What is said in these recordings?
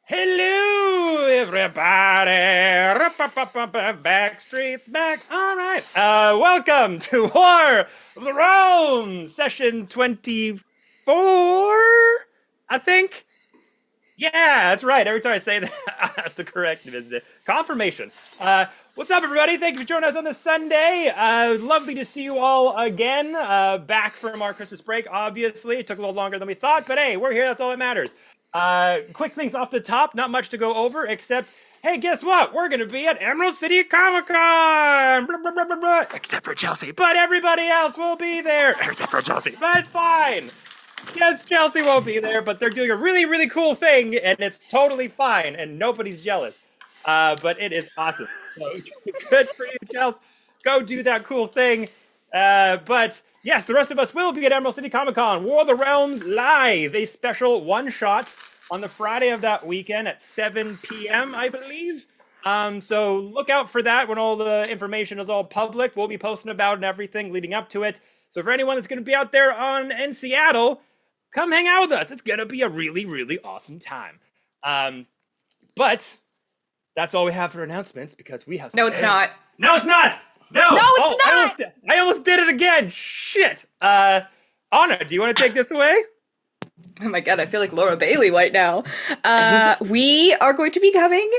Hello, everybody! Backstreet's back. All right. Welcome to War of the Realms, session 24, I think. Yeah, that's right. Every time I say that, I have to correct it. Confirmation. What's up, everybody? Thank you for joining us on this Sunday. Lovely to see you all again. Back from our Christmas break, obviously. It took a little longer than we thought, but hey, we're here. That's all that matters. Quick things off the top. Not much to go over, except, hey, guess what? We're going to be at Emerald City Comic Con! Blah, blah, blah, blah, blah. Except for Chelsea. But everybody else will be there. Except for Chelsea. But it's fine. Yes, Chelsea won't be there, but they're doing a really, really cool thing, and it's totally fine, and nobody's jealous. But it is awesome. So, good for you, Chelsea. Go do that cool thing. But yes, the rest of us will be at Emerald City Comic Con, War of the Realms Live, a special one-shot on the Friday of that weekend at 7 p.m., I believe. So look out for that when all the information is all public. We'll be posting about it and everything leading up to it. So for anyone that's going to be out there in Seattle, come hang out with us. It's going to be a really, really awesome time. But that's all we have for announcements because we have some... No, it's not. No, it's not! No! No, it's not! I almost did it again! Shit! Anna, do you want to take this away? Oh my god, I feel like Laura Bailey right now. We are going to be coming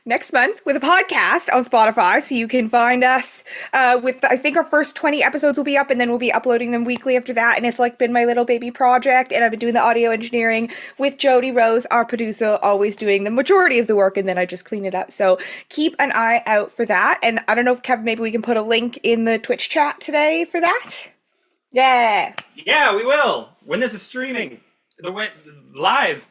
next month with a podcast on Spotify, so you can find us with, I think our first 20 episodes will be up, and then we'll be uploading them weekly after that, and it's like been my little baby project, and I've been doing the audio engineering with Jody Rose, our producer, always doing the majority of the work, and then I just clean it up. So keep an eye out for that, and I don't know if, Kevin, maybe we can put a link in the Twitch chat today for that? Yeah. Yeah, we will. When this is streaming live,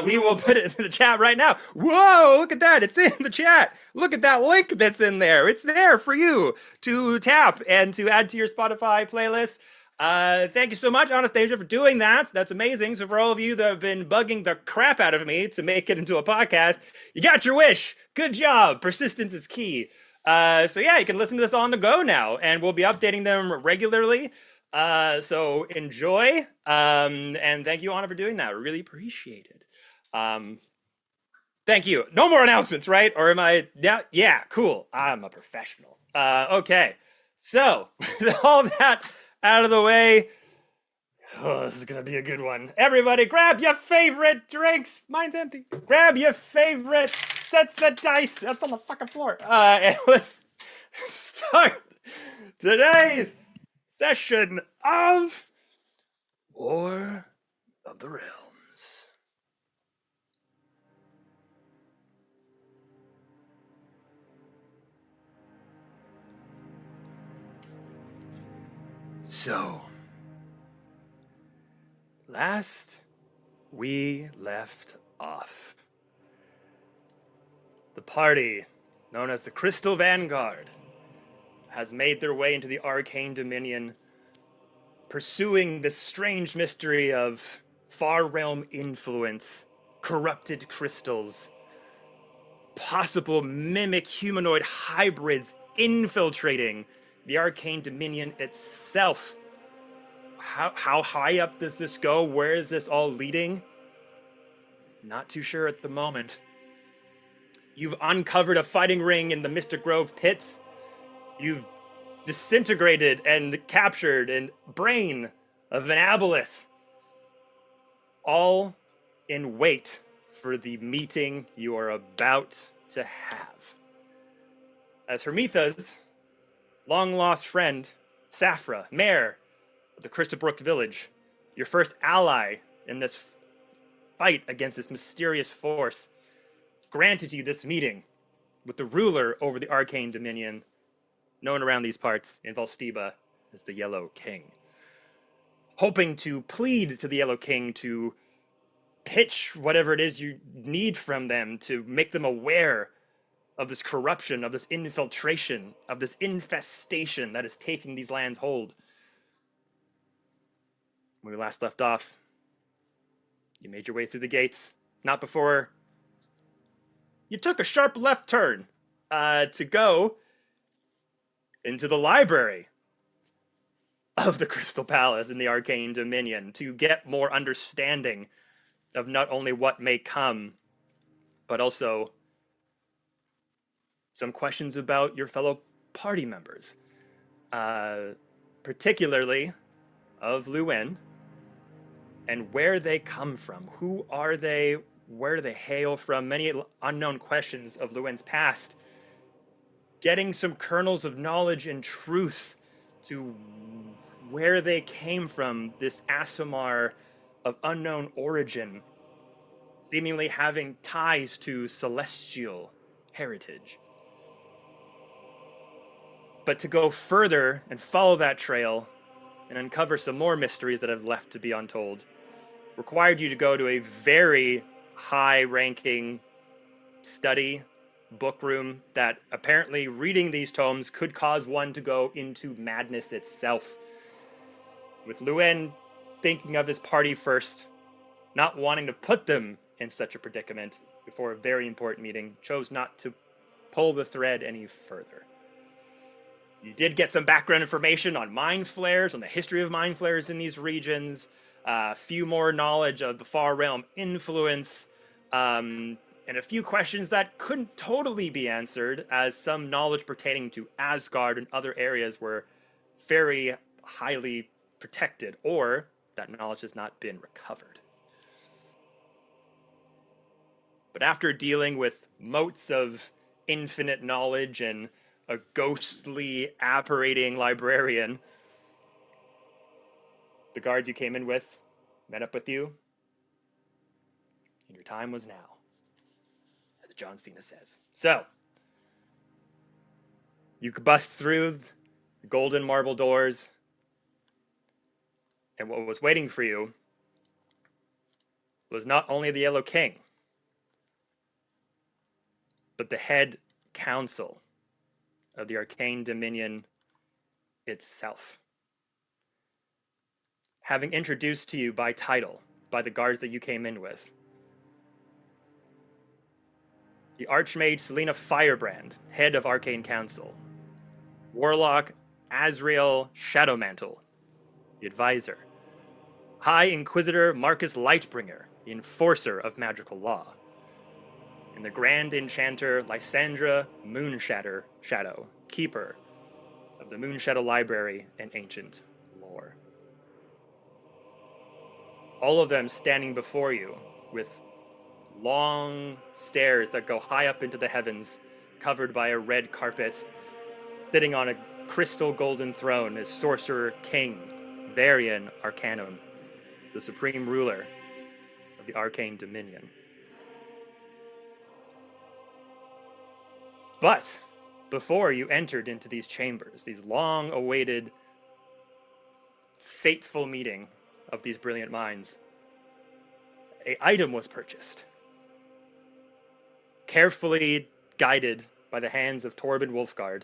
we will put it in the chat right now. Whoa, look at that. It's in the chat. Look at that link that's in there. It's there for you to tap and to add to your Spotify playlist. Thank you so much, Anastasia, for doing that. That's amazing. So for all of you that have been bugging the crap out of me to make it into a podcast, you got your wish. Good job. Persistence is key. So yeah, you can listen to this on the go now, and we'll be updating them regularly. So enjoy, and thank you, Anna, for doing that. I really appreciate it. Thank you. No more announcements, right? Or am I? Yeah, cool. I'm a professional. Okay. So, with all that out of the way, this is gonna be a good one. Everybody, grab your favorite drinks. Mine's empty. Grab your favorite sets of dice. That's on the fucking floor. And let's start today's session of War of the Realms. So, last we left off, the party known as the Crystal Vanguard has made their way into the Arcane Dominion, pursuing this strange mystery of far realm influence, corrupted crystals, possible mimic humanoid hybrids infiltrating the Arcane Dominion itself. How high up does this go? Where is this all leading? Not too sure at the moment. You've uncovered a fighting ring in the Mystic Grove pits. You've disintegrated and captured a brain of an aboleth. All in wait for the meeting you are about to have. As Hermitha's long-lost friend, Safra, mayor of the Crystalbrook village, your first ally in this fight against this mysterious force, granted you this meeting with the ruler over the Arcane Dominion, known around these parts in Valsteba as the Yellow King. Hoping to plead to the Yellow King to pitch whatever it is you need from them to make them aware of this corruption, of this infiltration, of this infestation that is taking these lands hold. When we last left off, you made your way through the gates, not before you took a sharp left turn to go into the library of the Crystal Palace in the Arcane Dominion to get more understanding of not only what may come, but also some questions about your fellow party members, particularly of Luin, and where they come from. Who are they? Where do they hail from? Many unknown questions of Luin's past. Getting some kernels of knowledge and truth to where they came from, this Aasimar of unknown origin, seemingly having ties to celestial heritage. But to go further and follow that trail and uncover some more mysteries that have left to be untold required you to go to a very high-ranking study book room that apparently reading these tomes could cause one to go into madness itself. With Luin thinking of his party first, not wanting to put them in such a predicament before a very important meeting, chose not to pull the thread any further. You did get some background information on mind flares, on the history of mind flares in these regions, a few more knowledge of the Far Realm influence, and a few questions that couldn't totally be answered, as some knowledge pertaining to Asgard and other areas were very highly protected, or that knowledge has not been recovered. But after dealing with motes of infinite knowledge and a ghostly, apparating librarian, the guards you came in with met up with you, and your time was now, as John Cena says. So, you could bust through the golden marble doors, and what was waiting for you was not only the Yellow King, but the head council of the Arcane Dominion itself. Having introduced to you by title, by the guards that you came in with, the Archmage Selena Firebrand, head of Arcane Council, Warlock Azrael Shadowmantle, the advisor, High Inquisitor Marcus Lightbringer, the enforcer of magical law, and the Grand Enchanter Lysandra Shadow, keeper of the Moonshadow Library and ancient lore. All of them standing before you with long stairs that go high up into the heavens, covered by a red carpet. Sitting on a crystal golden throne is Sorcerer King Varian Arcanum, the supreme ruler of the Arcane Dominion. But before you entered into these chambers, these long-awaited, fateful meeting of these brilliant minds, an item was purchased, carefully guided by the hands of Torben Wolfgard,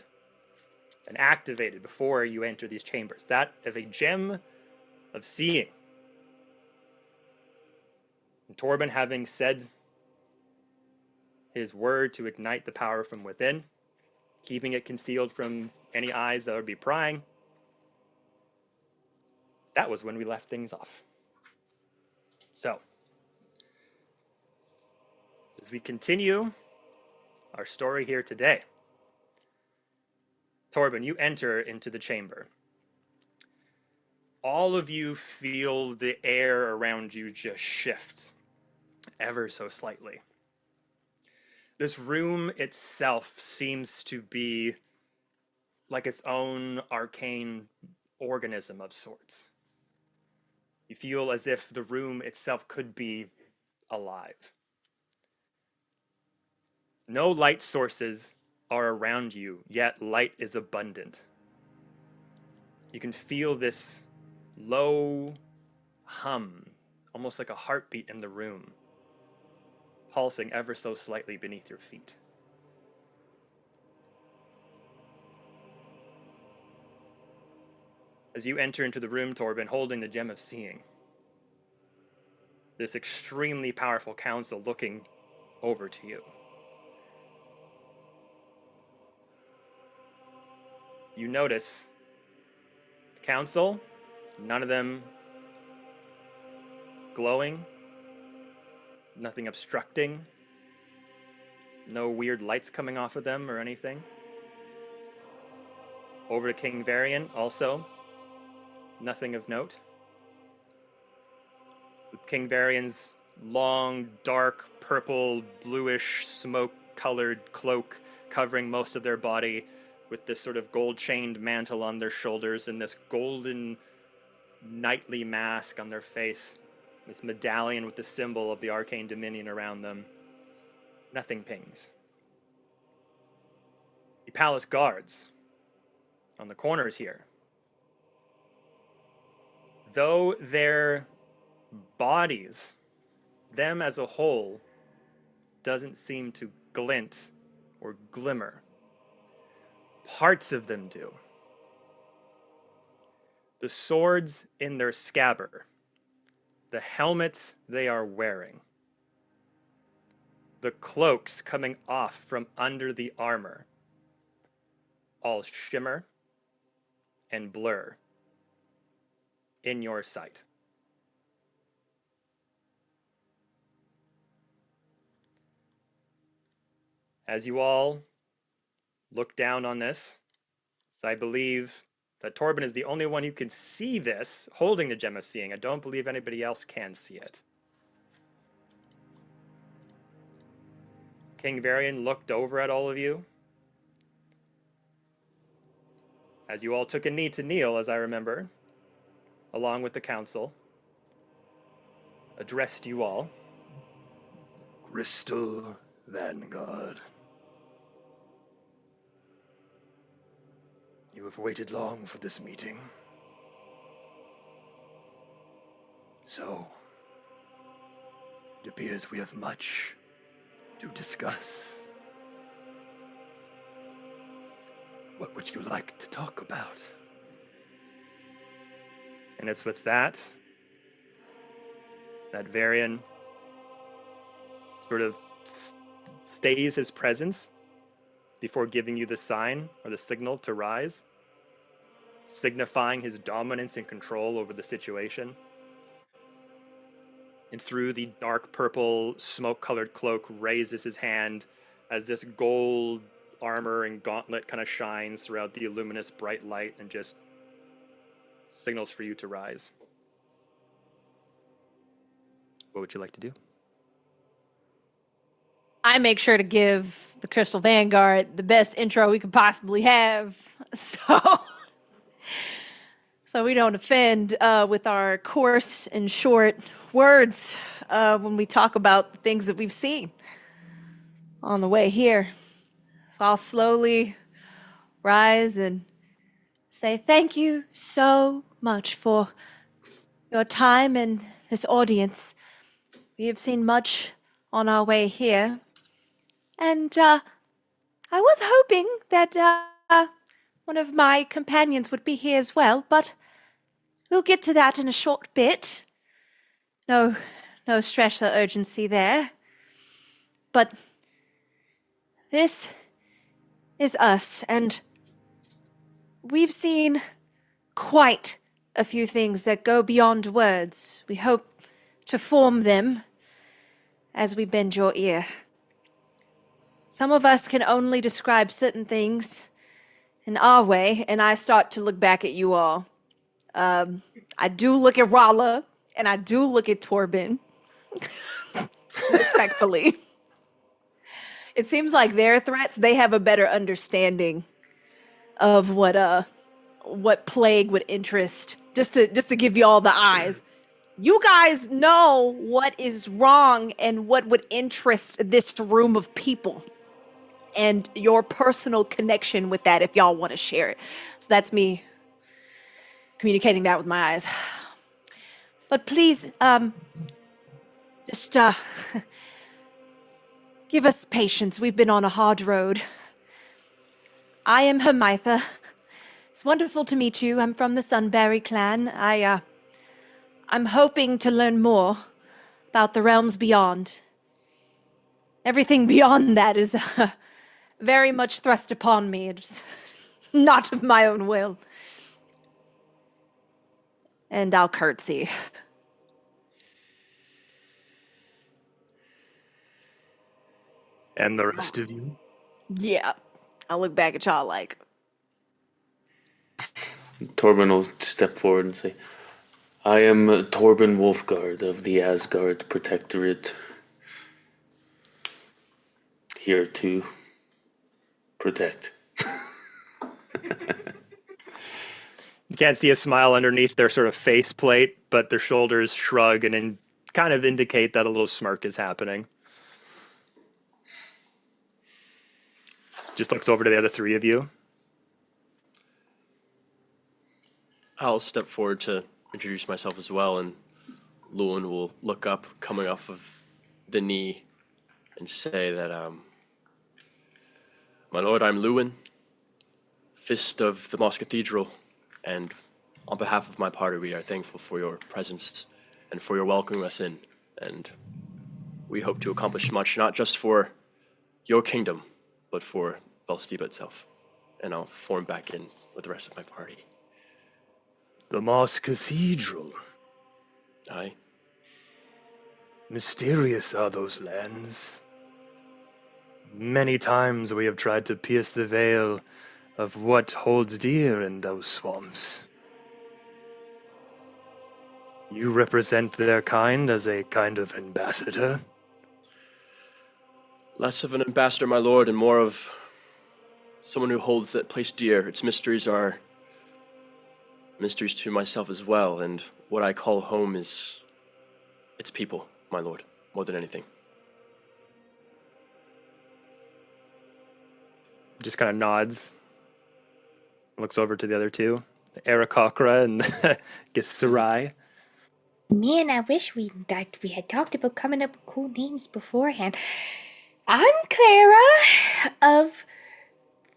and activated before you enter these chambers. That of a gem of seeing. And Torben, having said his word to ignite the power from within, keeping it concealed from any eyes that would be prying, that was when we left things off. So, as we continue our story here today, Torben, you enter into the chamber. All of you feel the air around you just shift ever so slightly. This room itself seems to be like its own arcane organism of sorts. You feel as if the room itself could be alive. No light sources are around you, yet light is abundant. You can feel this low hum, almost like a heartbeat in the room, pulsing ever so slightly beneath your feet. As you enter into the room, Torben, holding the Gem of Seeing, this extremely powerful council looking over to you. You notice the council, none of them glowing, nothing obstructing, No weird lights coming off of them or anything. Over to King Varian, also. Nothing of note. With King Varian's long, dark, purple, bluish, smoke-colored cloak covering most of their body, with this sort of gold-chained mantle on their shoulders and this golden knightly mask on their face. This medallion with the symbol of the arcane dominion around them. Nothing pings. The palace guards on the corners here. Though their bodies, them as a whole, doesn't seem to glint or glimmer, parts of them do. The swords in their scabbard, the helmets they are wearing, the cloaks coming off from under the armor, all shimmer and blur in your sight. As you all look down on this, so I believe that Torben is the only one who can see this, holding the Gem of Seeing. I don't believe anybody else can see it. King Varian looked over at all of you. As you all took a knee to kneel, as I remember, along with the council, addressed you all. Crystal Vanguard. You have waited long for this meeting. So, it appears we have much to discuss. What would you like to talk about? And it's with that Varian sort of stays his presence before giving you the sign or the signal to rise, signifying his dominance and control over the situation. And through the dark purple smoke-colored cloak raises his hand as this gold armor and gauntlet kind of shines throughout the luminous bright light and just signals for you to rise. What would you like to do? I make sure to give the Crystal Vanguard the best intro we could possibly have, so we don't offend with our coarse and short words when we talk about the things that we've seen on the way here. So I'll slowly rise and say thank you so much for your time and this audience. We have seen much on our way here. And I was hoping that one of my companions would be here as well, but we'll get to that in a short bit. No stress or urgency there. But this is us, and we've seen quite a few things that go beyond words. We hope to form them as we bend your ear. Some of us can only describe certain things in our way, and I start to look back at you all. I do look at Rala, and I do look at Torben, respectfully. It seems like their threats, they have a better understanding of what plague would interest. Just to give you all the eyes. You guys know what is wrong and what would interest this room of people. And your personal connection with that if y'all want to share it. So that's me communicating that with my eyes. But please, just give us patience. We've been on a hard road. I am Hermitha. It's wonderful to meet you. I'm from the Sunbury clan. I'm hoping to learn more about the realms beyond. Everything beyond that is very much thrust upon me. It's not of my own will. And I'll curtsy. And the rest of you? Yeah. I look back at y'all like, Torben will step forward and say, I am Torben Wolfguard of the Asgard Protectorate. Here to protect. You can't see a smile underneath their sort of faceplate, but their shoulders shrug and kind of indicate that a little smirk is happening. Just looks over to the other three of you. I'll step forward to introduce myself as well, and Lewin will look up, coming off of the knee, and say that, my lord, I'm Lewin, Fist of the Moss Cathedral, and on behalf of my party, we are thankful for your presence and for your welcoming us in, and we hope to accomplish much, not just for your kingdom, but for Valstiba itself. And I'll form back in with the rest of my party. The Moss Cathedral. Aye. Mysterious are those lands. Many times we have tried to pierce the veil of what holds dear in those swamps. You represent their kind as a kind of ambassador? Less of an ambassador, my lord, and more of someone who holds that place dear. Its mysteries are mysteries to myself as well, and what I call home is its people, my lord, more than anything. Just kind of nods. Looks over to the other two. Arakokra and Githzerai. Man, I wish that we had talked about coming up with cool names beforehand. I'm Clara of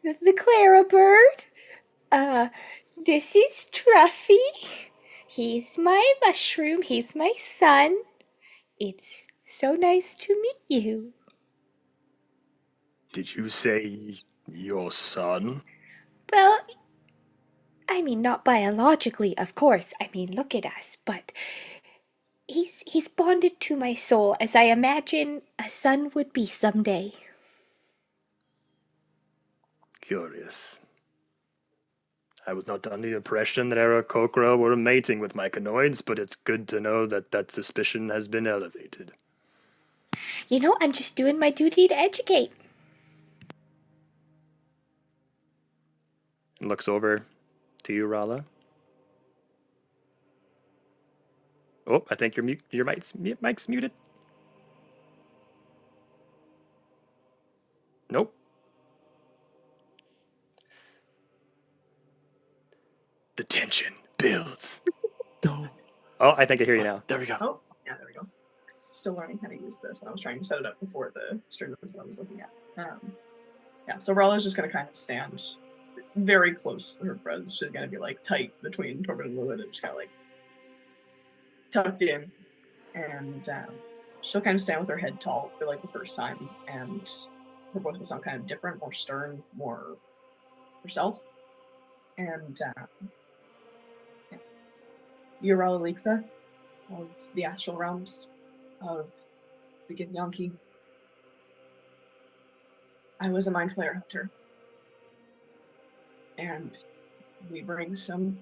the Clara Bird. This is Truffy. He's my mushroom. He's my son. It's so nice to meet you. Did you say your son? Well, I mean, not biologically, of course. I mean, look at us, but he's bonded to my soul, as I imagine a son would be someday. Curious. I was not under the impression that Arakokra were mating with myconoids, but it's good to know that that suspicion has been elevated. You know, I'm just doing my duty to educate. And looks over to you, Rala. Oh, I think your mic's muted. Nope. The tension builds. No. Oh, I think I hear you now. There we go. Oh, yeah, there we go. Still learning how to use this, and I was trying to set it up before the stream was what I was looking at. Yeah, so Ralla's just going to kind of stand very close to her friends. She's going to be like tight between Torben and Lewin and just kind of like tucked in. And she'll kind of stand with her head tall for like the first time, and her voice will sound kind of different, more stern, more herself. And yeah. You're Ralla Leektha of the Astral Realms, of the Githyanki. I was a Mind Flayer hunter. And we bring some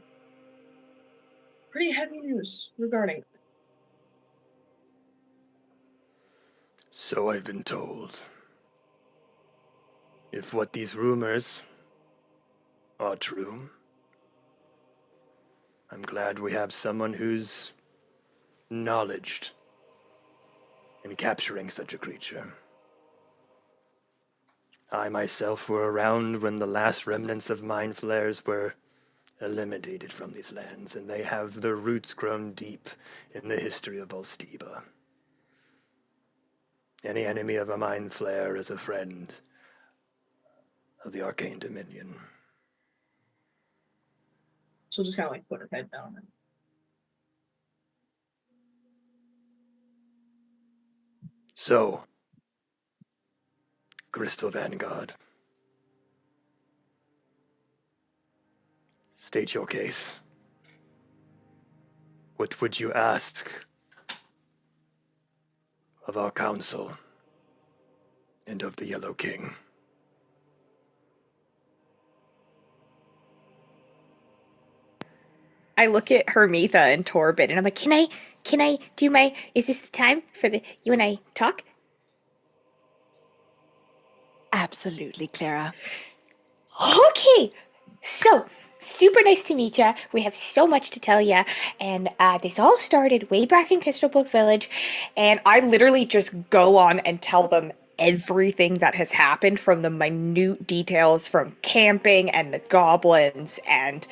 pretty heavy news regarding it. So I've been told. If what these rumors are true, I'm glad we have someone who's knowledged in capturing such a creature. I myself were around when the last remnants of mind flayers were eliminated from these lands, and they have their roots grown deep in the history of Valstiba. Any enemy of a mind flayer is a friend of the Arcane Dominion. She'll just kind of like put her head down. And So, Crystal Vanguard, state your case. What would you ask of our council and of the Yellow King. I look at Hermitha and Torben, and I'm like, Can I do my, is this the time for you and I talk? Absolutely, Clara. Okay, so super nice to meet ya. We have so much to tell ya, and this all started way back in Crystalbrook Village, and I literally just go on and tell them everything that has happened, from the minute details from camping and the goblins, and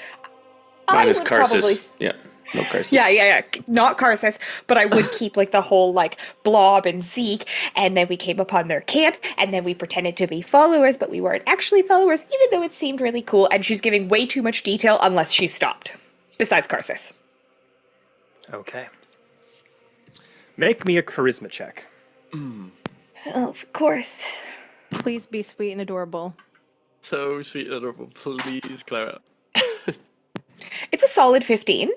Minus would probably Karsus. Yeah, no Karsus. Yeah. Not Karsus, but I would keep like the whole like Blob and Zeke, and then we came upon their camp, and then we pretended to be followers, but we weren't actually followers, even though it seemed really cool, and she's giving way too much detail unless she's stopped. Besides Karsus. Okay. Make me a charisma check. Oh, of course. Please be sweet and adorable. So sweet and adorable, please, Clara. It's a solid 15.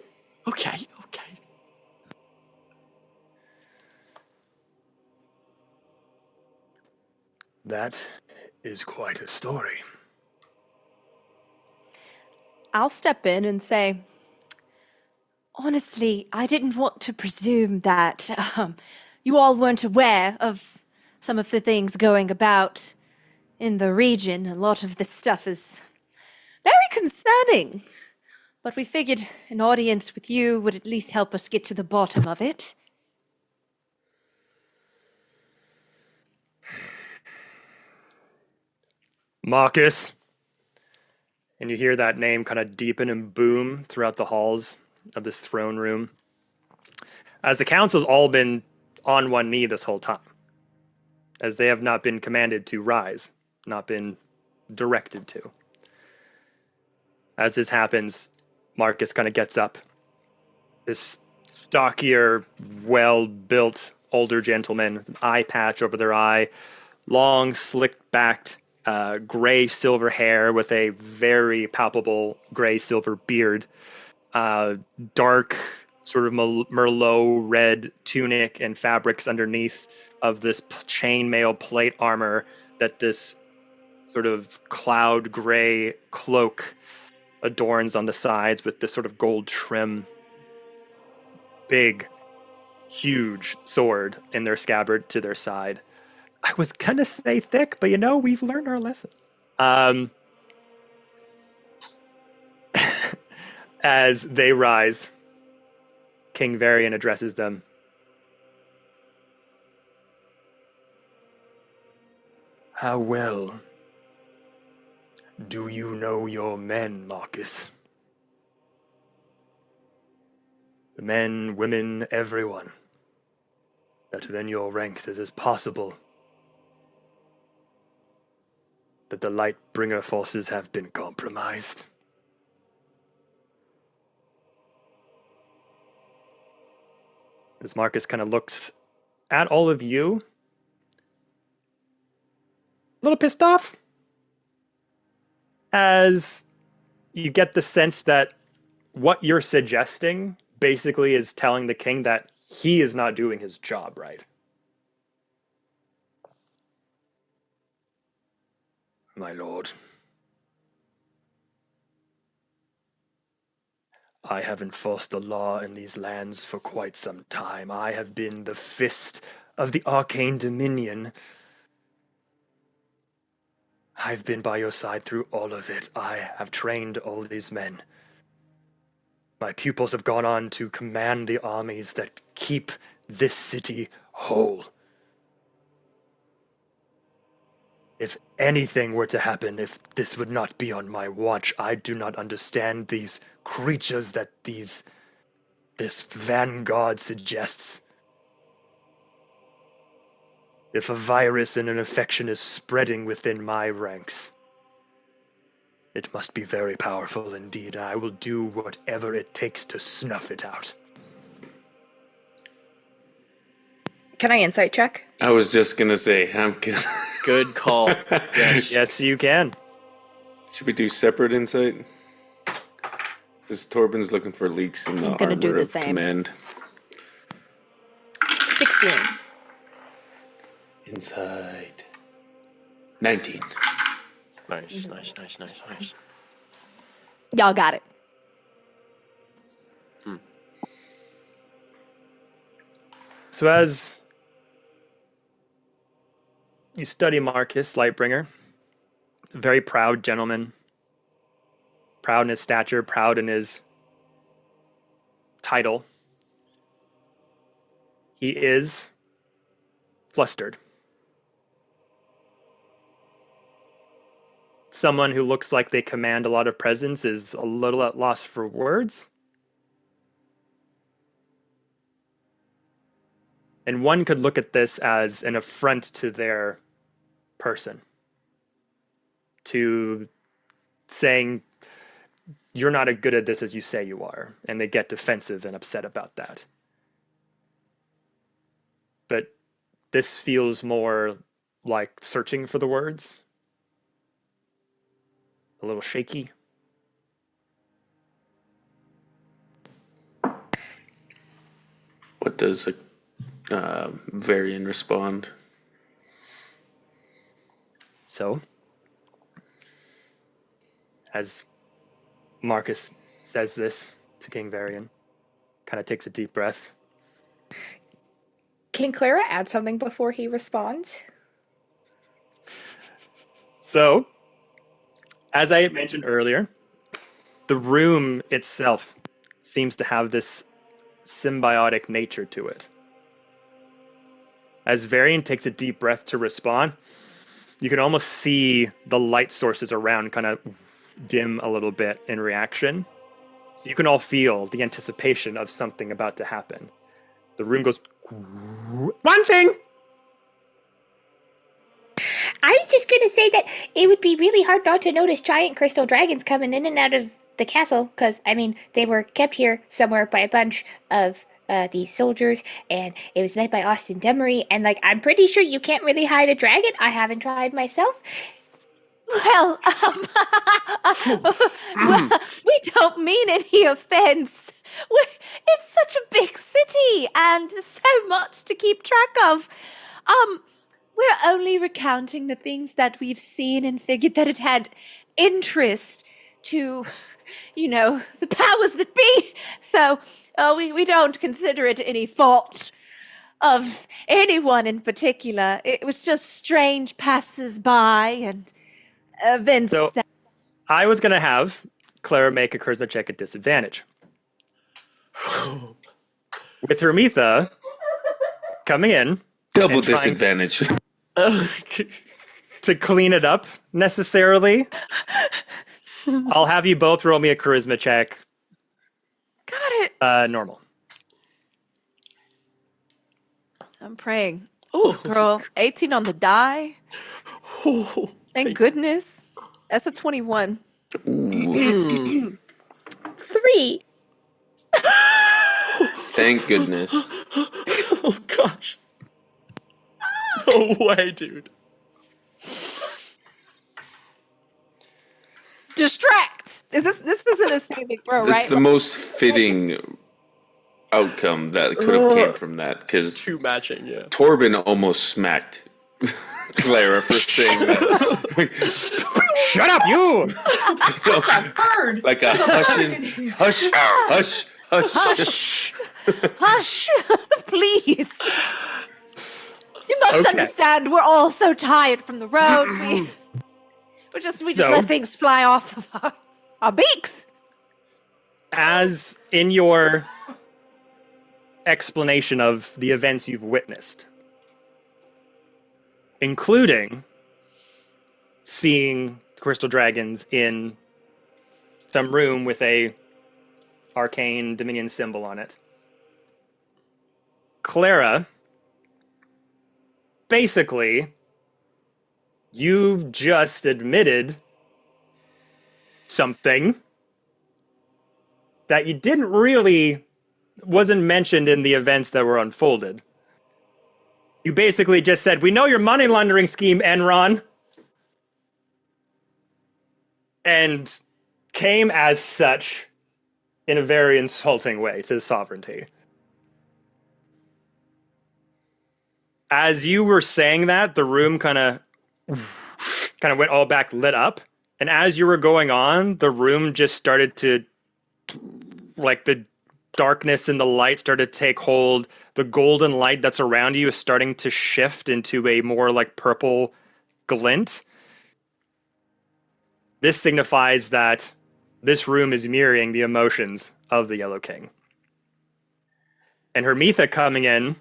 Okay. That is quite a story. I'll step in and say, honestly, I didn't want to presume that you all weren't aware of some of the things going about in the region. A lot of this stuff is very concerning. But we figured an audience with you would at least help us get to the bottom of it. Marcus. And you hear that name kind of deepen and boom throughout the halls of this throne room. As the council's all been on one knee this whole time. As they have not been commanded to rise, not been directed to. As this happens, Marcus kind of gets up. This stockier, well-built older gentleman with an eye patch over their eye, long, slick-backed, gray silver hair with a very palpable gray silver beard, dark, sort of Merlot red tunic and fabrics underneath of this chainmail plate armor that this sort of cloud gray cloak adorns on the sides with this sort of gold trim. Big, huge sword in their scabbard to their side. I was gonna say thick, but we've learned our lesson. As they rise, King Varian addresses them. How well do you know your men, Marcus? The men, women, everyone that are in your ranks as possible that the Lightbringer forces have been compromised. As Marcus kind of looks at all of you, a little pissed off, as you get the sense that what you're suggesting basically is telling the king that he is not doing his job right. My lord, I have enforced the law in these lands for quite some time. I have been the fist of the arcane dominion. I've been by your side through all of it. I have trained all these men. My pupils have gone on to command the armies that keep this city whole. If anything were to happen, if this would not be on my watch, I do not understand these creatures that this vanguard suggests. If a virus and an infection is spreading within my ranks, it must be very powerful indeed, and I will do whatever it takes to snuff it out. Can I insight check? I was just gonna say, Good call. Yes. Yes, you can. should we do separate insight? Because Torben's looking for leaks in the I'm gonna do armor the of same. command. 16. Insight. 19. Nice. Y'all got it. So as you study Marcus Lightbringer, a very proud gentleman, proud in his stature, proud in his title, he is flustered. Someone who looks like they command a lot of presence is a little at loss for words. And one could look at this as an affront to their person. To saying, you're not as good at this as you say you are. And they get defensive and upset about that. But this feels more like searching for the words. A little shaky. What does Varian respond? So, as Marcus says this to King Varian, kind of takes a deep breath. Can Clara add something before he responds? So, as I mentioned earlier, the room itself seems to have this symbiotic nature to it. As Varian takes a deep breath to respond, you can almost see the light sources around kind of dim a little bit in reaction. You can all feel the anticipation of something about to happen. The room goes, one thing! I was just gonna say that it would be really hard not to notice giant crystal dragons coming in and out of the castle, because, I mean, they were kept here somewhere by a bunch of these soldiers, and it was led by Austin Demery, and, like, I'm pretty sure you can't really hide a dragon. I haven't tried myself. Well, we don't mean any offense. It's such a big city and so much to keep track of. We're only recounting the things that we've seen and figured that it had interest to, the powers that be. So we don't consider it any fault of anyone in particular. It was just strange passers-by and events So, that... I was going to have Clara make a charisma check at disadvantage. With Hermitha coming in. Double and trying disadvantage. to clean it up, necessarily. I'll have you both roll me a charisma check. Got it. Normal. I'm praying. Oh, girl, 18 on the die. Thank goodness. That's a 21. 3. Thank goodness. Oh gosh. No way, dude. Distract. This isn't a saving throw, right? It's the most fitting outcome that could have came from that, because Two matching, yeah. Torben almost smacked Clara for saying that. Shut up, you! Bird. Like a hush. Hush. Hush. Please. You must Okay. understand, we're all so tired from the road. We just So- let things fly off of our beaks. As in your explanation of the events you've witnessed, including seeing crystal dragons in some room with a arcane Dominion symbol on it, Clara, basically, you've just admitted something that you didn't really, wasn't mentioned in the events that were unfolded. You basically just said, we know your money laundering scheme, Enron. And came as such in a very insulting way to sovereignty. As you were saying that, the room kind of kind of went all back, lit up. And as you were going on, the room just started to, like, the darkness and the light started to take hold. The golden light that's around you is starting to shift into a more like purple glint. This signifies that this room is mirroring the emotions of the Yellow King. And Hermitha coming in.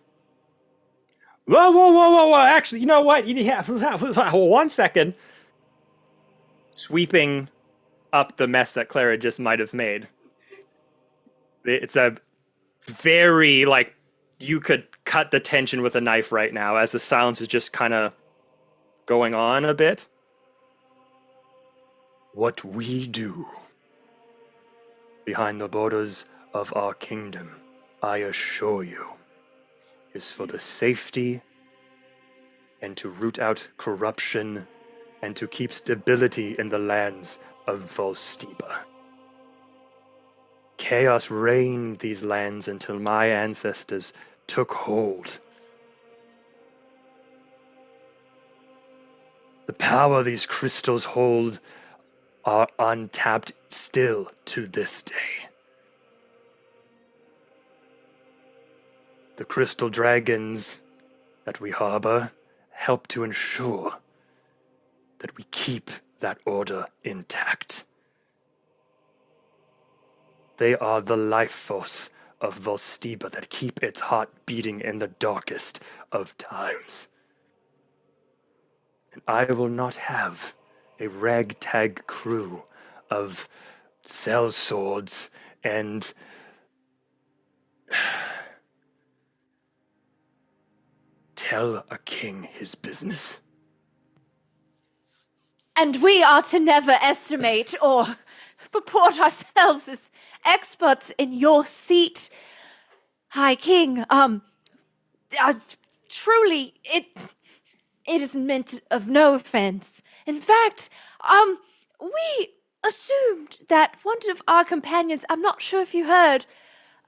Whoa. Actually, you know what? Yeah, 1 second. Sweeping up the mess that Clara just might have made. It's a very, like, you could cut the tension with a knife right now as the silence is just kind of going on a bit. What we do behind the borders of our kingdom, I assure you, is for the safety and to root out corruption and to keep stability in the lands of Volstiba. Chaos reigned these lands until my ancestors took hold. The power these crystals hold are untapped still to this day. The crystal dragons that we harbor help to ensure that we keep that order intact. They are the life force of Volstiba that keep its heart beating in the darkest of times. And I will not have a ragtag crew of sellswords and tell a king his business. And we are to never estimate or purport ourselves as experts in your seat, High King. Truly, it is meant of no offense. In fact, we assumed that one of our companions, I'm not sure if you heard,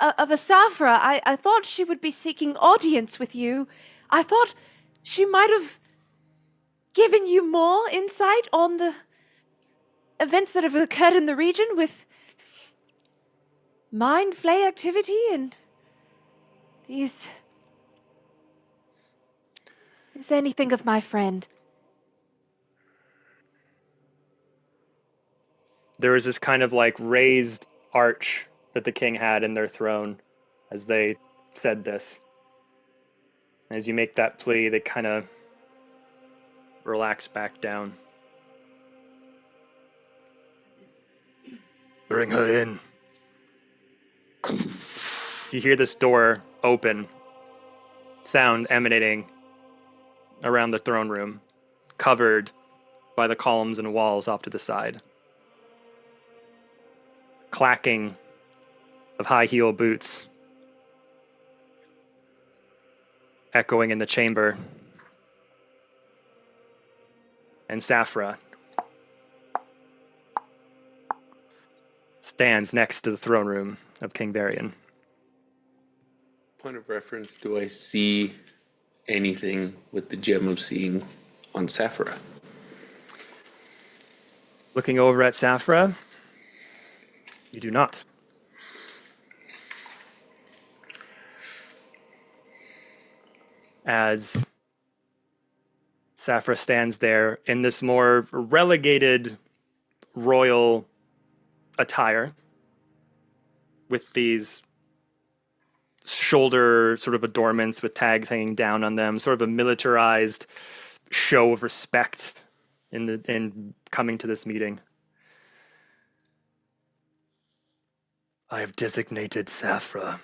of Asafra, I thought she would be seeking audience with you. I thought she might have given you more insight on the events that have occurred in the region with mind flay activity and these... Is there anything of my friend? There was this kind of like raised arch that the king had in their throne as they said this. As you make that plea, they kind of relax back down. Bring her in. You hear this door open, sound emanating around the throne room, covered by the columns and walls off to the side. Clacking of high heel boots echoing in the chamber. And Safra stands next to the throne room of King Varian. Point of reference, do I see anything with the gem of seeing on Safra? Looking over at Safra, you do not. As Safra stands there in this more relegated royal attire with these shoulder sort of adornments with tags hanging down on them, sort of a militarized show of respect in coming to this meeting. I have designated Safra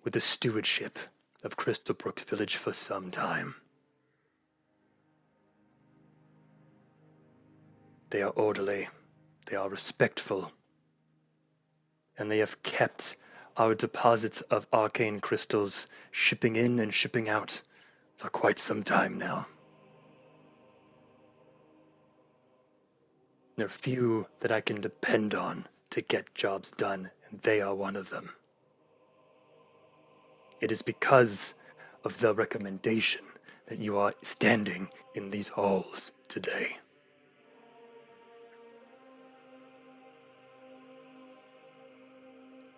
with the stewardship of Crystalbrook Village for some time. They are orderly, they are respectful, and they have kept our deposits of arcane crystals shipping in and shipping out for quite some time now. There are few that I can depend on to get jobs done, and they are one of them. It is because of the recommendation that you are standing in these halls today.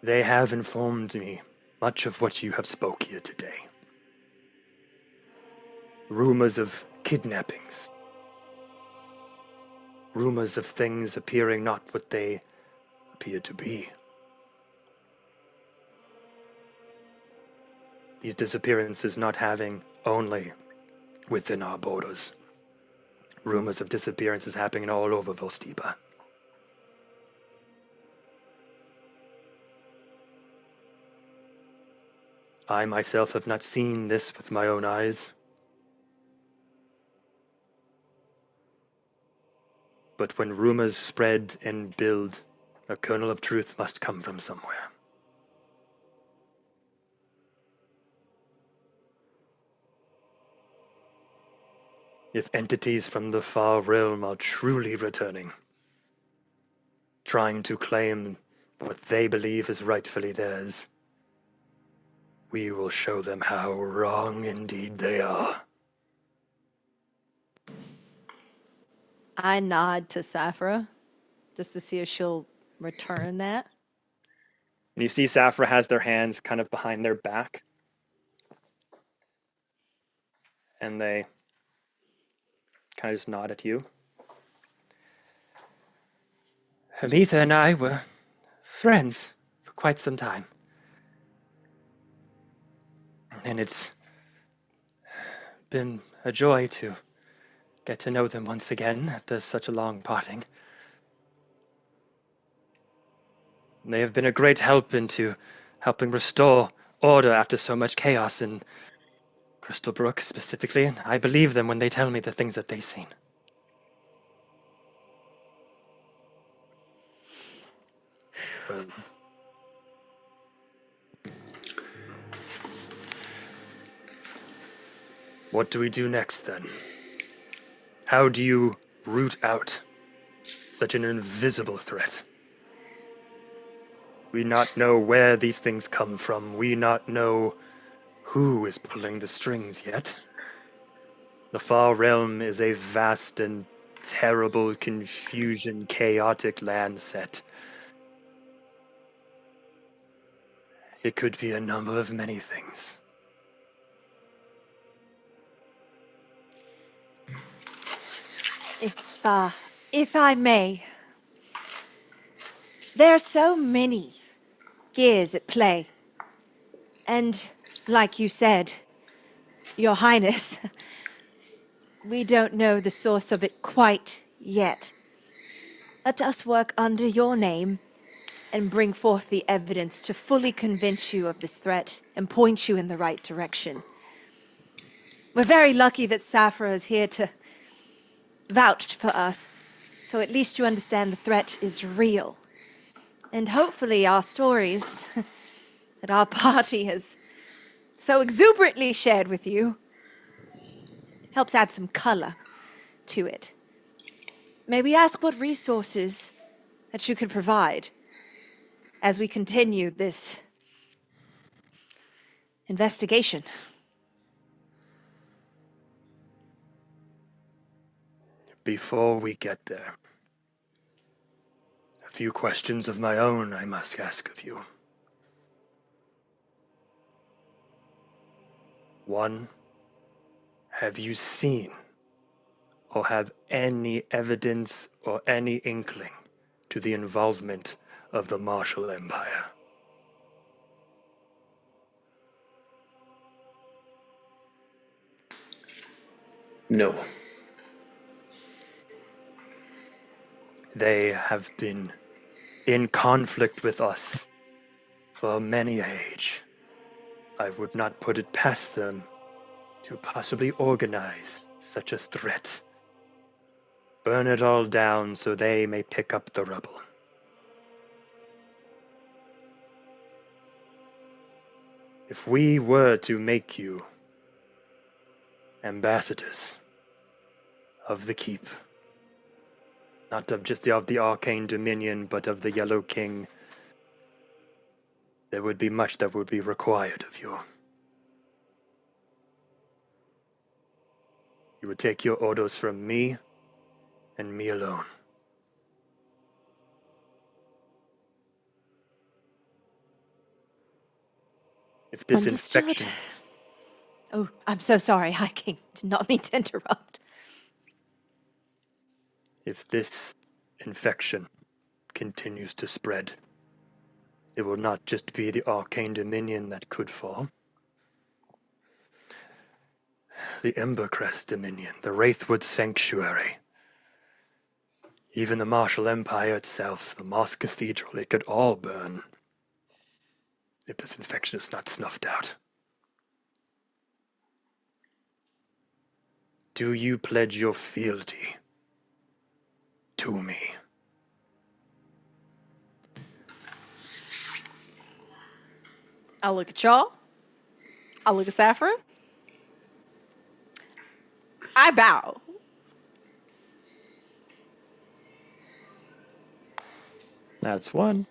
They have informed me much of what you have spoke here today. Rumors of kidnappings. Rumors of things appearing not what they appear to be. These disappearances not having only within our borders. Rumors of disappearances happening all over Volstiba. I myself have not seen this with my own eyes. But when rumors spread and build, a kernel of truth must come from somewhere. If entities from the far realm are truly returning, trying to claim what they believe is rightfully theirs, we will show them how wrong indeed they are. I nod to Saphira just to see if she'll return that. And you see Saphira has their hands kind of behind their back. And they kind of just nod at you. Amitha and I were friends for quite some time. And it's been a joy to get to know them once again after such a long parting. They have been a great help into helping restore order after so much chaos in Crystal Brook specifically, and I believe them when they tell me the things that they've seen. What do we do next, then? How do you root out such an invisible threat? We not know where these things come from. We not know who is pulling the strings yet. The Far Realm is a vast and terrible confusion, chaotic land set. It could be a number of many things. If I may, there are so many gears at play. And, like you said, Your Highness, we don't know the source of it quite yet. Let us work under your name and bring forth the evidence to fully convince you of this threat and point you in the right direction. We're very lucky that Saphira is here to vouch for us, so at least you understand the threat is real. And hopefully our stories that our party has so exuberantly shared with you helps add some color to it. May we ask what resources that you could provide as we continue this investigation? Before we get there, a few questions of my own I must ask of you. One, have you seen or have any evidence or any inkling to the involvement of the Martial Empire? No. They have been in conflict with us for many an age. I would not put it past them to possibly organize such a threat. Burn it all down so they may pick up the rubble. If we were to make you ambassadors of the keep, not of just of the arcane dominion, but of the Yellow King, there would be much that would be required of you. You would take your orders from me, and me alone. If this Understood. infection, Oh, I'm so sorry, High King. Did not mean to interrupt. if this infection continues to spread, it will not just be the arcane dominion that could fall. The Embercrest Dominion, the Wraithwood Sanctuary, even the Martial Empire itself, the Moss Cathedral, it could all burn if this infection is not snuffed out. Do you pledge your fealty to me? I'll look at y'all. I'll look at Saffron. I bow. That's one.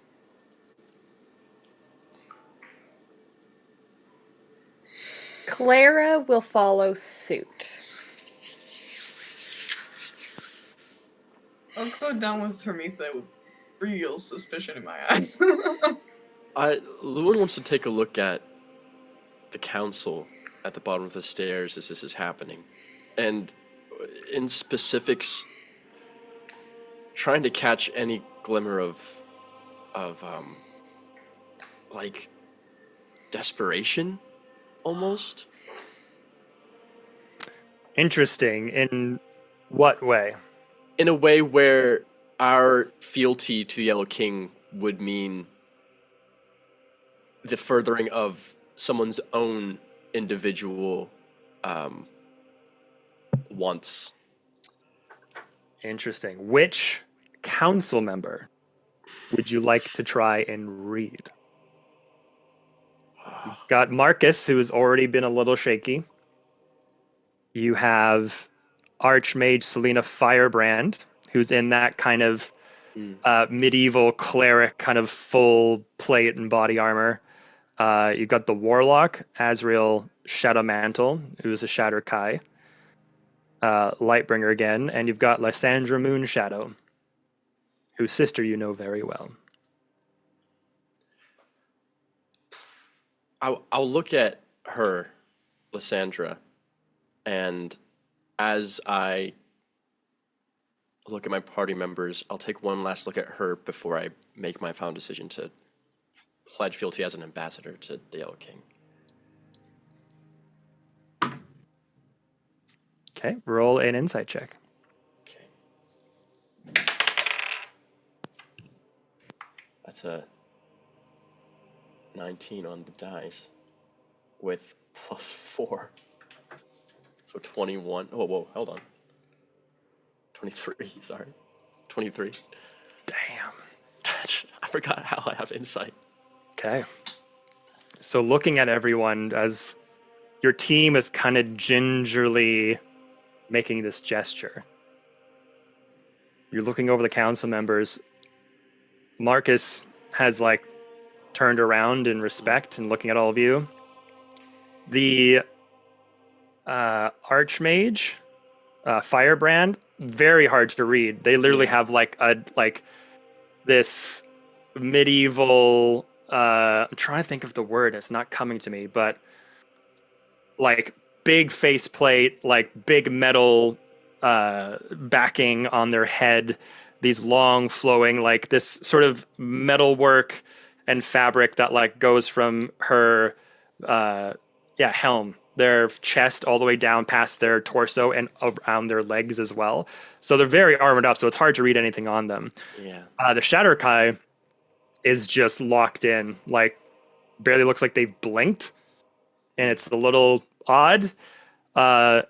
Clara will follow suit. I'll go down with Hermitha with real suspicion in my eyes. Lewin wants to take a look at the council at the bottom of the stairs as this is happening. And in specifics, trying to catch any glimmer of like, desperation, almost. Interesting. In what way? In a way where our fealty to the Yellow King would mean the furthering of someone's own individual wants. Interesting. Which council member would you like to try and read? You've got Marcus, who has already been a little shaky. You have Archmage Selena Firebrand, who's in that kind of medieval cleric, kind of full plate and body armor. You've got the Warlock, Azrael Shadowmantle, who's a Shatterkai. Lightbringer again. And you've got Lysandra Moonshadow, whose sister you know very well. I'll look at her, Lysandra, and as I look at my party members, I'll take one last look at her before I make my final decision to pledge fealty as an ambassador to the Yellow King. Okay, roll an insight check. Okay. That's a 19 on the dice with +4. So 21. Oh, whoa, hold on. 23, sorry. 23. Damn. I forgot how I have insight. Okay. So looking at everyone as your team is kind of gingerly making this gesture. You're looking over the council members. Marcus has like turned around in respect and looking at all of you. The Archmage, Firebrand, very hard to read. They literally have like this medieval. I'm trying to think of the word. It's not coming to me, but like big faceplate, like big metal backing on their head. These long flowing, like this sort of metalwork and fabric that like goes from her helm, their chest all the way down past their torso and around their legs as well. So they're very armored up, so it's hard to read anything on them. Yeah. The Shatterkai is just locked in, like barely looks like they've blinked, and it's a little odd. But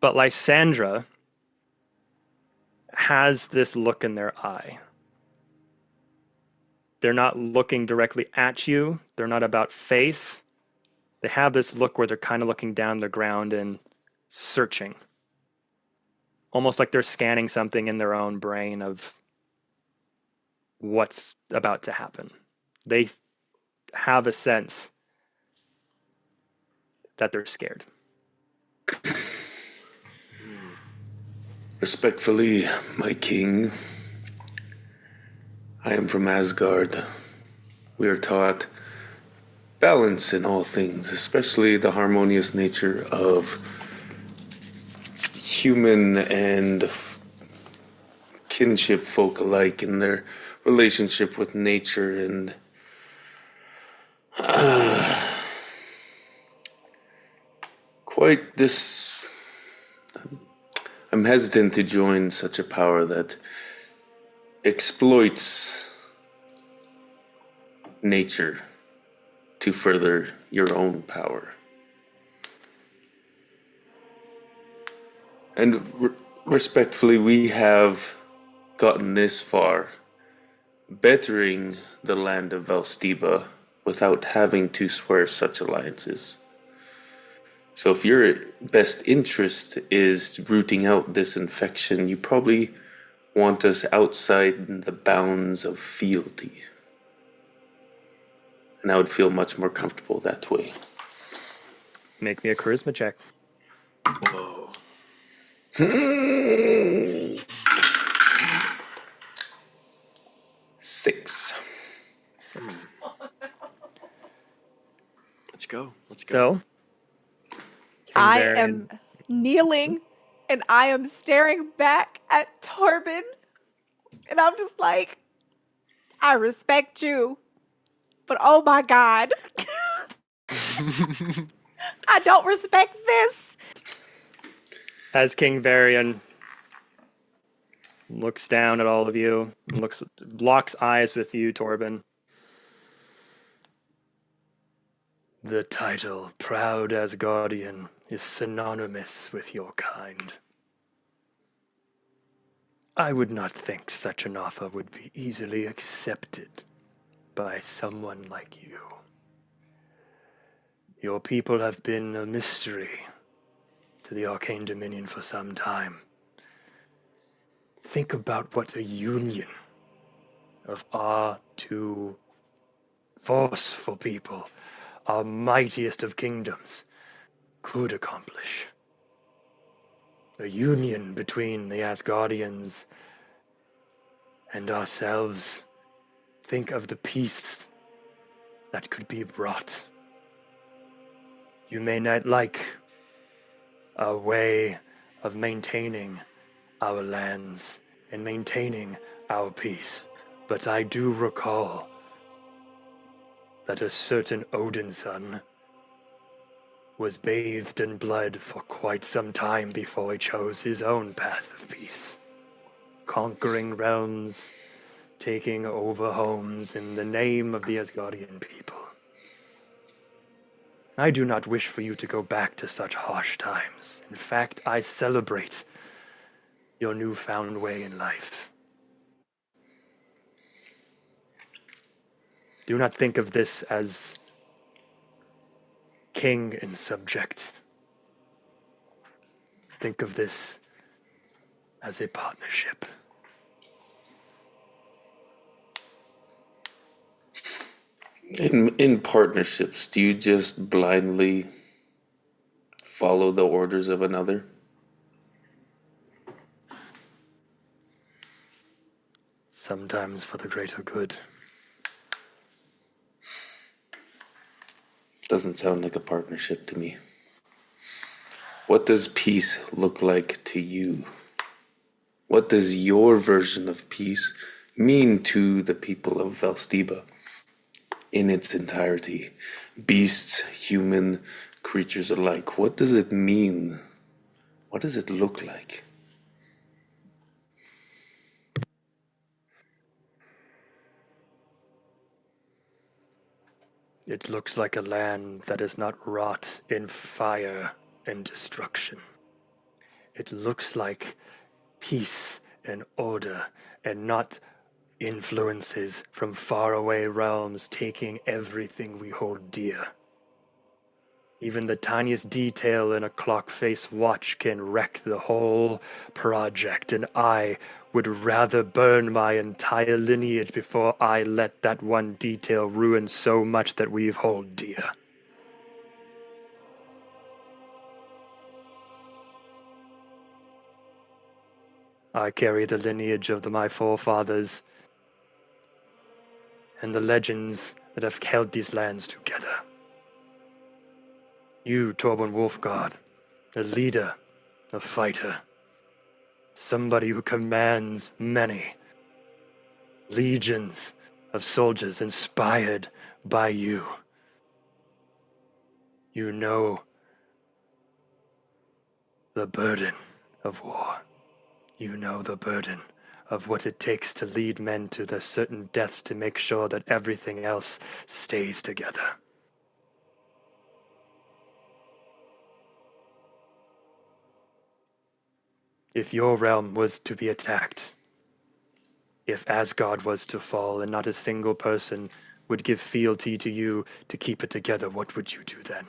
Lysandra has this look in their eye. They're not looking directly at you. They're not about face. They have this look where they're kind of looking down the ground and searching. Almost like they're scanning something in their own brain of what's about to happen. They have a sense that they're scared. Respectfully, my king, I am from Asgard. We are taught balance in all things, especially the harmonious nature of human and kinship folk alike in their relationship with nature and quite this. I'm hesitant to join such a power that exploits nature to further your own power. And respectfully, we have gotten this far, bettering the land of Valstiba without having to swear such alliances. So if your best interest is rooting out this infection, you probably want us outside the bounds of fealty. And I would feel much more comfortable that way. Make me a charisma check. Whoa. 6. 6. Let's go. Let's go. So, I Kingberry am kneeling and I am staring back at Torben. And I'm just like, I respect you, but oh my God. I don't respect this. as King Varian looks down at all of you, locks eyes with you, Torben. The title, Proud Asgardian, is synonymous with your kind. I would not think such an offer would be easily accepted by someone like you. Your people have been a mystery to the Arcane Dominion for some time. Think about what a union of our two forceful people, our mightiest of kingdoms, could accomplish. A union between the Asgardians and ourselves. Think of the peace that could be brought. You may not like our way of maintaining our lands and maintaining our peace, but I do recall that a certain Odin's son was bathed in blood for quite some time before he chose his own path of peace, conquering realms, taking over homes in the name of the Asgardian people. I do not wish for you to go back to such harsh times. In fact, I celebrate your newfound way in life. Do not think of this as king and subject. Think of this as a partnership. In partnerships, do you just blindly follow the orders of another? Sometimes for the greater good. Doesn't sound like a partnership to me. What does peace look like to you? What does your version of peace mean to the people of Valstiba in its entirety? Beasts, human, creatures alike. What does it mean? What does it look like? It looks like a land that is not wrought in fire and destruction. It looks like peace and order and not influences from faraway realms taking everything we hold dear. Even the tiniest detail in a clock face watch can wreck the whole project, and I would rather burn my entire lineage before I let that one detail ruin so much that we hold dear. I carry the lineage of my forefathers and the legends that have held these lands together. You, Torben Wolfguard, a leader, a fighter, somebody who commands many legions of soldiers inspired by you. You know the burden of war. You know the burden of what it takes to lead men to their certain deaths to make sure that everything else stays together. If your realm was to be attacked, if Asgard was to fall and not a single person would give fealty to you to keep it together, what would you do then?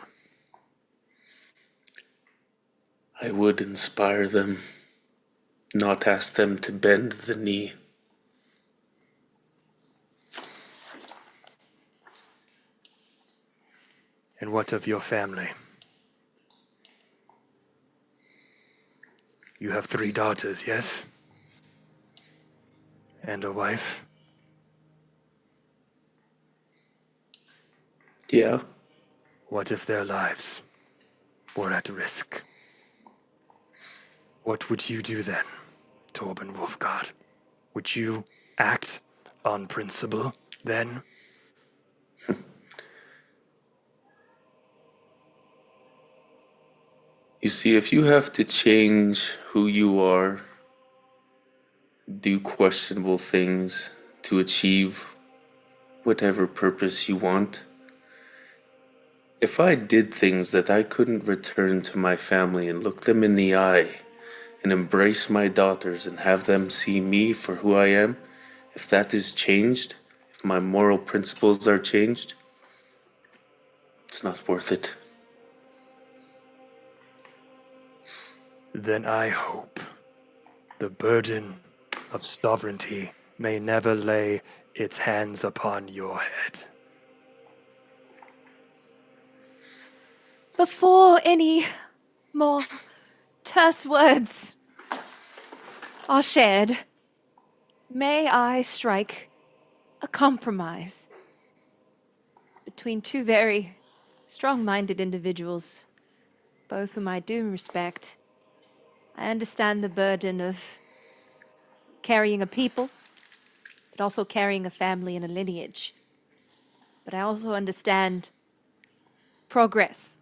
I would inspire them, not ask them to bend the knee. And what of your family? You have 3 daughters, yes? And a wife? Yeah, What if their lives were at risk? What would you do then, Torben Wolfguard? Would you act on principle then? you see, if you have to change who you are, do questionable things to achieve whatever purpose you want, if I did things that I couldn't return to my family and look them in the eye and embrace my daughters and have them see me for who I am, if that is changed, if my moral principles are changed, it's not worth it. Then I hope the burden of sovereignty may never lay its hands upon your head. Before any more terse words are shared, may I strike a compromise between 2 very strong-minded individuals, both whom I do respect. I understand the burden of carrying a people, but also carrying a family and a lineage. But I also understand progress.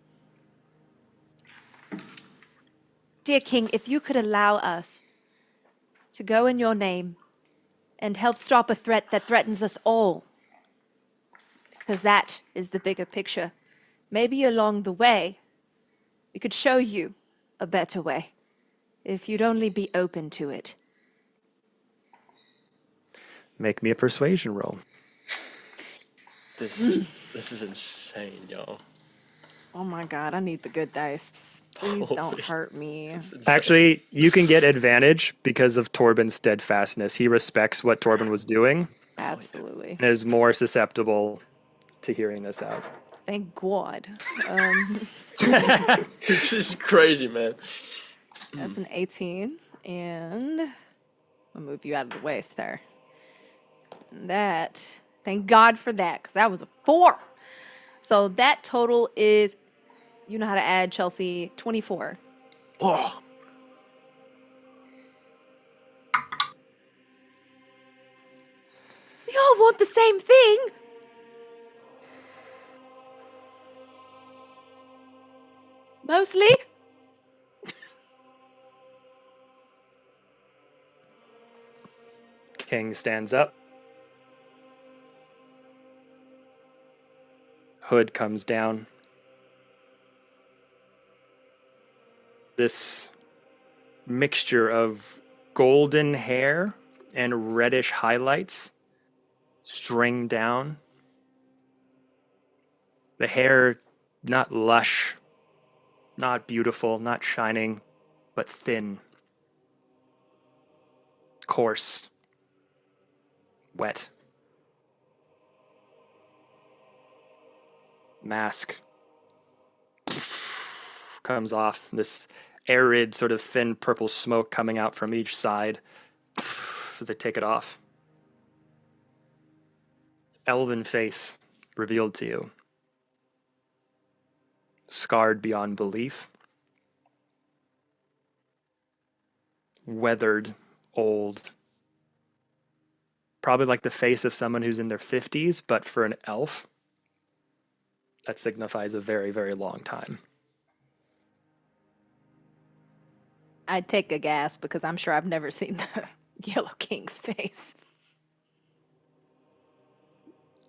Dear King, if you could allow us to go in your name and help stop a threat that threatens us all, because that is the bigger picture. Maybe along the way, we could show you a better way, if you'd only be open to it. Make me a persuasion roll. This is insane, yo. Oh my God, I need the good dice. Please don't Holy- hurt me. This is insane. Actually, you can get advantage because of Torben's steadfastness. He respects what Torben was doing Absolutely. and is more susceptible to hearing this out. Thank God. This is crazy, man. That's an 18. And I'll move you out of the way, sir. And that, thank God for that, because that was a 4. So that total is, you know how to add, Chelsea, 24. Oh, We all want the same thing. Mostly. King stands up. Hood comes down. This mixture of golden hair and reddish highlights string down. The hair not lush, not beautiful, not shining, but thin, coarse, wet. Mask comes off, this arid sort of thin purple smoke coming out from each side as they take it off. Elven face revealed to you. scarred beyond belief. Weathered, old. Probably like the face of someone who's in their 50s, but for an elf, that signifies a very, very long time. I'd take a gasp because I'm sure I've never seen the Yellow King's face.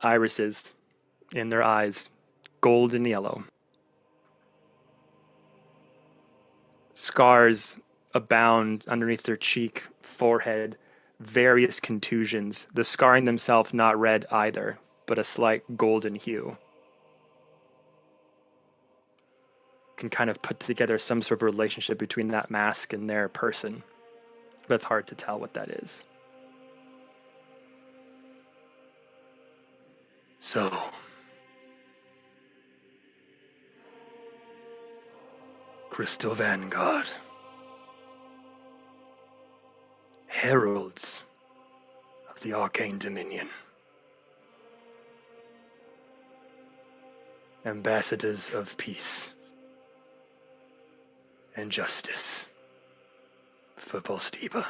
Irises in their eyes, golden yellow. Scars abound underneath their cheek, forehead, various contusions. The scarring themselves not red either, but a slight golden hue. Can kind of put together some sort of relationship between that mask and their person. But it's hard to tell what that is. So, Crystal Vanguard, heralds of the Arcane Dominion, ambassadors of peace and justice for Volsteepa.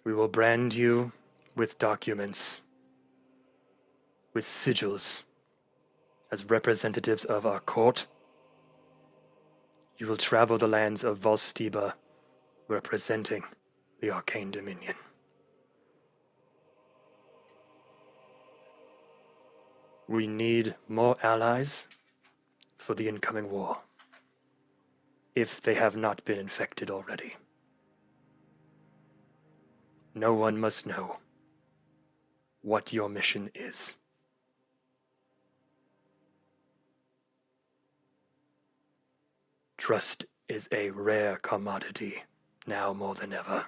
We will brand you with documents, with sigils, as representatives of our court. You will travel the lands of Volsteepa, representing the Arcane Dominion. We need more allies for the incoming war, if they have not been infected already. No one must know what your mission is. Trust is a rare commodity, now more than ever.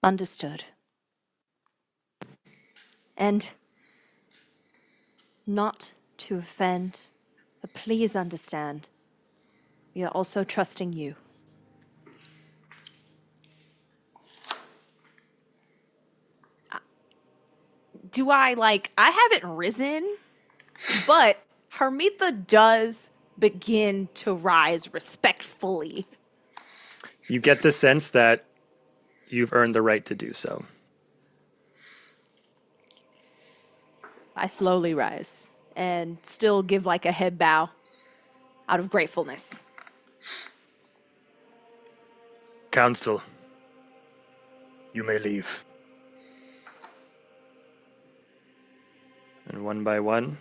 Understood. And not to offend, but please understand, we are also trusting you. I haven't risen, but Hermitha does begin to rise respectfully. You get the sense that you've earned the right to do so. I slowly rise and still give like a head bow out of gratefulness. Council, you may leave. And one by one,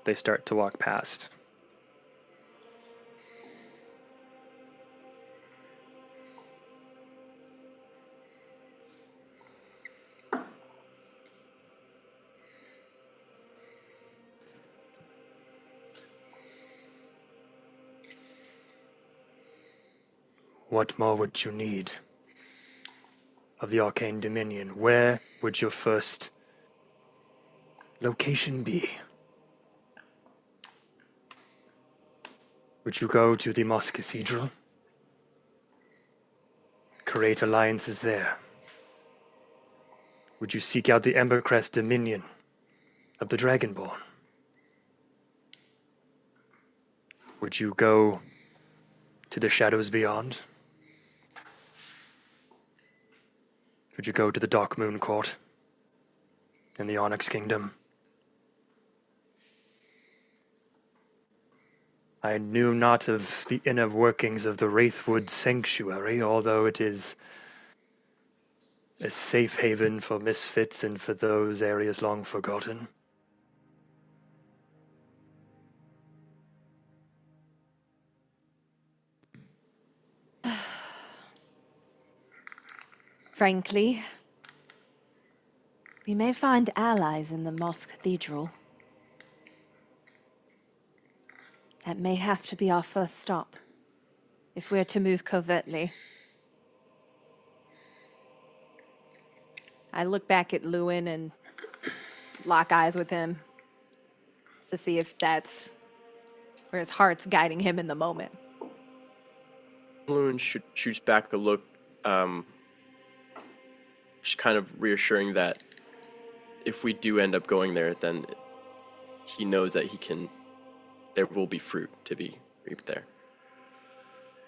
they start to walk past. What more would you need of the Arcane Dominion? Where would your first location be? Would you go to the Moss Cathedral? Create alliances there? Would you seek out the Embercrest Dominion of the Dragonborn? Would you go to the Shadows Beyond? Would you go to the Dark Moon Court in the Onyx Kingdom? I knew not of the inner workings of the Wraithwood Sanctuary, although it is a safe haven for misfits and for those areas long forgotten. Frankly, we may find allies in the Moss Cathedral. That may have to be our first stop, if we're to move covertly. I look back at Lewin and lock eyes with him. to see if that's where his heart's guiding him in the moment. Balloon shoots back a look, just kind of reassuring that if we do end up going there, then he knows that there will be fruit to be reaped there.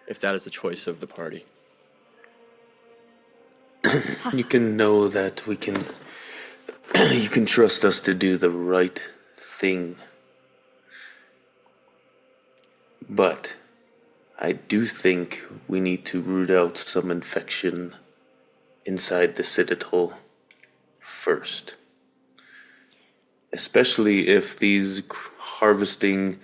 If that is the choice of the party. You can know that you can trust us to do the right thing. But I do think we need to root out some infection inside the citadel first. Especially if harvesting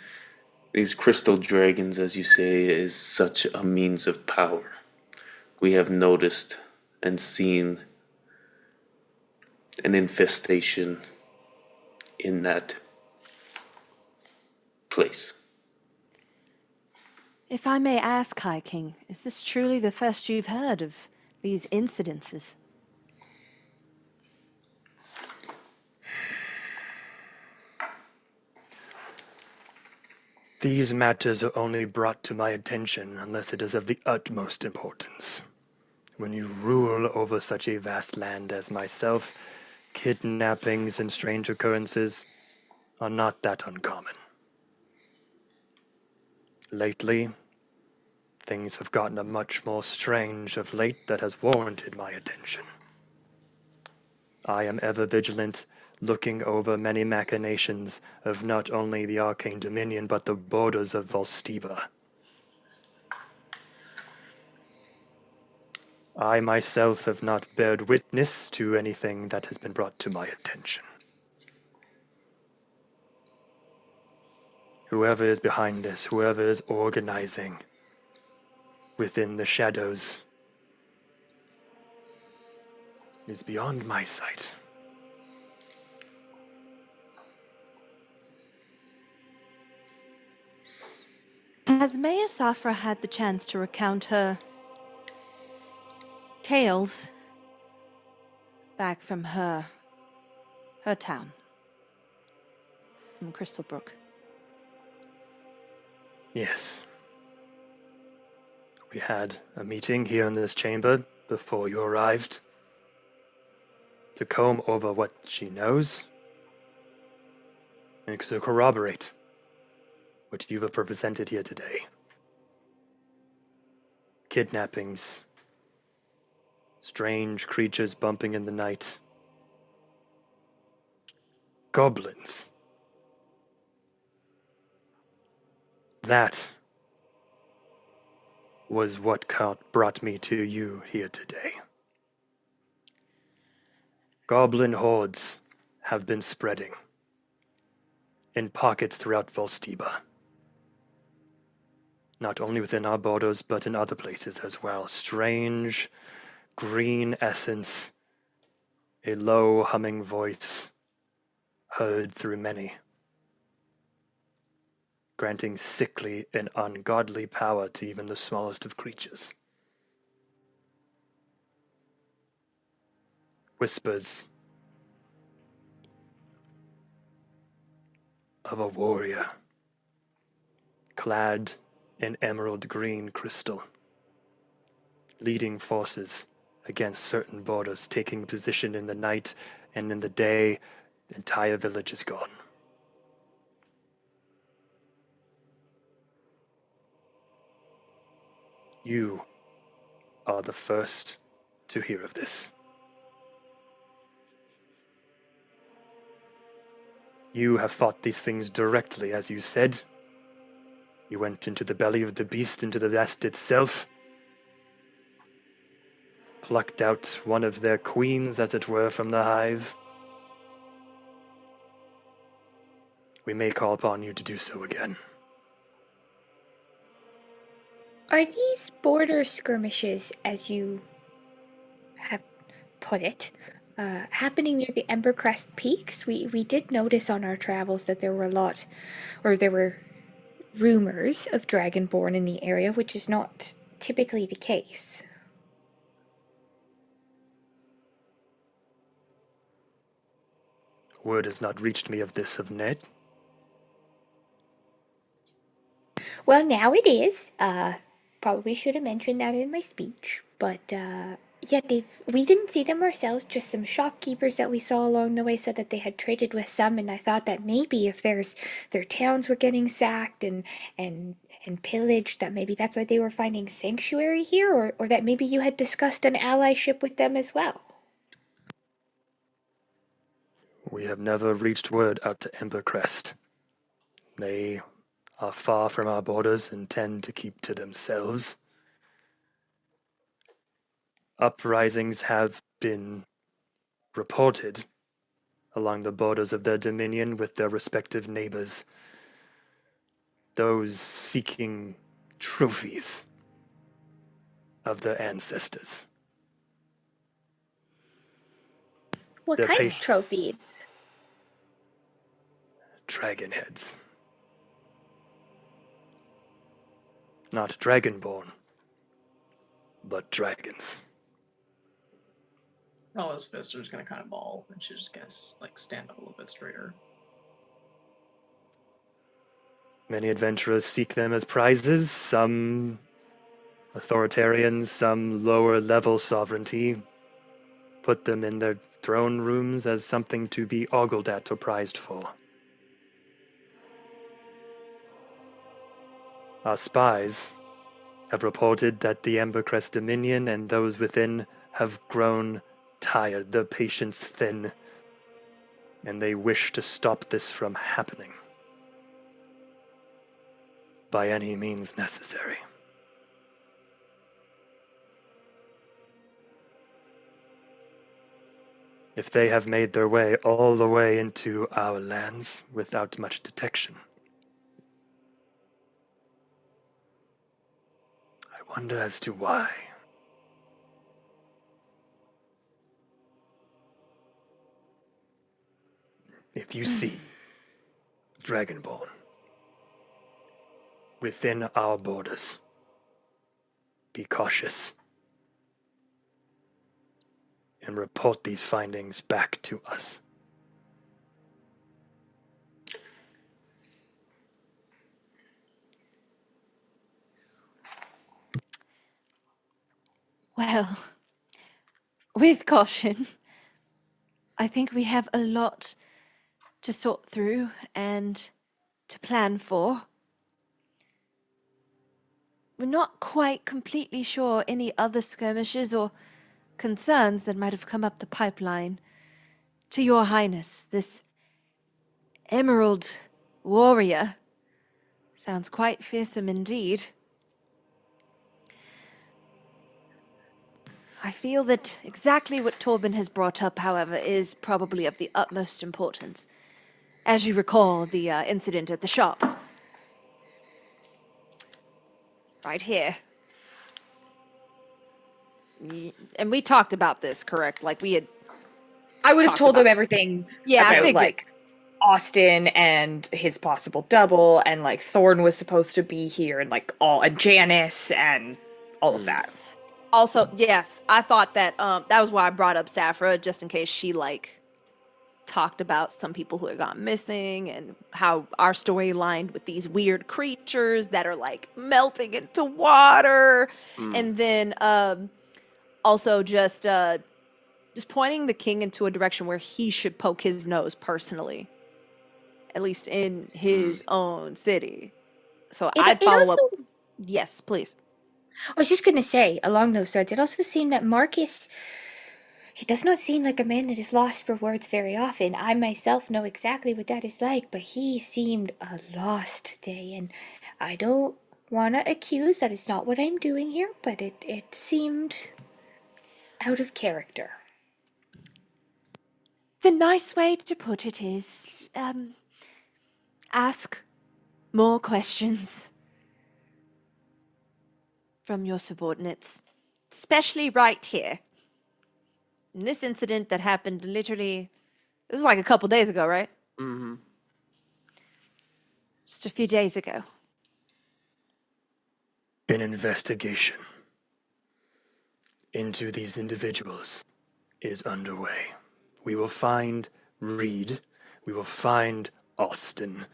these crystal dragons, as you say, is such a means of power. We have noticed and seen an infestation in that place. If I may ask, High King, is this truly the first you've heard of these incidences? These matters are only brought to my attention unless it is of the utmost importance. When you rule over such a vast land as myself, kidnappings and strange occurrences are not that uncommon. Lately, things have gotten much more strange of late that has warranted my attention. I am ever vigilant, looking over many machinations of not only the Arcane Dominion, but the borders of Volstiba. I myself have not bared witness to anything that has been brought to my attention. Whoever is behind this, whoever is organizing within the shadows, is beyond my sight. Has Maya Safra had the chance to recount her tales back from her town, from Crystalbrook? Yes. We had a meeting here in this chamber before you arrived to comb over what she knows and to corroborate what you have represented here today. Kidnappings, strange creatures bumping in the night, goblins. That was what brought me to you here today. Goblin hordes have been spreading in pockets throughout Volstiba. Not only within our borders, but in other places as well. Strange, green essence, a low humming voice, heard through many, granting sickly and ungodly power to even the smallest of creatures. Whispers of a warrior, clad in emerald green crystal, leading forces against certain borders, taking position in the night, and in the day, the entire village is gone. You are the first to hear of this. You have fought these things directly, as you said. You went into the belly of the beast, into the nest itself, plucked out one of their queens, as it were, from the hive. We may call upon you to do so again. Are these border skirmishes, as you have put it, happening near the Embercrest Peaks? We did notice on our travels that there were rumors of Dragonborn in the area, which is not typically the case. Word has not reached me of this of Ned. Well, now it is. Probably should have mentioned that in my speech, but yeah, we didn't see them ourselves. Just some shopkeepers that we saw along the way said that they had traded with some, and I thought that maybe if their towns were getting sacked and pillaged, that maybe that's why they were finding sanctuary here, or that maybe you had discussed an allyship with them as well. We have never reached word out to Embercrest. They are far from our borders and tend to keep to themselves. Uprisings have been reported along the borders of their dominion with their respective neighbors. Those seeking trophies of their ancestors. What kind of trophies? Dragon heads. Not dragonborn, but dragons. Ella's fist are just gonna kind of ball, and she's just gonna like stand up a little bit straighter. Many adventurers seek them as prizes, some authoritarians, some lower level sovereignty put them in their throne rooms as something to be ogled at or prized for. Our spies have reported that the Embercrest Dominion and those within have grown tired, their patience thin, and they wish to stop this from happening by any means necessary. If they have made their way all the way into our lands without much detection, I wonder as to why. If you see Dragonborn within our borders, be cautious and report these findings back to us. Well, with caution, I think we have a lot to sort through and to plan for. We're not quite completely sure any other skirmishes or concerns that might have come up the pipeline. To your highness, this emerald warrior sounds quite fearsome indeed. I feel that exactly what Torben has brought up, however, is probably of the utmost importance. As you recall, the incident at the shop. Right here. And we talked about this, correct? Like we had. I would have Talked told them about- everything Yeah, I about figured. like Austin and his possible double, and like Thorn was supposed to be here, and like and Janice and all of that. Also, yes, I thought that that was why I brought up Safra, just in case she like talked about some people who had gone missing and how our story aligned with these weird creatures that are like melting into water, and then also just pointing the king into a direction where he should poke his nose personally, at least in his own city. So I'd follow up. Yes, please. I was just gonna say, along those lines, it also seemed that Marcus, he does not seem like a man that is lost for words very often. I myself know exactly what that is like, but he seemed a lost today, and I don't want to accuse that it's not what I'm doing here, but it seemed out of character. The nice way to put it is, ask more questions from your subordinates, especially right here. In this incident that happened literally, this is like a couple days ago, right? Mm-hmm. Just a few days ago. An investigation into these individuals is underway. We will find Reed, we will find Austin,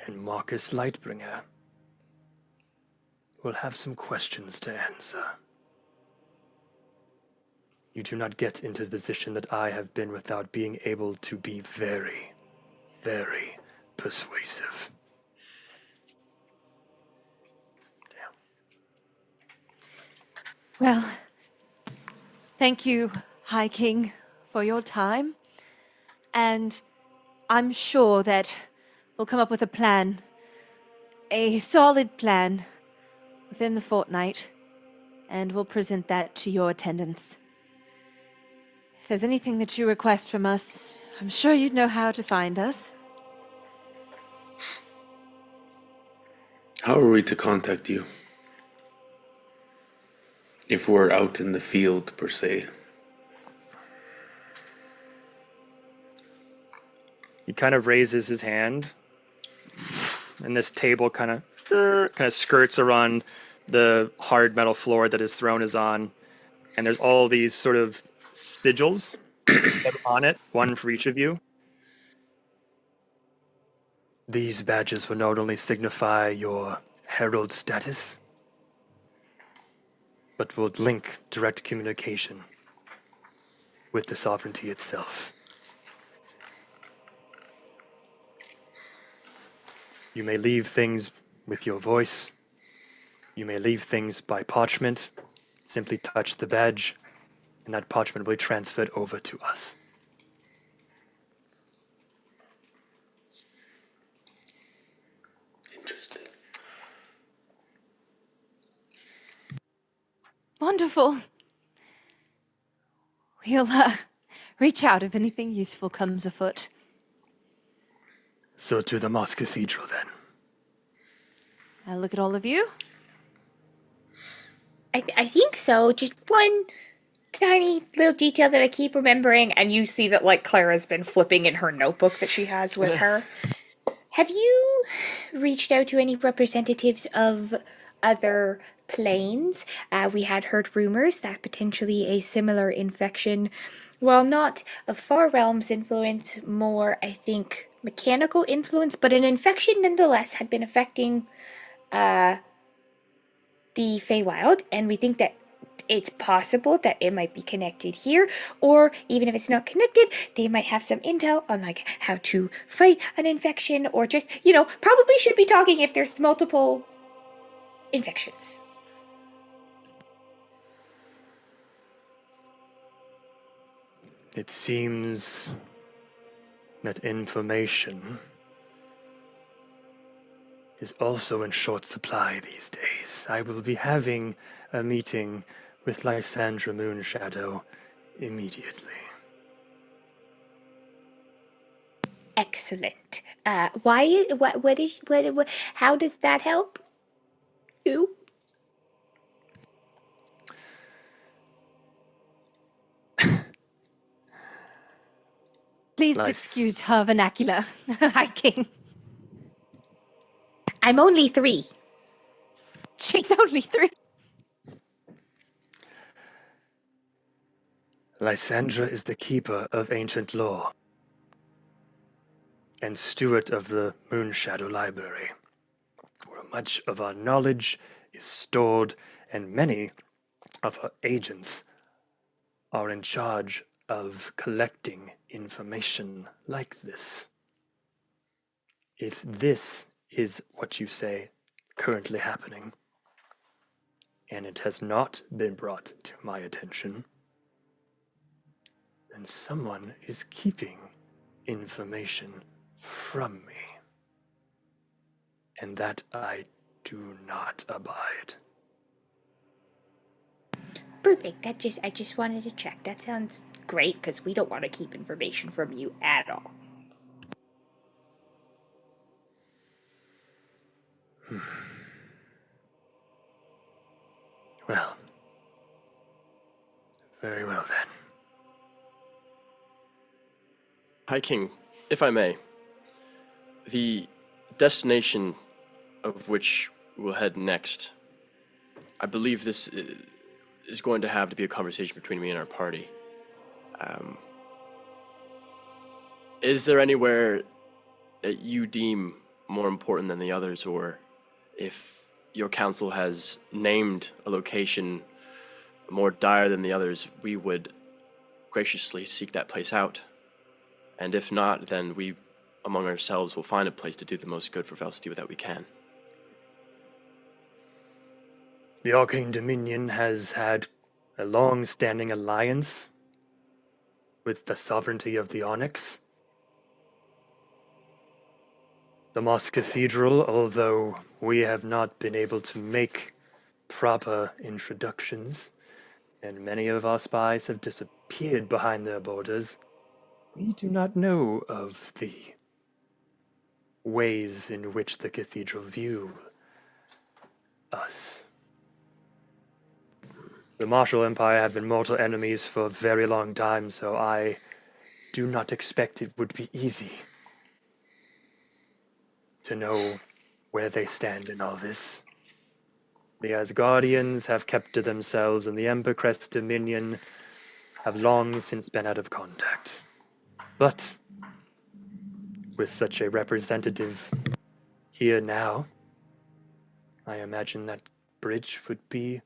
and Marcus Lightbringer, will have some questions to answer. You do not get into the position that I have been without being able to be very, very persuasive. Well, thank you, High King, for your time. And I'm sure that we'll come up with a plan, a solid plan, within the fortnight, and we'll present that to your attendants. If there's anything that you request from us, I'm sure you'd know how to find us. How are we to contact you? If we're out in the field, per se. He kind of raises his hand, and this table kind of skirts around the hard metal floor that his throne is on, and there's all these sort of sigils on it, one for each of you. These badges will not only signify your herald status, but will link direct communication with the sovereignty itself. You may leave things with your voice. You may leave things by parchment. Simply touch the badge, and that parchment will be transferred over to us. Interesting. Wonderful. We'll reach out if anything useful comes afoot. So to the Moss Cathedral, then. I'll look at all of you. I think so. Just one tiny little detail that I keep remembering. And you see that, like, Clara's been flipping in her notebook that she has with her. Have you reached out to any representatives of other planes? We had heard rumors that potentially a similar infection, while not of Far Realms influence, more, I think, mechanical influence, but an infection nonetheless had been affecting the Feywild, and we think that it's possible that it might be connected here, or even if it's not connected, they might have some intel on like how to fight an infection, or just, probably should be talking if there's multiple infections. It seems that information is also in short supply these days. I will be having a meeting with Lysandra Moonshadow immediately. Excellent. How does that help you? Please Nice. excuse her vernacular, High King. I'm only 3. She's only 3. Lysandra is the keeper of ancient lore and steward of the Moonshadow Library, where much of our knowledge is stored, and many of her agents are in charge of collecting information like this. If this is what you say currently happening, and it has not been brought to my attention, then someone is keeping information from me. And that I do not abide. Perfect. I just wanted to check. That sounds great, because we don't want to keep information from you at all. Well, very well then. High King, if I may, the destination of which we'll head next, I believe this is going to have to be a conversation between me and our party. Is there anywhere that you deem more important than the others, or if your council has named a location more dire than the others, we would graciously seek that place out. And if not, then we, among ourselves, will find a place to do the most good for Valstiva that we can. The Arcane Dominion has had a long-standing alliance with the sovereignty of the Onyx. The Moss Cathedral, although we have not been able to make proper introductions, and many of our spies have disappeared behind their borders, we do not know of the ways in which the cathedral view us. The Martial Empire have been mortal enemies for a very long time, so I do not expect it would be easy to know where they stand in all this. The Asgardians have kept to themselves, and the Embercrest Dominion have long since been out of contact. But with such a representative here now, I imagine that bridge would be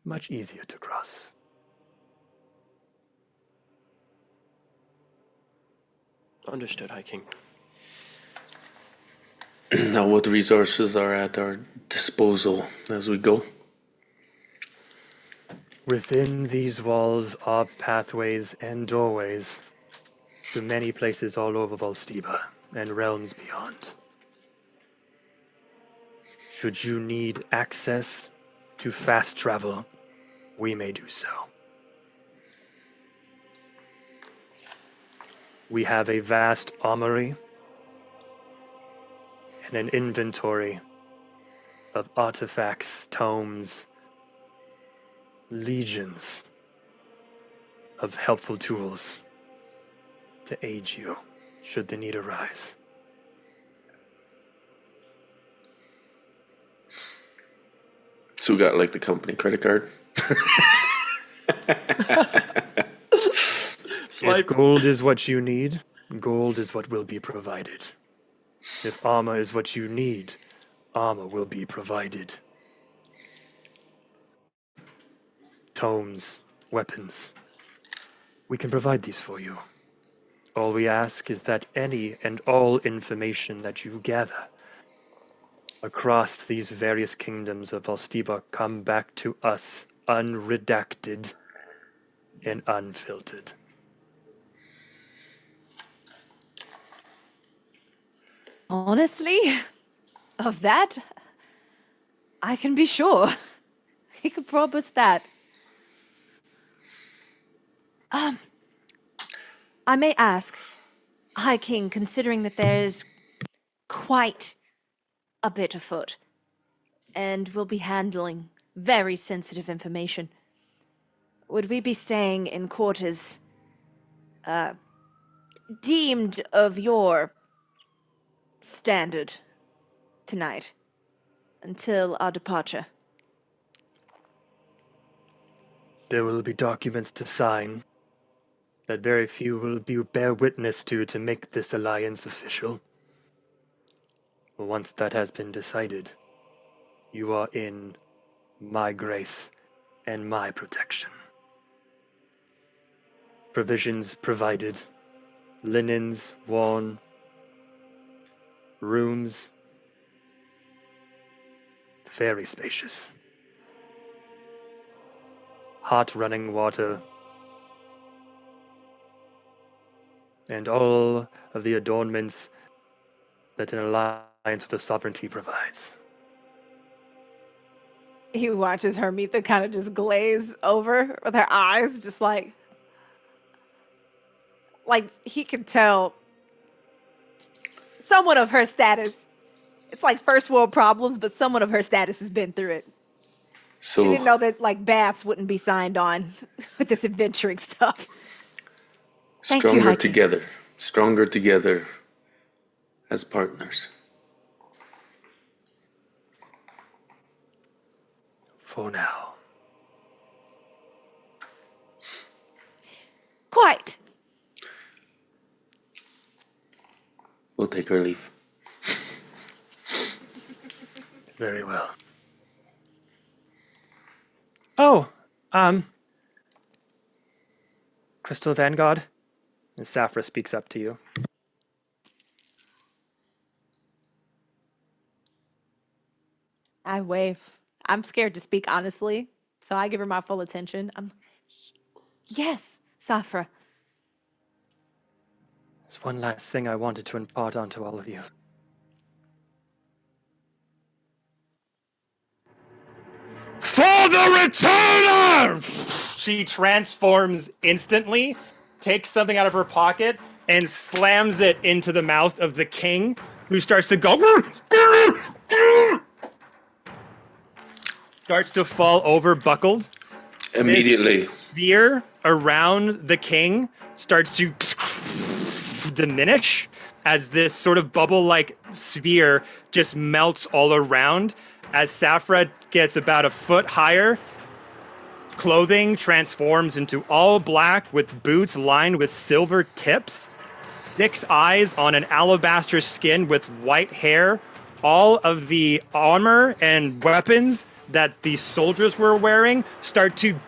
much easier to cross. Understood, High King. Now, what resources are at our disposal as we go? Within these walls are pathways and doorways to many places all over Valstiva and realms beyond. Should you need access to fast travel, we may do so. We have a vast armory and an inventory of artifacts, tomes, legions of helpful tools to aid you should the need arise. So we got like the company credit card. If gold is what you need, gold is what will be provided. If armor is what you need, armor will be provided. Tomes, weapons. We can provide these for you. All we ask is that any and all information that you gather across these various kingdoms of Valstiva come back to us unredacted and unfiltered. Honestly, of that, I can be sure. He could promise that. I may ask, High King, considering that there's quite a bit afoot, and we'll be handling very sensitive information, would we be staying in quarters deemed of your standard tonight until our departure? There will be documents to sign that very few will bear witness to make this alliance official. Once that has been decided, you are in my grace and my protection. Provisions provided, linens worn, rooms very spacious. Hot running water, and all of the adornments that an alliance with the sovereignty provides. He watches Hermitha kind of just glaze over with her eyes, just like he could tell someone of her status. It's like first world problems, but someone of her status has been through it. So She didn't know that like baths wouldn't be signed on with this adventuring stuff. Thank you, stronger High King. together. Stronger together as partners. For now. Quite. We'll take our leave. Very well. Crystal Vanguard? And Saphra speaks up to you. I wave. I'm scared to speak honestly, so I give her my full attention. Yes, Safra. There's one last thing I wanted to impart onto all of you. For the returner! She transforms instantly, takes something out of her pocket, and slams it into the mouth of the king, who starts to go... starts to fall over, buckled. Immediately. This sphere around the king starts to diminish as this sort of bubble-like sphere just melts all around. As Safra gets about a foot higher, clothing transforms into all black with boots lined with silver tips, thick eyes on an alabaster skin with white hair. All of the armor and weapons that the soldiers were wearing start to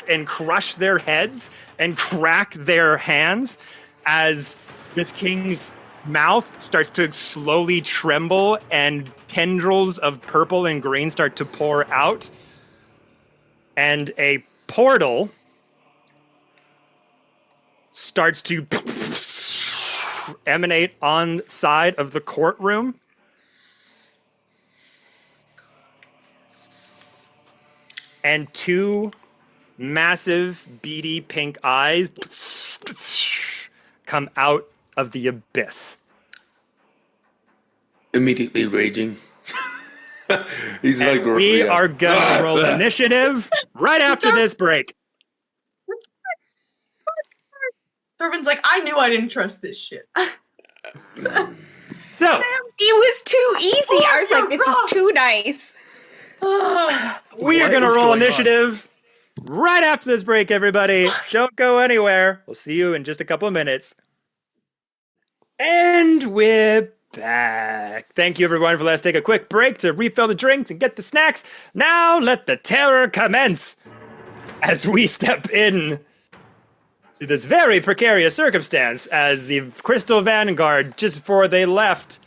and crush their heads and crack their hands as this king's mouth starts to slowly tremble and tendrils of purple and green start to pour out. And a portal starts to emanate on side of the courtroom. And two massive, beady pink eyes come out of the abyss. Immediately raging. He's And like, we yeah. are gonna roll initiative right after this break. Thorben's like, I knew I didn't trust this shit. So, It was too easy. I was like, this is too nice. we are What gonna is roll going on? initiative right after this break, everybody. Don't go anywhere. We'll see you in just a couple of minutes. And we're back. Thank you, everyone, for let's take a quick break to refill the drinks and get the snacks. Now let the terror commence as we step in to this very precarious circumstance as the Crystal Vanguard, just before they left,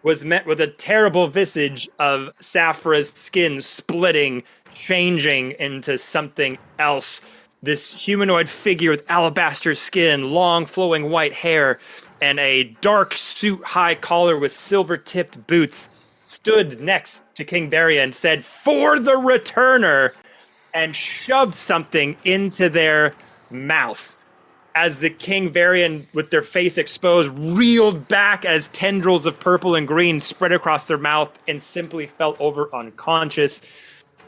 was met with a terrible visage of Safra's skin splitting, changing into something else. This humanoid figure with alabaster skin, long flowing white hair, and a dark suit high collar with silver-tipped boots stood next to King Varia and said, "For the returner," and shoved something into their mouth. As the King Varian, with their face exposed, reeled back as tendrils of purple and green spread across their mouth and simply fell over unconscious.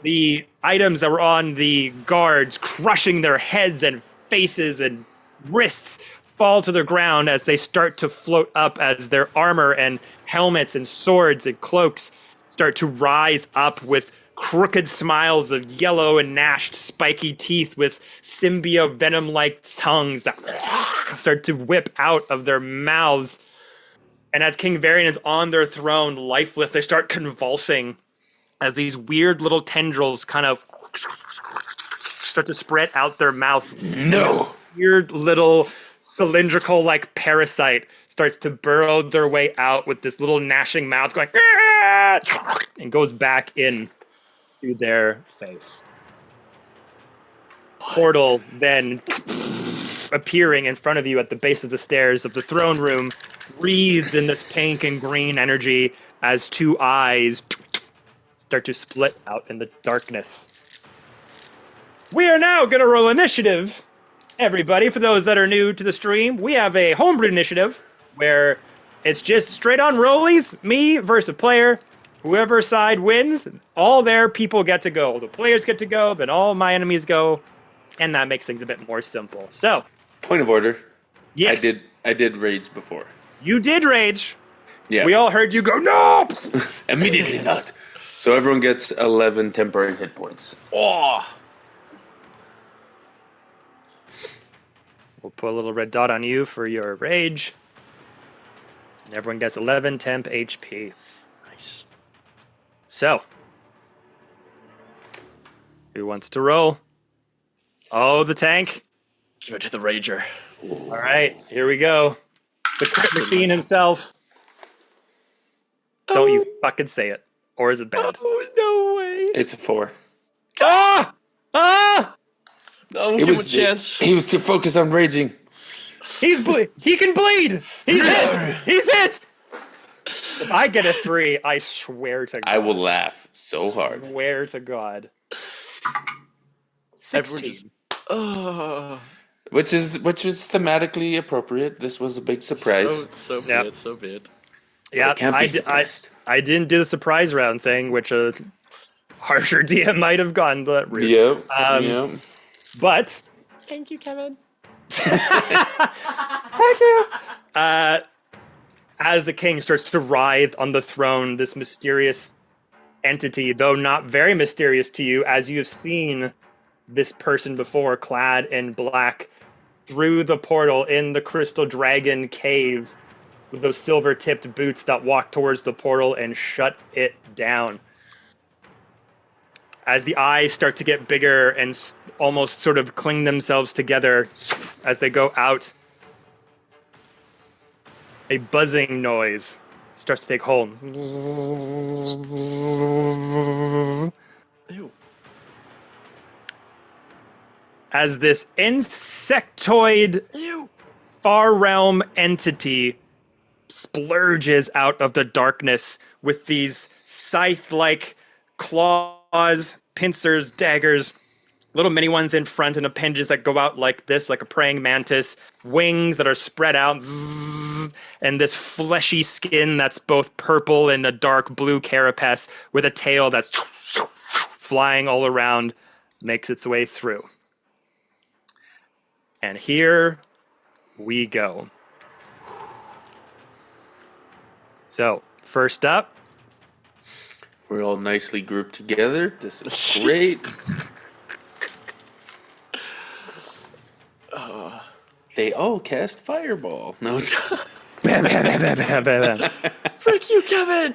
The items that were on the guards, crushing their heads and faces and wrists, fall to the ground as they start to float up as their armor and helmets and swords and cloaks start to rise up with crooked smiles of yellow and gnashed spiky teeth with symbiote venom-like tongues that start to whip out of their mouths. And as King Varian is on their throne, lifeless, they start convulsing as these weird little tendrils kind of start to spread out their mouth. No. Weird little cylindrical like parasite starts to burrow their way out with this little gnashing mouth going and goes back in to their face. Portal then appearing in front of you at the base of the stairs of the throne room, breathed in this pink and green energy as two eyes start to split out in the darkness. We are now going to roll initiative. Everybody, for those that are new to the stream, we have a homebrew initiative where it's just straight on rollies, me versus a player. Whoever side wins, all their people get to go. The players get to go, then all my enemies go, and that makes things a bit more simple. So, Point of order. yes, I did rage before. you did rage. Yeah. We all heard you go, no! Immediately not. So everyone gets 11 temporary hit points. Oh. We'll put a little red dot on you for your rage. And everyone gets 11 temp HP. Nice. So, who wants to roll? Oh, the tank. Give it to the Rager. All right, here we go. The crit machine himself. Don't you fucking say it. Or is it bad? Oh, no way. It's a 4. Ah! Ah! No, give him a chance. He was too focused on raging. He can bleed! He's hit! He's hit! If I get a 3, I swear to God. I will laugh so hard. Swear to God. 16. Which was thematically appropriate. This was a big surprise. So be Yep. it, so be it. Yeah, Can't be surprised. I didn't do the surprise round thing, which a harsher DM might have gone that route. Yep. Yep. But Thank you, Kevin. as the king starts to writhe on the throne, this mysterious entity, though not very mysterious to you, as you have seen this person before, clad in black, through the portal in the Crystal Dragon cave, with those silver-tipped boots that walk towards the portal and shut it down. As the eyes start to get bigger and almost sort of cling themselves together as they go out, a buzzing noise starts to take hold. Ew. As this insectoid far realm entity splurges out of the darkness with these scythe-like claws, pincers, daggers, little mini ones in front and appendages that go out like this, like a praying mantis, wings that are spread out, and this fleshy skin that's both purple and a dark blue carapace with a tail that's flying all around, makes its way through. And here we go. So, first up, We're all nicely grouped together. This is great. They all cast Fireball. No, bam, bam, bam, bam, bam, bam, bam. Frick you, Kevin!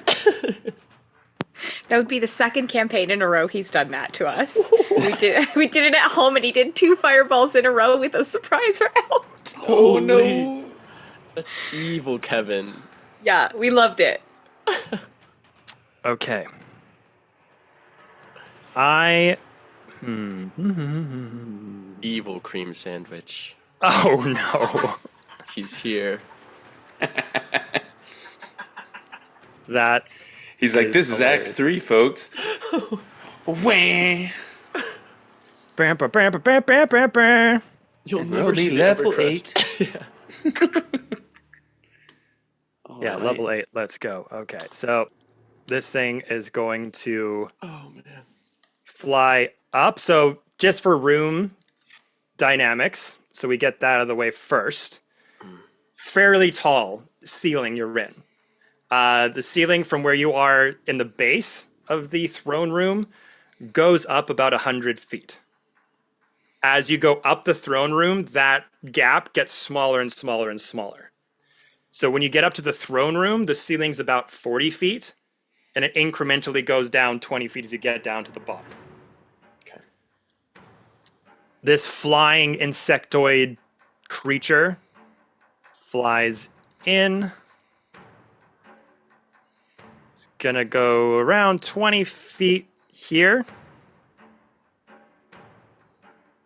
That would be the second campaign in a row he's done that to us. we did it at home, and he did 2 fireballs in a row with a surprise round. Oh no! That's evil, Kevin. Yeah, we loved it. Okay. Evil cream sandwich. Oh no. He's here. That he's like, this is Act hilarious. 3, folks. Wah. bam, bam, bam, bam, bam, bam, bam. You'll We're never only see level Evercrest. 8. Yeah, level 8. Let's go. Okay, so this thing is going to Oh man. fly up. So just for room dynamics, so we get that out of the way first. Fairly tall ceiling you're in. The ceiling from where you are in the base of the throne room goes up about 100 feet. As you go up the throne room, that gap gets smaller and smaller and smaller. So when you get up to the throne room, the ceiling's about 40 feet, and it incrementally goes down 20 feet as you get down to the bottom. Okay. This flying insectoid creature flies in. It's gonna go around 20 feet here.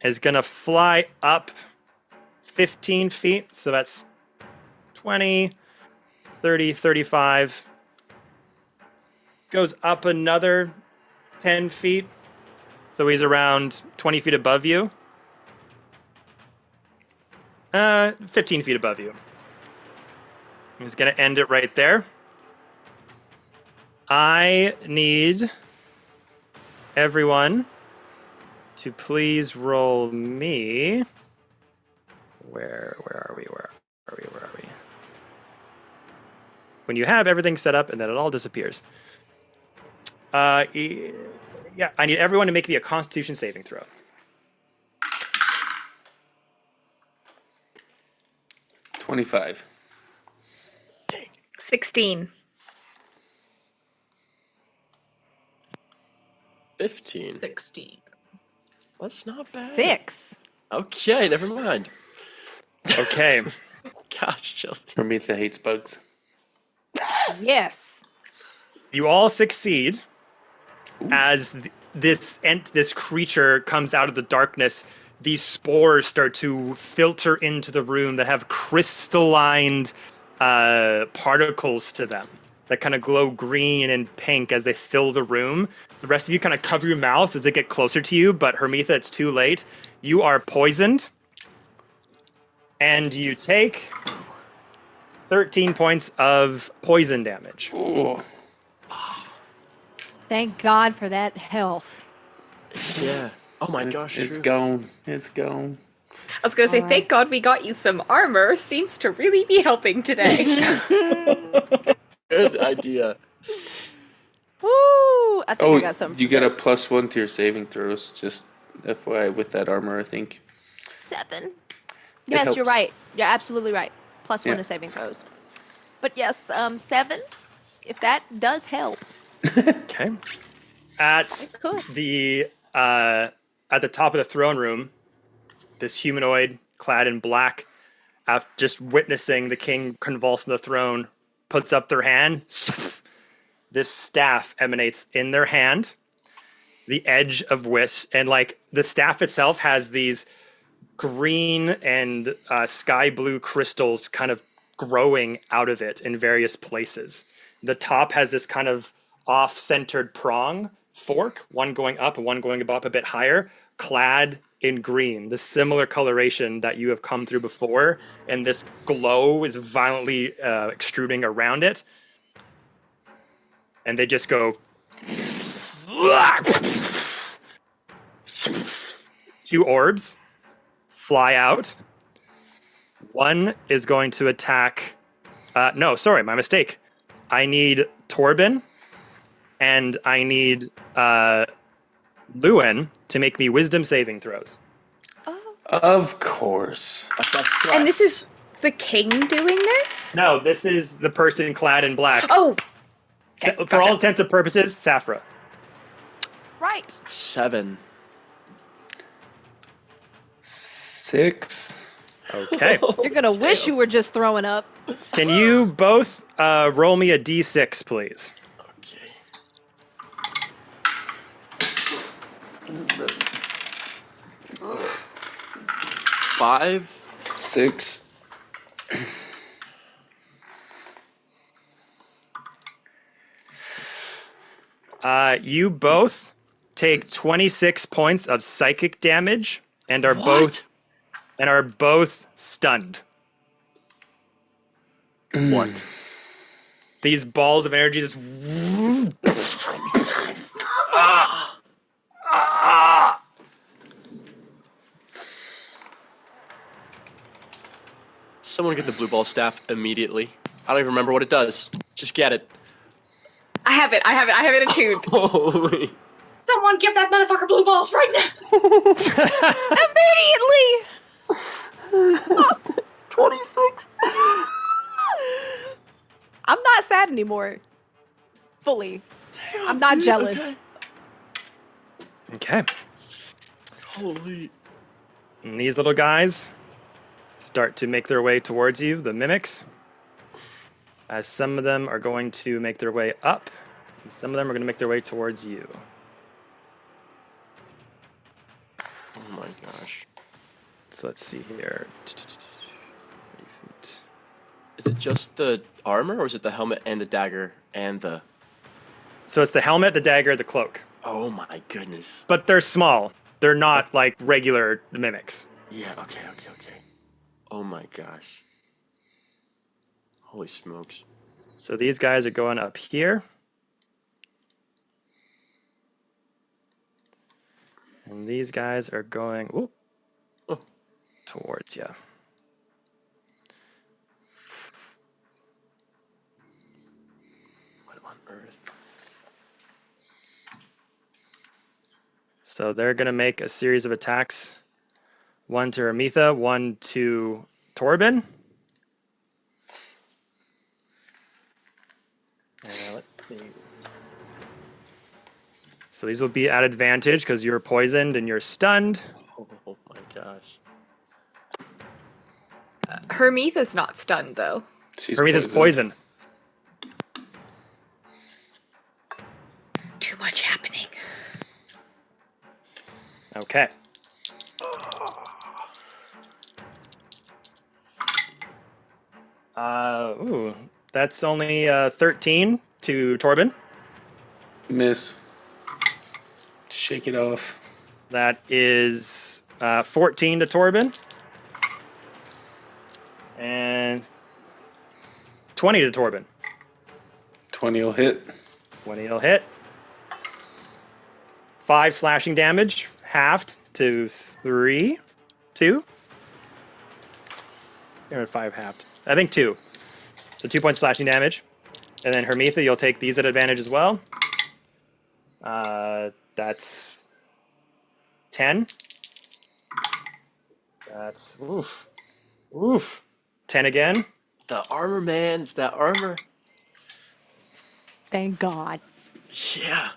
Is gonna fly up 15 feet, so that's 20, 30, 35. Goes up another 10 feet, so he's around 20 feet above you. 15 feet above you. He's gonna end it right there. I need everyone to please roll me. Where are we? When you have everything set up and then it all disappears. Yeah, I need everyone to make me a Constitution saving throw. 25. 16. 15. 16. That's not bad. 6. Okay, never mind. Okay. Gosh, Chelsea. Hermitha hates bugs. Yes. You all succeed as this creature comes out of the darkness. These spores start to filter into the room that have crystalline particles to them that kind of glow green and pink as they fill the room. The rest of you kind of cover your mouths as they get closer to you, but Hermitha, it's too late. You are poisoned, and you take 13 points of poison damage. Ooh. Thank God for that health. Yeah. Oh my gosh, It's true. gone. It's gone. I was gonna say, thank God we got you some armor. Seems to really be helping today. Good idea. Woo! I think I Oh, got something. you for get a this. +1 to your saving throws. Just FYI with that armor, I think. 7. Yes, you're helps. right. You're absolutely right. +1 Yeah. to saving throws. But yes, 7. If that does help, Okay. At could. the top of the throne room, this humanoid clad in black, after just witnessing the king convulse on the throne, puts up their hand. This staff emanates in their hand, the edge of which, and like the staff itself has these green and sky blue crystals kind of growing out of it in various places. The top has this kind of off-centered prong fork, one going up and one going up a bit higher, clad in green, the similar coloration that you have come through before, and this glow is violently extruding around it. And they just go... Two orbs fly out. One is going to attack... no, sorry, my mistake. I need Torben, and I need Lewin to make me wisdom saving throws. Of course. And this is the king doing this? No, this is the person clad in black. Oh, For all intents and purposes, Safra. Right. 7. 6. Okay. You're going to wish you were just throwing up. Can you both roll me a d6, please? Okay. Five. 6. You both take 26 points of psychic damage and are both stunned. One. These balls of energy just Someone get the blue ball staff immediately. I don't even remember what it does. Just get it. I have it attuned. Holy. Someone give that motherfucker blue balls right now! Immediately! 26. I'm not sad anymore. Fully. I'm not jealous. Okay. Holy. And these little guys start to make their way towards you, the mimics. As some of them are going to make their way up, and some of them are going to make their way towards you. Oh my gosh. So let's see here. Is it just the armor, or is it the helmet and the dagger and the... So it's the helmet, the dagger, the cloak. Oh my goodness. But they're small. They're not like regular mimics. Yeah, okay. Oh my gosh. Holy smokes. So these guys are going up here. And these guys are going towards you. What on earth? So they're going to make a series of attacks. One to Hermitha, one to Torben. Let's see. So these will be at advantage because you're poisoned and you're stunned. Oh my gosh. Hermetha's not stunned though. She's Hermetha's poisoned. Too much happening. Okay. That's only 13 to Torben. Miss. Shake it off. That is 14 to Torben. And 20 to Torben. 20 will hit. 20 will hit. 5 slashing damage, halved to 3. 2? Or 5 halved. I think 2. So 2 points slashing damage. And then Hermetha, you'll take these at advantage as well. That's 10. That's oof. Oof. 10 again. The armor, man. It's that armor. Thank God. Yeah.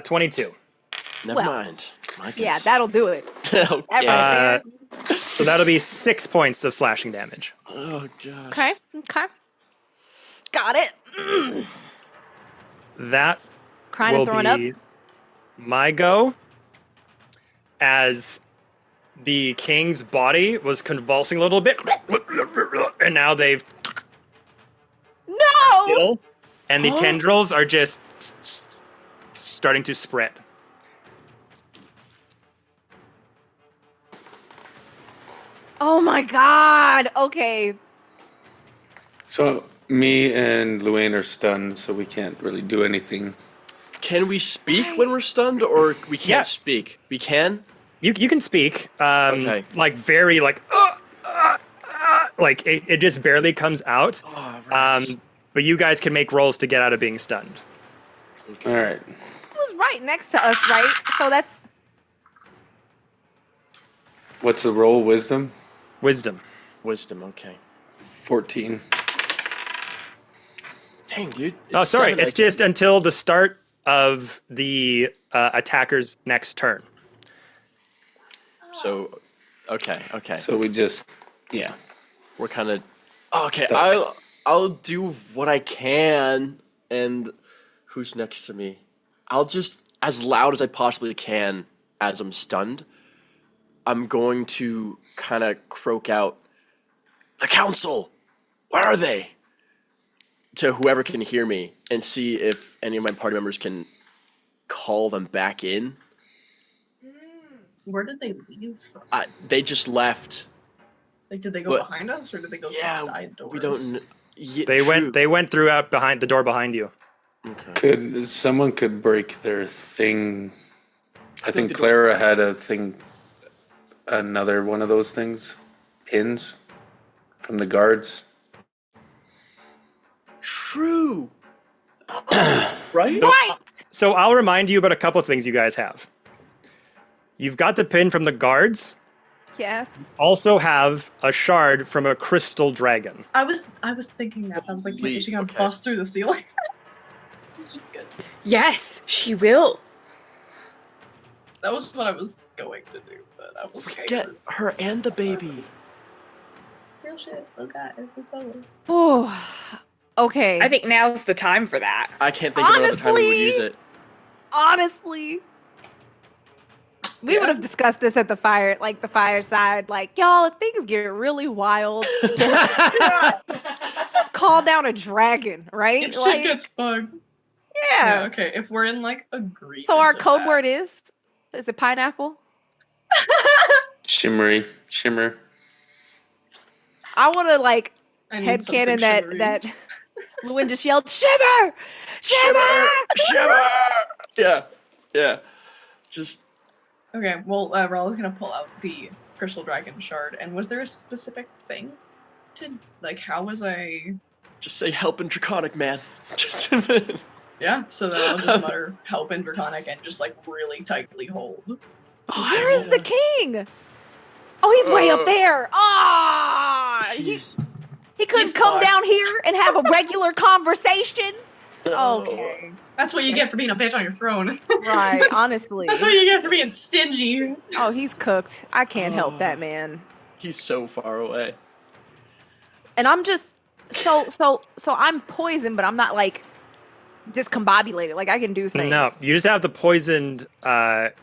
22. Never Well, mind. My Yeah, goodness. that'll do it. Okay. That right there. So that'll be 6 points of slashing damage. Oh gosh. Okay. Okay. Got it. That Crying will and throwing up. be my go, as the king's body was convulsing a little bit, and now they've No! still, and the tendrils are just starting to spread. Oh my God. Okay. So me and Luann are stunned, so we can't really do anything. Can we speak when we're stunned, or we can't Yeah. speak? We can. You can speak, Okay. like very like it just barely comes out. But you guys can make rolls to get out of being stunned. All right. It was right next to us, right? So that's What's the roll? Wisdom? Wisdom. Wisdom. Okay. 14. Dang, dude. Oh, sorry. seven It's again. just until the start of the attacker's next turn. So. Okay. So we just, yeah. We're kind of. Okay. Stuck. I'll do what I can. And who's next to me? I'll just, as loud as I possibly can, as I'm stunned, I'm going to kind of croak out, "The council! Where are they?" To whoever can hear me, and see if any of my party members can call them back in. Where did they leave? They just left. Like, did they go But- behind us or did they go Yeah, through the side doors? we don't. Yeah, They true. went throughout behind the door behind you. Could someone could break their thing? I think the- Clara had a thing, another one of those things, pins from the guards. True. Right? right. So I'll remind you about a couple of things you guys have. You've got the pin from the guards. Yes. Also have a shard from a crystal dragon. I was thinking that. I was like, is she gonna Okay. bust through the ceiling? Which is good. Yes, she will. That was what I was going to do, but I was like, Get her and the baby. real shit. Oh god, it's over. Oh. Okay. I think now's the time for that. I can't think of another time we would Honestly- use it. honestly, we would have discussed this at the fireside. Like, y'all, if things get really wild, let's just call down a dragon, right? If Like, shit gets fucked. yeah. Yeah, okay. If we're in like agreement. So our of code that. word is it pineapple? Shimmer. I want to like I need headcanon something that shimmery. that Lewin just yelled shimmer, shimmer. Shiver! Yeah. Just Okay, well, Ralla's gonna pull out the crystal dragon shard. And was there a specific thing to like? How was I? say help in Draconic, man. Just Yeah. So then I'll just mutter help in draconic and just like really tightly hold. Where is the king? Oh, he's way up there. Ah, he Jeez. couldn't He's come fucked. down here and have a regular conversation Okay. That's what you get for being a bitch on your throne. Right, honestly. That's what you get for being stingy. Oh, he's cooked. I can't help that man. He's so far away. And I'm just so I'm poisoned, but I'm not like discombobulated. Like I can do things. No, you just have the poisoned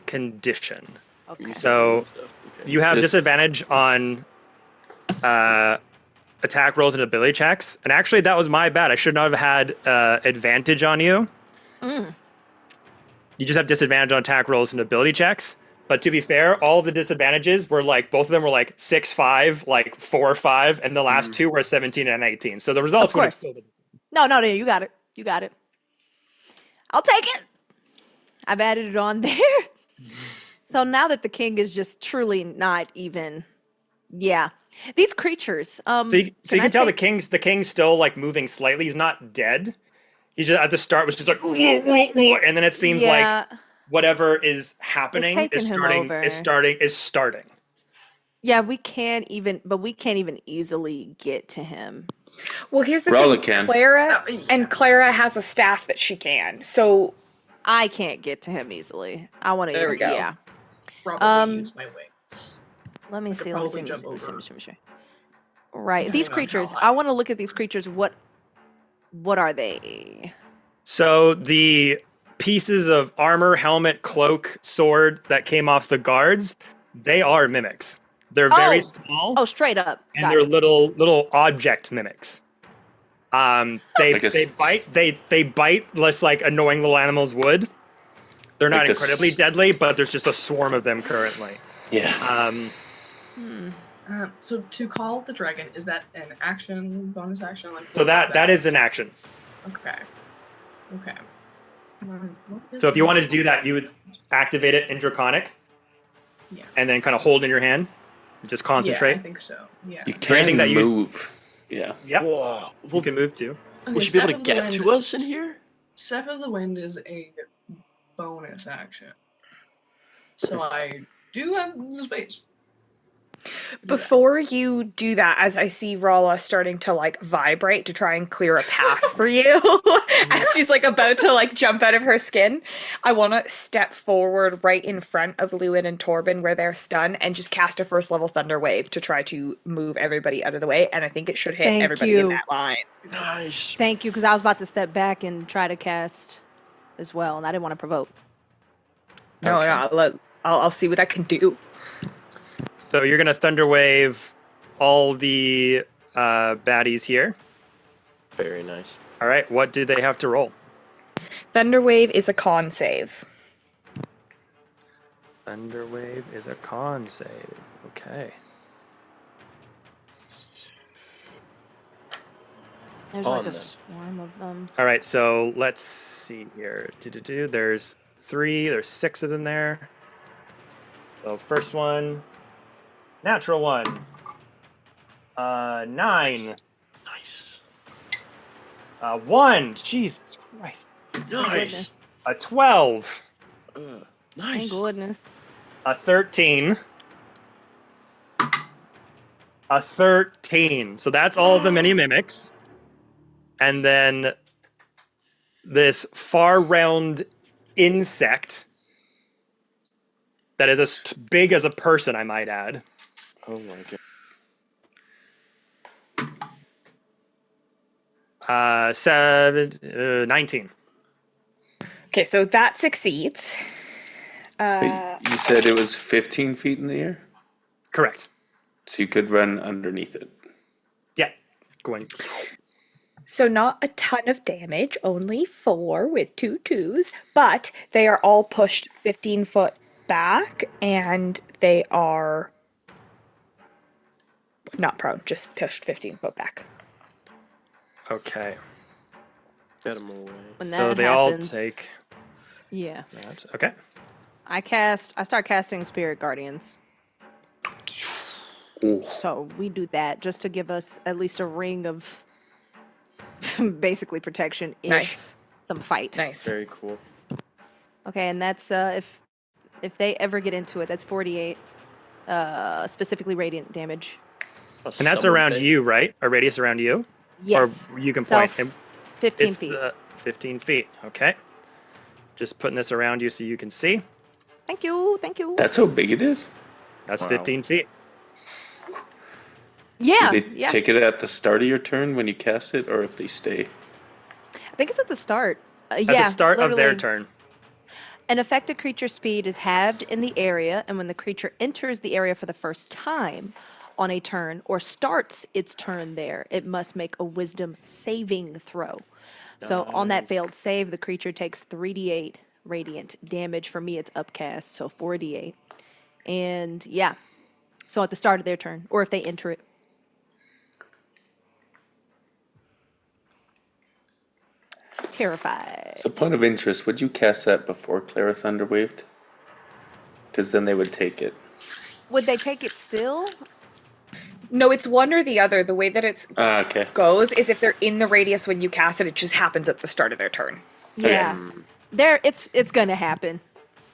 condition. Okay. So you have Just- disadvantage on attack rolls and ability checks. And actually, that was my bad. I should not have had advantage on you. You just have disadvantage on attack rolls and ability checks. But to be fair, all of the disadvantages were like, both of them were like 6, 5, like 4, 5, and the last two were 17 and 18. So the results Of would have course. still been. No, you got it. You got it. I'll take it. I've added it on there. So now that the king is just truly not even, yeah. These creatures. So you can tell take- the king's still like moving slightly. He's not dead. He just at the start was just like, and then it seems Yeah. like whatever is happening taking is him starting over. is starting. Yeah, we can't even easily get to him. Well, here's the Rolla thing. can. Clara and Clara has a staff that she can. So I can't get to him easily. I want to. There we go. Yeah. Probably use my wings. Let me see. could Let me probably see. jump over. Right. These Depending on creatures. how high. I want to look at these creatures. What are they? So the pieces of armor, helmet, cloak, sword that came off the guards, they are mimics. They're very Oh. small. Oh, straight up. And Got they're it. little object mimics. They Like a they bite they bite just like annoying little animals would. They're not Like a incredibly s- deadly, but there's just a swarm of them currently. Yeah. So to call the dragon, is that an action, bonus action? Like, So what that is an action. Okay. Okay. So if you wanted to do that, you would activate it in Draconic Yeah. and then kind of hold in your hand. Just Yeah, concentrate. I think so. Yeah. You anything can that you- move. Yeah. Yep. Whoa. You can move too. Okay, Will she be able Step to of the get Wind- to us in here? Step of the Wind is a bonus action. So I do have the space. before you do that, as I see Rala starting to like vibrate to try and clear a path for you, as she's like about to like jump out of her skin, I want to step forward right in front of Lewin and Torben where they're stunned and just cast a first level thunder wave to try to move everybody out of the way. And I think it should hit Thank everybody you. in that line. Nice. Thank you, because I was about to step back and try to cast as well, and I didn't want to provoke. No, I'll see what I can do. So you're gonna thunder wave all the baddies here. Very nice. All right. What do they have to roll? Thunder wave is a con save. Thunder wave is a con save. Okay. There's On like a then. swarm of them. All right. So let's see here. There's 6 of them there. So first one, natural 1. 9. Nice. 1. Jesus Christ. Nice. A 12. Thank Nice. goodness. A 13. A 13. So that's all of the mini mimics. And then this far round insect that is as big as a person, I might add. Oh my god. 19. Okay, so that succeeds. Wait, you said it was 15 feet in the air? Correct. So you could run underneath it. Yeah. Going. So not a ton of damage, only 4 with 2 2s, but they are all pushed 15 foot back, and they are not prone, just pushed 15 foot back. Okay. Get him away. When that So they happens, all take Yeah. that. Okay. I start casting Spirit Guardians. Ooh. So we do that just to give us at least a ring of basically protection ish. Nice. Some fight. Nice. Very cool. Okay, and that's if they ever get into it, that's 48 specifically radiant damage. And that's around you, right? A radius around you? Yes. Or you can Self, point. 15 It's feet. 15 feet. Okay. Just putting this around you so you can see. Thank you. Thank you. That's how big it is? That's Wow. 15 feet. Yeah. Do they Yeah. take it at the start of your turn when you cast it, or if they stay? I think it's at the start. At the start of their literally. turn. An affected creature's speed is halved in the area, and when the creature enters the area for the first time on a turn or starts its turn there, it must make a wisdom saving throw. So on that failed save, the creature takes 3d8 radiant damage. For me, it's upcast, so 4d8. And yeah, so at the start of their turn, or if they enter it. Terrified. So, point of interest, would you cast that before Clara Thunderwaved? Because then they would take it. Would they take it still? No, it's one or the other. The way that it Okay. goes is if they're in the radius when you cast it, it just happens at the start of their turn. Yeah. It's gonna happen.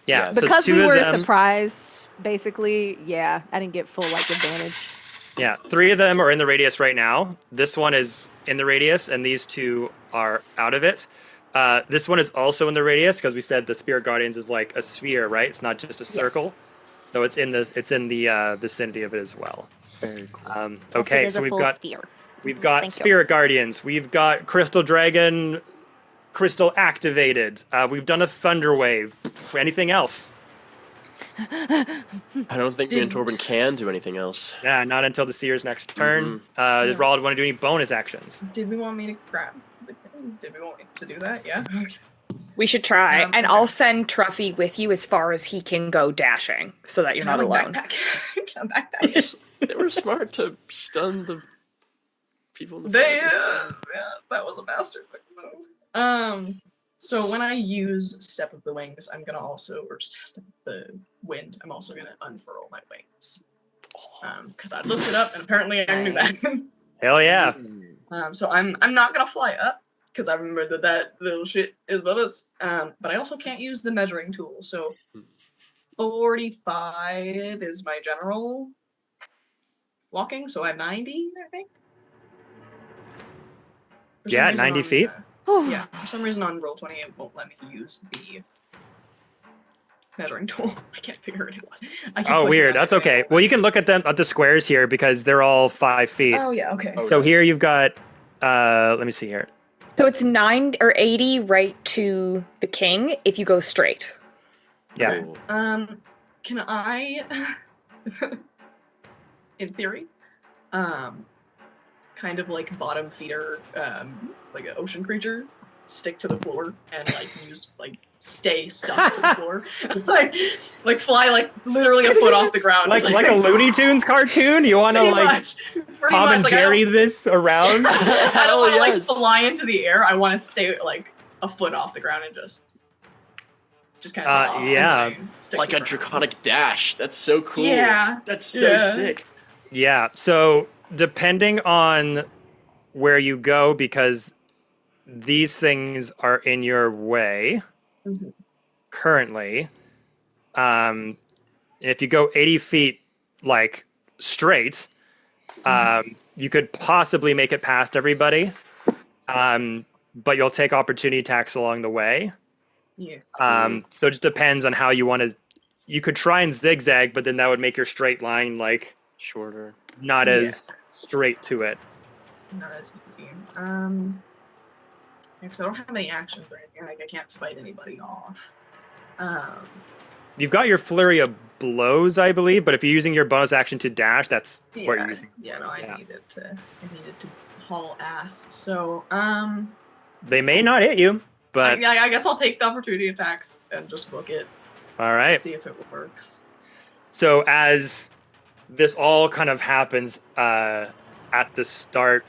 Yeah. so Because two we of were them- surprised, basically, yeah, I didn't get full advantage. Yeah, 3 of them are in the radius right now. This one is in the radius, and these 2 are out of it. This one is also in the radius because we said the Spirit Guardians is like a sphere, right? It's not just a circle. So it's in the vicinity of it as well. Very cool. Okay, so we've got sphere. got Thank you. Spirit Guardians. We've got Crystal Dragon, Crystal activated. We've done a Thunder Wave. Anything else? I don't think me and Torben can do anything else. Yeah, not until the Seer's next turn. Does Rolled want to do any bonus actions? Did we want me to grab the thing? Did we want me to do that? Yeah. We should try, and Okay. I'll send Truffy with you as far as he can go dashing, so that you're not alone. Backpack. Can I backpack? They were smart to stun the people in the They, front. yeah, that was a masterful move. So when I use Step of the Wings, I'm gonna also, or Step of the Wind, I'm also gonna unfurl my wings. Because I looked it up and apparently I knew that. Hell yeah. So I'm not gonna fly up because I remember that little shit is above us. But I also can't use the measuring tool. So 45 is my general walking, so I have 90, I think. For some Yeah, reason 90 feet. Yeah, for some reason on Roll20 it won't let me use the measuring tool. I can't figure it out. I keep Oh, clicking weird. on That's it. okay. Well, you can look at them at the squares here because they're all 5 feet. Oh yeah, okay. So here you've got. Let me see here. So it's 9 or 80 right to the king if you go straight. Yeah. Can I, in theory, kind of like bottom feeder, like an ocean creature, stick to the floor and stay stuck to the floor, and like fly literally a foot off the ground, Like a Looney Tunes cartoon? You want to pretty Tom and much, Jerry this around? I don't want to yes. fly into the air. I want to stay a foot off the ground and just kind of yeah. stick Like to a the ground. draconic dash. That's so cool. Yeah. That's so Yeah. sick. Yeah. So depending on where you go, because these things are in your way currently. If you go 80 feet straight, you could possibly make it past everybody. But you'll take opportunity attacks along the way. Yeah. So it just depends on how you want to. You could try and zigzag, but then that would make your straight line Shorter. not as straight to it. Not as easy. Because I don't have any actions or anything. I can't fight anybody off. You've got your flurry of blows, I believe, but if you're using your bonus action to dash, that's what you're using. Yeah, no, I Yeah. needed to haul ass. So, They may not hit you, but I guess I'll take the opportunity attacks and just book it. all right. See if it works. So as this all kind of happens at the start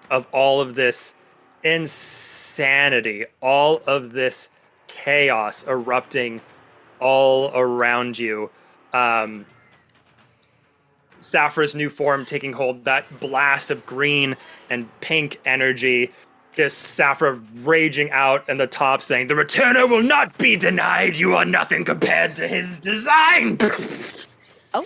of all of this insanity, all of this chaos erupting all around you, Saphra's new form taking hold, that blast of green and pink energy, just Saphra raging out and the top saying, "The returner will not be denied. You are nothing compared to his design." Oh,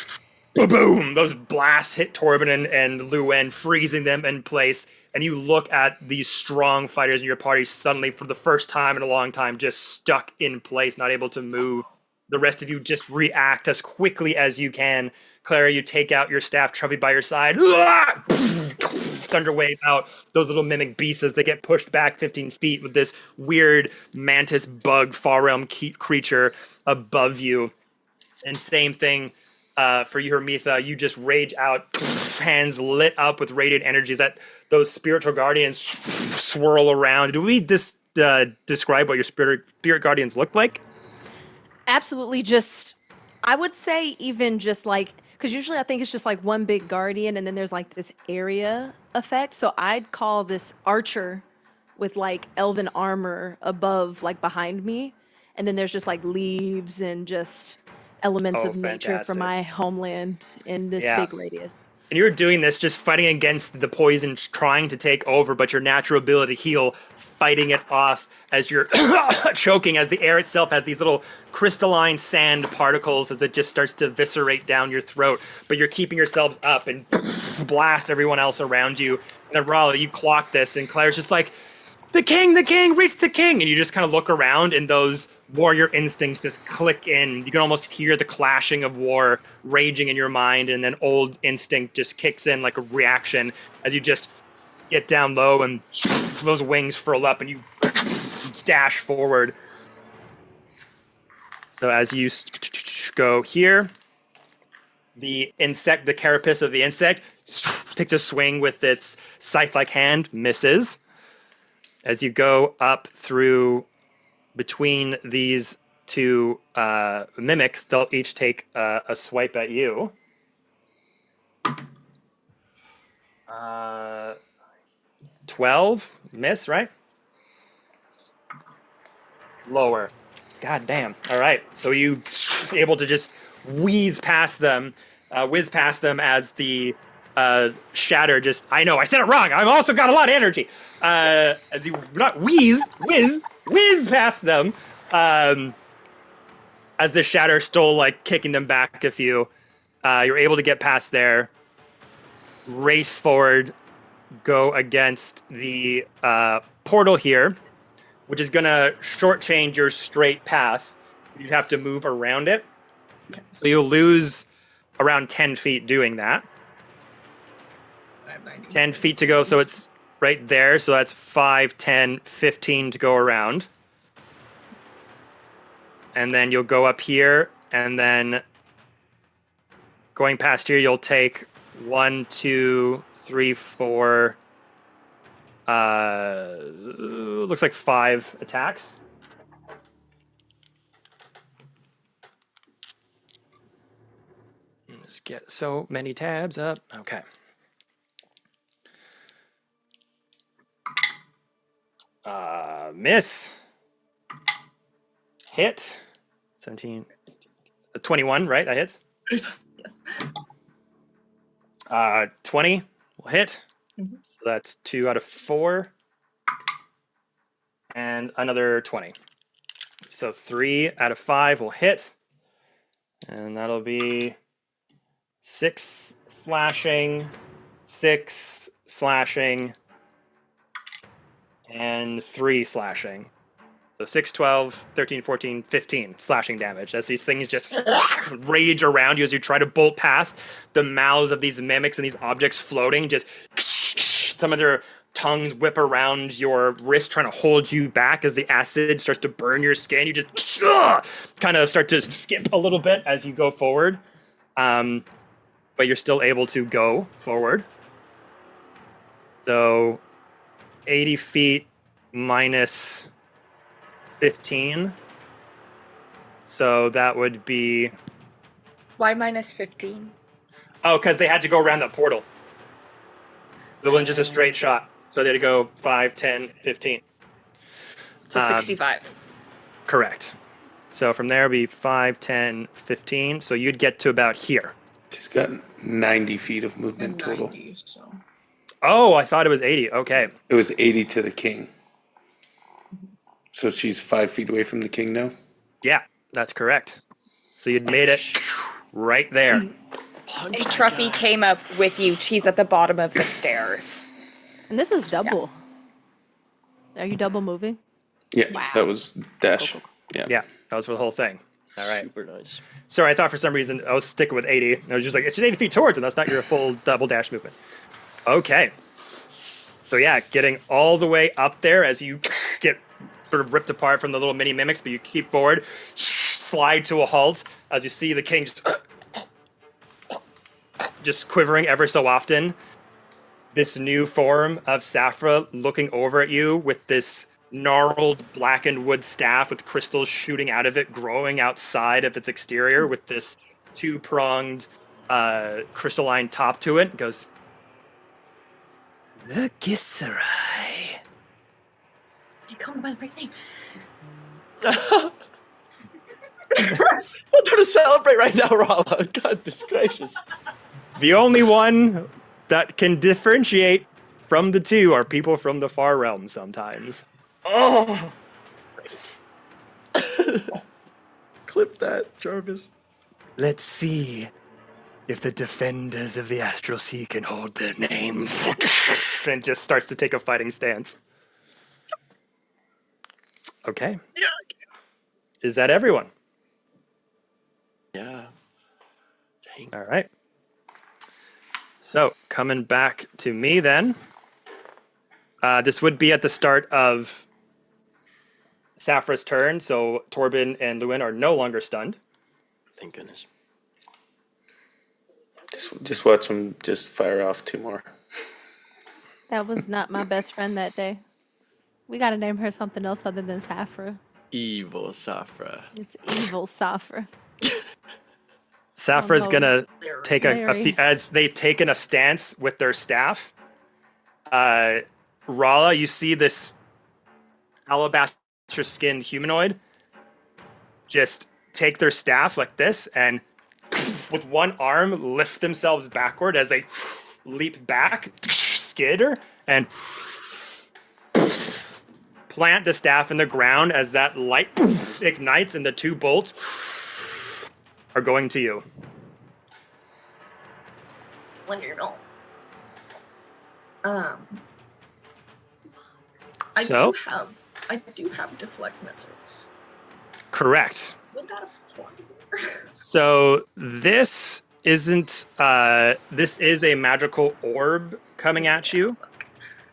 boom, those blasts hit Torben and Luen, freezing them in place. And you look at these strong fighters in your party suddenly, for the first time in a long time, just stuck in place, not able to move. The rest of you just react as quickly as you can. Clara, you take out your staff, Truffy by your side. Thunder wave out those little mimic beasts as they get pushed back 15 feet with this weird mantis bug far realm creature above you. And same thing for you, Hermitha. You just rage out, hands lit up with radiant energies that those spiritual guardians swirl around. Do we describe what your spirit guardians look like? Absolutely, just I would say even just like, because usually I think it's just like one big guardian and then there's like this area effect. So I'd call this archer with like elven armor above, like behind me, and then there's just like leaves and just elements of nature fantastic. from my homeland in this Yeah. big radius. And you're doing this just fighting against the poison trying to take over, but your natural ability to heal, fighting it off as you're choking, as the air itself has these little crystalline sand particles as it just starts to eviscerate down your throat. But you're keeping yourselves up and blast everyone else around you. And then Raleigh, you clock this, and Claire's just like, the king, reach the king! And you just kind of look around, and those warrior instincts just click in. You can almost hear the clashing of war raging in your mind, and then old instinct just kicks in like a reaction as you just get down low and those wings furl up and you dash forward. So as you go here, the carapace of the insect takes a swing with its scythe-like hand, misses. As you go up through between these two mimics, they'll each take a swipe at you. 12, miss, right? Lower. God damn. All right. So you able to just whiz past them as the shatter just, I know, I said it wrong. I've also got a lot of energy. As you not whiz past them, as the shatter still like kicking them back a few. You're able to get past there, race forward, go against the portal here, which is gonna shortchange your straight path. You have to move around it. So you'll lose around 10 feet doing that. I have 90. 10 feet to go, so it's right there. So that's 5, 10, 15 to go around. And then you'll go up here, and then going past here, you'll take 1, 2, 3, 4, looks like 5 attacks. Just get so many tabs up. Okay. Miss. Hit. 17. 21, right? That hits. Yes. 20 will hit. So that's 2 out of 4. And another 20. So 3 out of 5 will hit. And that'll be 6 slashing, 6 slashing, and 3 slashing. So 6, 12, 13, 14, 15 slashing damage as these things just rage around you as you try to bolt past the mouths of these mimics and these objects floating. Just some of their tongues whip around your wrist trying to hold you back as the acid starts to burn your skin. You just kind of start to skip a little bit as you go forward. But you're still able to go forward. So 80 feet minus 15. So that would be... Why minus 15? Oh, because they had to go around that portal. It wasn't just a straight shot. So they had to go 5, 10, 15. So 65. Correct. So from there, it'd be 5, 10, 15. So you'd get to about here. She's got 90 feet of movement And total. 90, so. Oh, I thought it was 80. Okay. It was 80 to the king. So she's 5 feet away from the king now? Yeah, that's correct. So you'd made it right there. And Truffy came up with you. She's at the bottom of the stairs. And this is double. Are you double moving? Yeah, that was dash. Cool. Yeah, that was for the whole thing. All right. Super nice. Sorry, I thought for some reason I was sticking with 80. I was just like, it's just 80 feet towards him. That's not your full double dash movement. Okay. So yeah, getting all the way up there as you get sort of ripped apart from the little mini mimics, but you keep forward, slide to a halt as you see the king just quivering ever so often. This new form of Saphra looking over at you with this gnarled blackened wood staff with crystals shooting out of it, growing outside of its exterior with this two-pronged crystalline top to it. It goes, the Gisserai. You call me by the right name. I'm trying to celebrate right now, Rala. Goodness gracious. The only one that can differentiate from the two are people from the far realm sometimes. Oh! Clip that, Jarvis. Let's see if the defenders of the Astral Sea can hold their name. And just starts to take a fighting stance. Okay. Is that everyone? Yeah. Dang. All right. So, coming back to me then. This would be at the start of Saphra's turn, so Torben and Lewin are no longer stunned. Thank goodness. Just watch him just fire off 2 more. That was not my best friend that day. We gotta name her something else other than Saphra. Evil Saphra. It's evil Saphra. Saphra's Oh, no. gonna take a Larry. few, as they've taken a stance with their staff. Rala, you see this alabaster-skinned humanoid just take their staff like this and with one arm lift themselves backward as they leap back, skitter, and plant the staff in the ground as that light ignites and the 2 bolts are going to you. Wonderful. So? I do have deflect missiles. Correct. Would that apply? So this isn't this is a magical orb coming at you.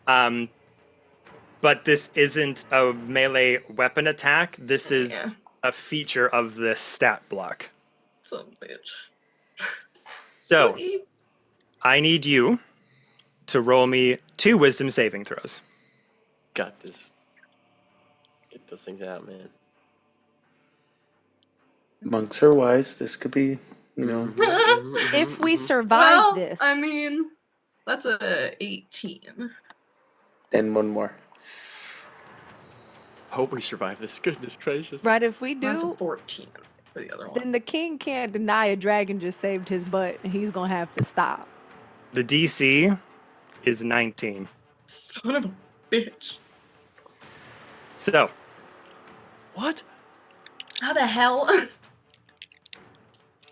But this isn't a melee weapon attack. This is a feature of this stat block. Son of a bitch. So I need you to roll me 2 wisdom saving throws. Got this. Get those things out, man. Monks are wise. This could be, you know. If we survive Well, this, I mean, that's a 18. And 1 more. Hope we survive this. Goodness gracious. right? If we That's a do, 14 for the other one. then the king can't deny a dragon just saved his butt, and he's gonna have to stop. The DC is 19. Son of a bitch. So What? How the hell? Is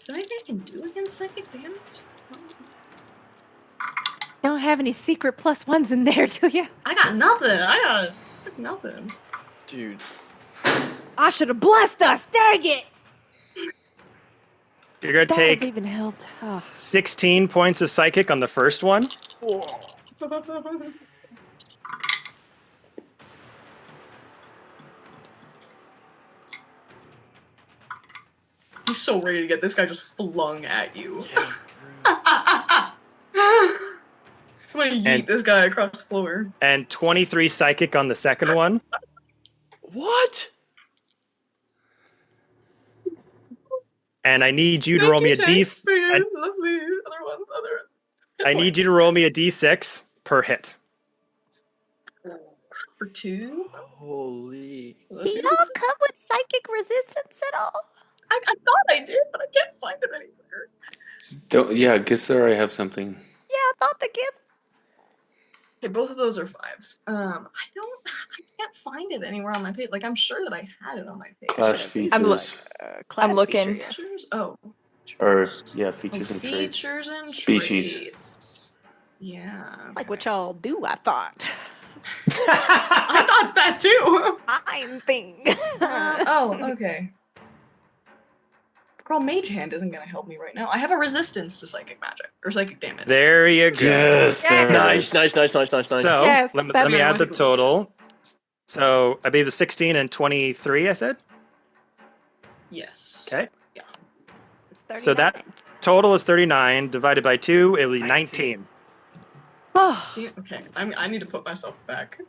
there anything I can do against psychic damage? You don't have any secret +1s in there, do you? I got nothing. I got nothing. Dude. I should have blessed us. Dang it! you're gonna That take would have even helped. Oh. 16 points of psychic on the first one. He's so ready to get this guy just flung at you. I'm gonna yeet And- this guy across the floor. And 23 psychic on the second one. What? And I need you to roll me a D. For your I- lovely other one. I need you to roll me a D6 per hit. For 2. Holy. Do y'all come with psychic resistance at all? I thought I did, but I can't find it anywhere. Don't. Yeah, Gisserai have something. Yeah, I thought the gift. Okay, both of those are 5s. I can't find it anywhere on my page. Like, I'm sure that I had it on my page. Class but I think- features. I'm looking. Features? Oh. Or features and traits. Features and Species. traits. Yeah. Like what y'all do, I thought. I thought that too. I'm thing. Okay. Girl, Mage Hand isn't gonna help me right now. I have a resistance to psychic magic or psychic damage. There you go. Yes, there it Nice, is. nice. So Yes, let me that's- add the total. So I believe the 16 and 23. I said. Yes. Okay. Yeah. It's 39. So that total is 39 divided by 2. It'll be 19. Oh, Okay. I need to put myself back.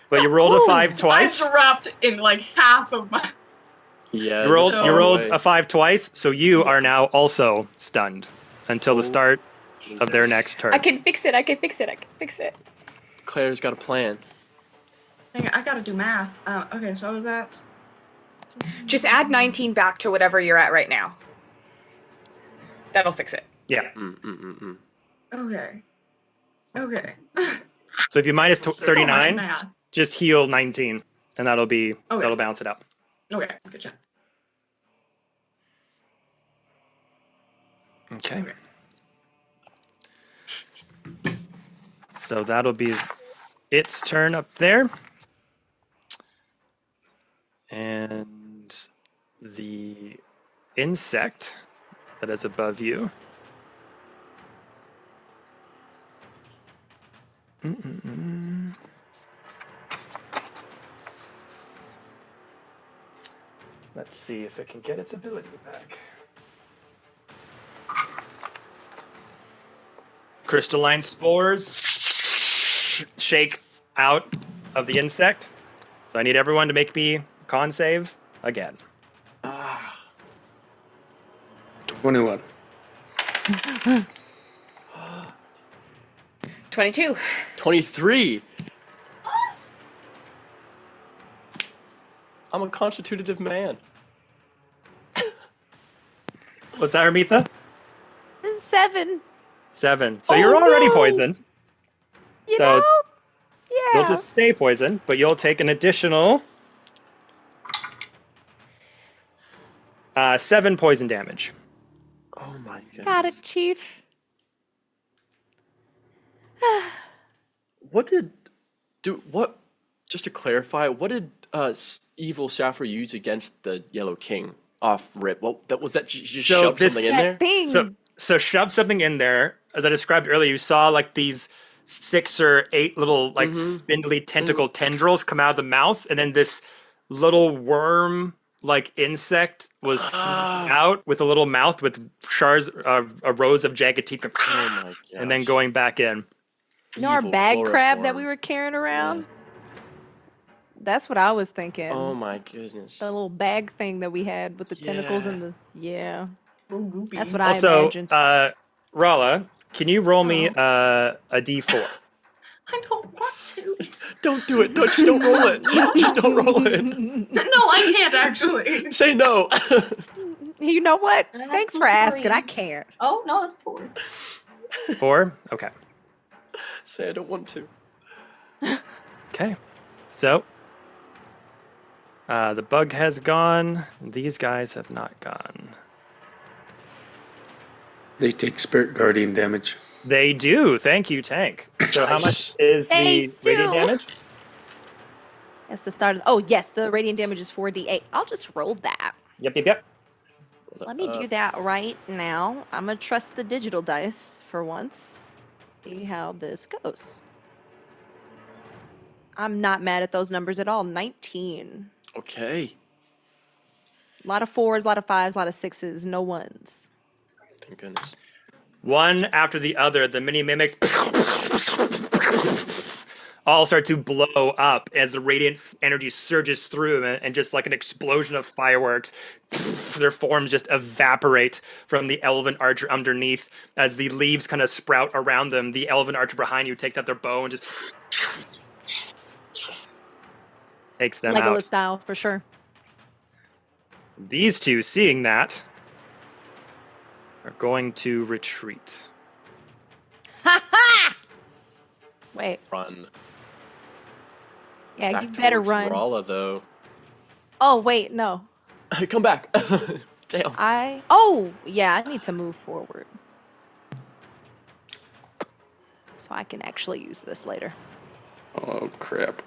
But you rolled a 5 I twice. dropped in like half of my. Yeah. You rolled, So- you rolled a 5 twice, so you are now also stunned until the start of their next turn. I can fix it. Claire's got a plan. Hang on, I gotta do math. Okay, so I was at. Just add 19 back to whatever you're at right now. That'll fix it. Yeah. Okay. Okay. So if you minus So much 39, math. just heal 19, and that'll Okay. balance it out. Okay, good job. Okay. So that'll be its turn up there. And the insect that is above you. Let's see if it can get its ability back. Crystalline spores shake out of the insect. So I need everyone to make me con save again. 21. 22. 23. I'm a constitutive man. Was that Hermitha? 7. 7. So you're already no. poisoned. You So- know? Yeah. You'll just stay poisoned, but you'll take an additional 7 poison damage. Oh my goodness. Got it, Chief. What? Just to clarify, what did evil Saffron use against the Yellow King off rip? What that was that? You just So shoved this- something in That there. thing. So shove something in there. As I described earlier, you saw like these 6 or 8 little like spindly tentacle tendrils come out of the mouth, and then this little worm like insect was out with a little mouth with shards of a rows of jagged teeth, Oh my gosh. and then going back in. You know our Evil bag crab that chloroform. we were carrying around? That's what I was thinking. Oh my goodness. The little bag thing that we had with the tentacles Yeah. and the Goopy. That's what I Also, imagined. Rala, can you roll me a d4? I don't want to. Don't do it. Just don't roll it. Just don't roll it. No, I can't actually. Say no. You know what? That's Thanks for asking. 3. I can't. Oh no, that's 4. 4? Okay. Say I don't want to. Okay. So, the bug has gone. These guys have not gone. They take Spirit Guardian damage. They do. Thank you, Tank. So how much is They the radiant do. damage? That's the start of. Oh, yes. The radiant damage is 4d8. I'll just roll that. Yep. Let me do that right now. I'm going to trust the digital dice for once. See how this goes. I'm not mad at those numbers at all. 19. Okay. A lot of 4s, a lot of 5s, a lot of 6s, no 1s. Thank goodness. One after the other, the mini mimics all start to blow up as the radiant energy surges through them, and just like an explosion of fireworks, their forms just evaporate from the elven archer underneath as the leaves kind of sprout around them. The elven archer behind you takes out their bow and just takes them Legolas out. style, for sure. These two, seeing that, are going to retreat. Wait. Run. Yeah, Back you better towards run. Rala, though. Oh, wait, no. Come back. Damn. Oh, yeah, I need to move forward. So I can actually use this later. Oh, crap.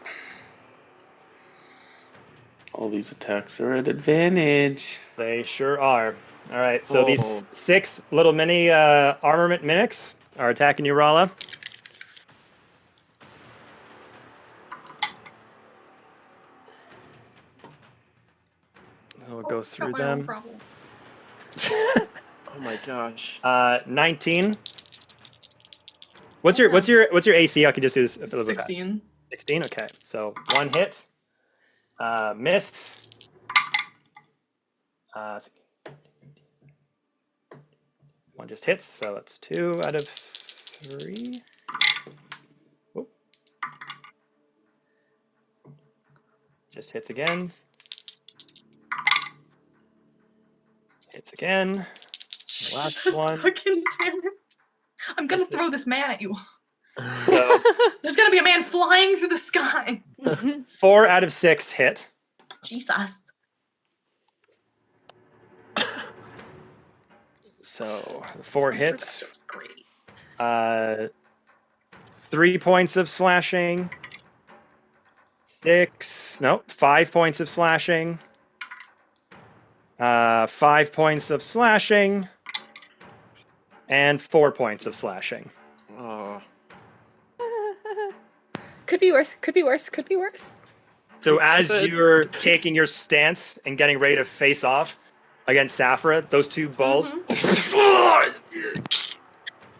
All these attacks are at advantage. They sure are. All right, so Oh. these 6 little mini armament mimics are attacking you, Rala. So it goes through Got my own them. problem. Oh my gosh. 19. What's your AC? I can just do this a little bit fast. 16. 16. Okay, so 1 hit. Miss. One just hits, so that's 2 out of 3. Whoop. Just hits again. Hits again. Last Jesus one. fucking damn it. I'm gonna That's it. throw this man at you. So There's gonna be a man flying through the sky. 4 out of 6 hit. Jesus. So 4 I'm sure that hits. feels great. 3 points of slashing. 5 points of slashing. 5 points of slashing. And 4 points of slashing. Oh. Could be worse. Could be worse. Could be worse. So as you're taking your stance and getting ready to face off against Saphira, those 2 balls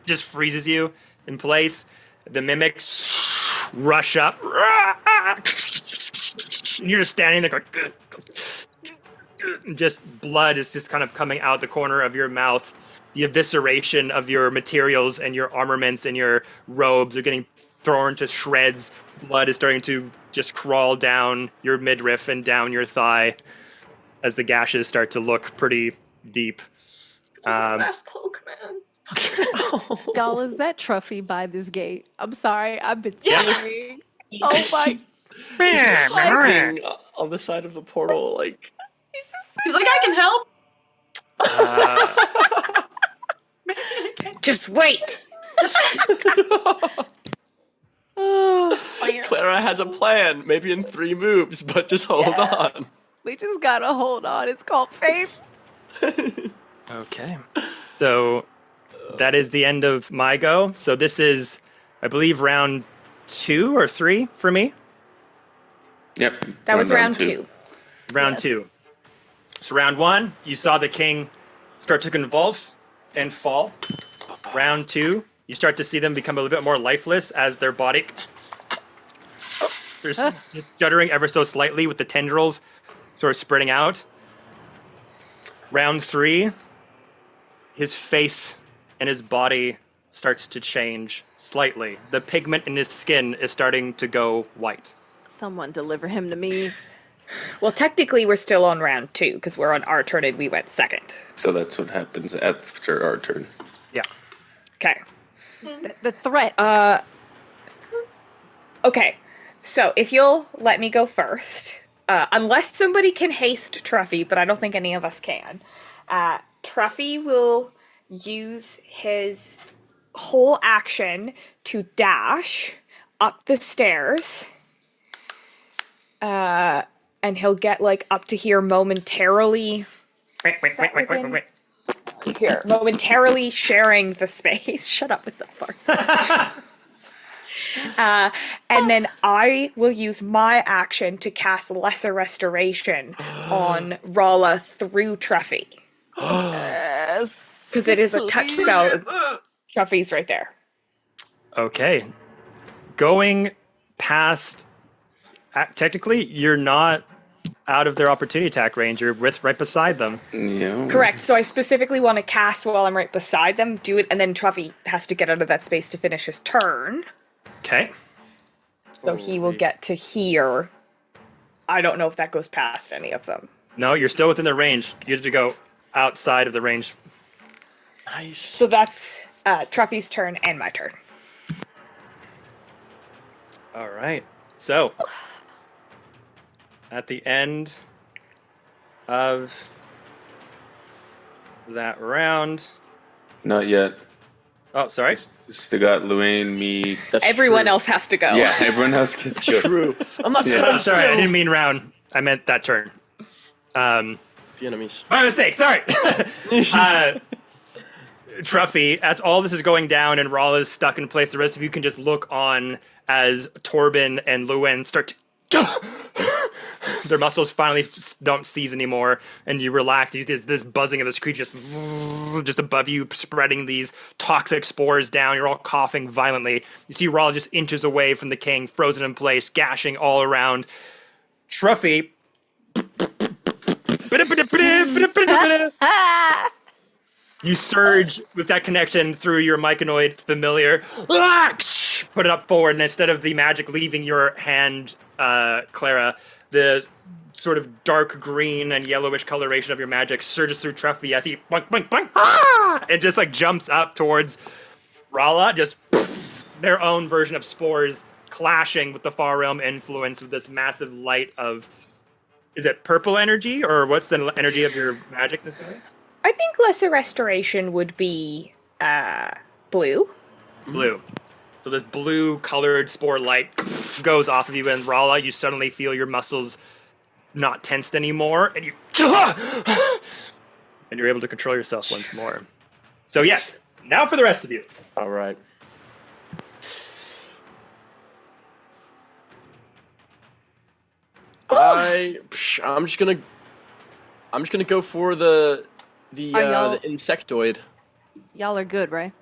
just freezes you in place. The mimics rush up. And you're just standing there going, and just blood is just kind of coming out the corner of your mouth. The evisceration of your materials and your armaments and your robes are getting thrown to shreds. Blood is starting to just crawl down your midriff and down your thigh as the gashes start to look pretty deep. This is my last cloak, man. Y'all, is that Truffy by this gate? I'm sorry, I've been Yes! staring. Oh my. Hanging on the side of the portal, like. He's just He's like, I can help. Just wait. Clara has a plan, maybe in 3 moves, but just hold on. we just gotta hold on. It's called faith. Okay. So that is the end of my go. So this is, I believe, round 2 or 3 for me. Yep. That was round 2. Round 2. So round 1, you saw the king start to convulse and fall. Round 2, you start to see them become a little bit more lifeless as their body they're just juddering ever so slightly with the tendrils sort of spreading out. Round 3, his face and his body starts to change slightly. The pigment in his skin is starting to go white. Someone deliver him to me. Well, technically, we're still on round 2 because we're on our turn and we went second. So that's what happens after our turn. Yeah. Okay. The threat. Okay. So if you'll let me go first, unless somebody can haste Truffy, but I don't think any of us can, Truffy will use his whole action to dash up the stairs. And he'll get like up to here momentarily. Wait. Here, momentarily sharing the space. Shut up with the fart. And then I will use my action to cast Lesser Restoration on Rala through Truffy. Yes. Because it is a touch spell. Truffy's right there. Okay. Going past... technically, you're not out of their opportunity attack range. You're right beside them. Yeah. Correct. So I specifically want to cast while I'm right beside them, do it, and then Truffy has to get out of that space to finish his turn. Okay. So he will get to here. I don't know if that goes past any of them. No, you're still within the range. You have to go outside of the range. Nice. So that's Truffy's turn and my turn. All right. So, at the end of that round. Not yet. Oh, sorry. Still got Luane, me. That's Everyone true. else has to go. Yeah, everyone else gets to go. True. I'm not Yeah. standing Sorry, I still. didn't mean round. I meant that turn. The enemies. My mistake. Sorry. Truffy, as all this is going down and Rala is stuck in place, the rest of you can just look on as Torben and Luen start to... Their muscles finally don't seize anymore, and you relax. There's this buzzing of this creature just above you, spreading these toxic spores down. You're all coughing violently. You see Rala just inches away from the king, frozen in place, gashing all around. Truffy... You surge with that connection through your myconoid familiar. Put it up forward, and instead of the magic leaving your hand, Clara, the sort of dark green and yellowish coloration of your magic surges through Truffy as he boink, boink, boink, and just like jumps up towards Rala. Just their own version of spores clashing with the Far Realm influence with this massive light of... Is it purple energy, or what's the energy of your magic necessarily? I think lesser restoration would be blue. Blue. So this blue-colored spore light goes off of you, and Rala, you suddenly feel your muscles not tensed anymore, and you're able to control yourself once more. So yes, now for the rest of you. All right. I'm just gonna go for the insectoid. Y'all are good, right?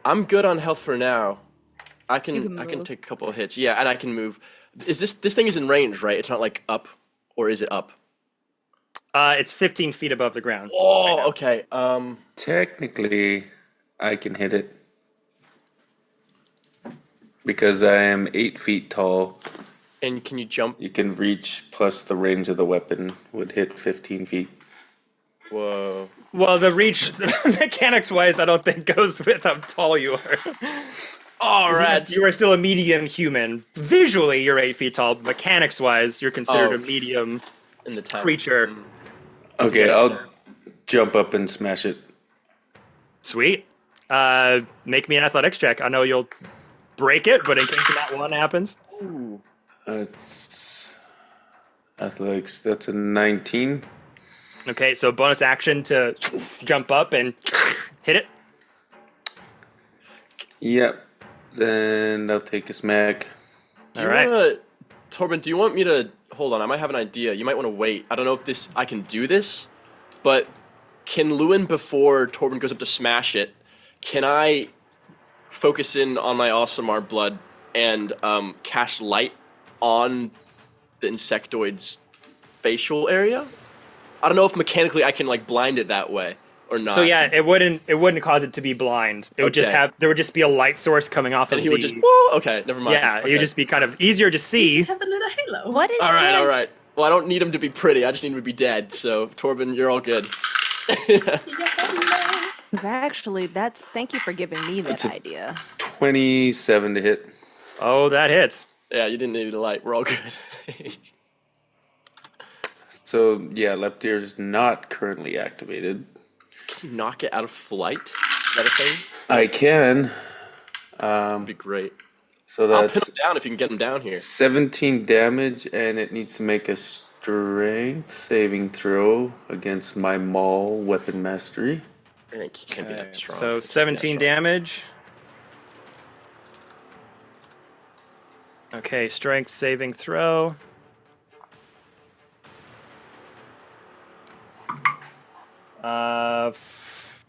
I'm good on health for now. I You can move. take a couple of hits. Yeah, and I can move. Is this thing is in range, right? It's not like up, or is it up? It's 15 feet above the ground. Oh, okay. Technically, I can hit it. Because I am 8 feet tall. And can you jump? You can reach plus the range of the weapon would hit 15 feet. Whoa. Well, the reach, mechanics-wise, I don't think goes with how tall you are. All right. You are still a medium human. Visually, you're 8 feet tall. Mechanics-wise, you're considered a medium In the town. creature. Okay, I'll jump up and smash it. Sweet. Make me an athletics check. I know you'll break it, but in case that one happens. That's athletics. That's a 19. Okay, so bonus action to jump up and hit it. Yep. Then I'll take a smack. Do you All right. wanna, Torben, do you want me to hold on? I might have an idea. You might want to wait. I don't know if I can do this, but can Lewin, before Torben goes up to smash it, can I focus in on my Awesomar blood and cast light on the insectoid's facial area? I don't know if mechanically I can like blind it that way or not. So yeah, it wouldn't cause it to be blind. It would just Okay. there would just be a light source coming off And of he the... would just, whoa, okay, never mind. Yeah, it Okay. would just be kind of easier to see. Just have a little halo. What is All right, that? all right. Well, I don't need him to be pretty. I just need him to be dead. So, Torben, you're all good. See your halo. Actually, thank you for giving me that idea. 27 to hit. Oh, that hits. Yeah, you didn't need a light. We're all good. So, yeah, Leptir is not currently activated. Knock it out of flight? Is that a thing? I can. That'd be great. So I'll pin that's him down if you can get him down here. 17 damage, and it needs to make a strength saving throw against my Maul weapon mastery. I think he can't be that strong. So He can't be 17 that strong. damage. Okay, strength saving throw.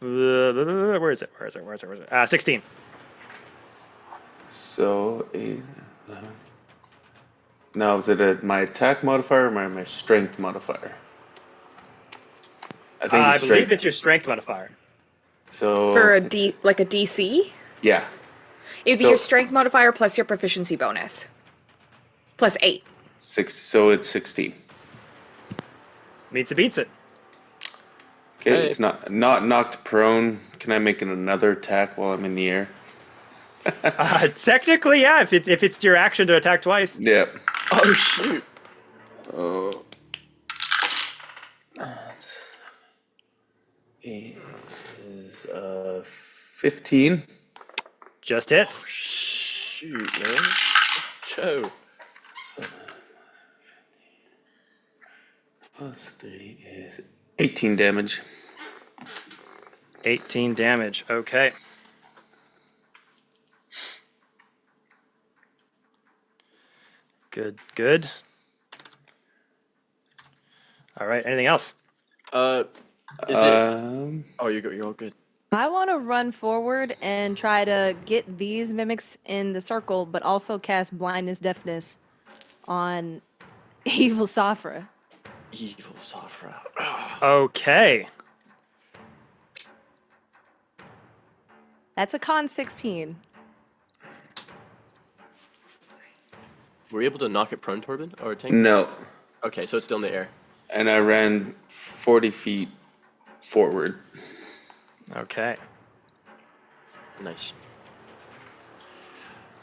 Where is it? 16. So, 8, 11. Now, is it my attack modifier or my strength modifier? I think I it's believe strength. it's your strength modifier. So For a it's- D, like a DC, Yeah. it would be So- your strength modifier plus your proficiency bonus. Plus 8. So it's 16. Meets it, beats it. Okay, Hey. it's not knocked prone. Can I make another attack while I'm in the air? Technically, yeah, if it's your action to attack twice. Yep. Oh, shoot. 15. Just hits. Shoot, man. Let's go. Plus 3 is 18 damage. 18 damage. Okay. Good, good. All right, anything else? Is it? Oh, you're all good. I want to run forward and try to get these mimics in the circle, but also cast blindness, deafness on Evil Safra. Evil Safra. Okay. That's a con 16. Were you able to knock it prone, Torben? Or tank? No. Okay, so it's still in the air. And I ran 40 feet forward. Okay. Nice.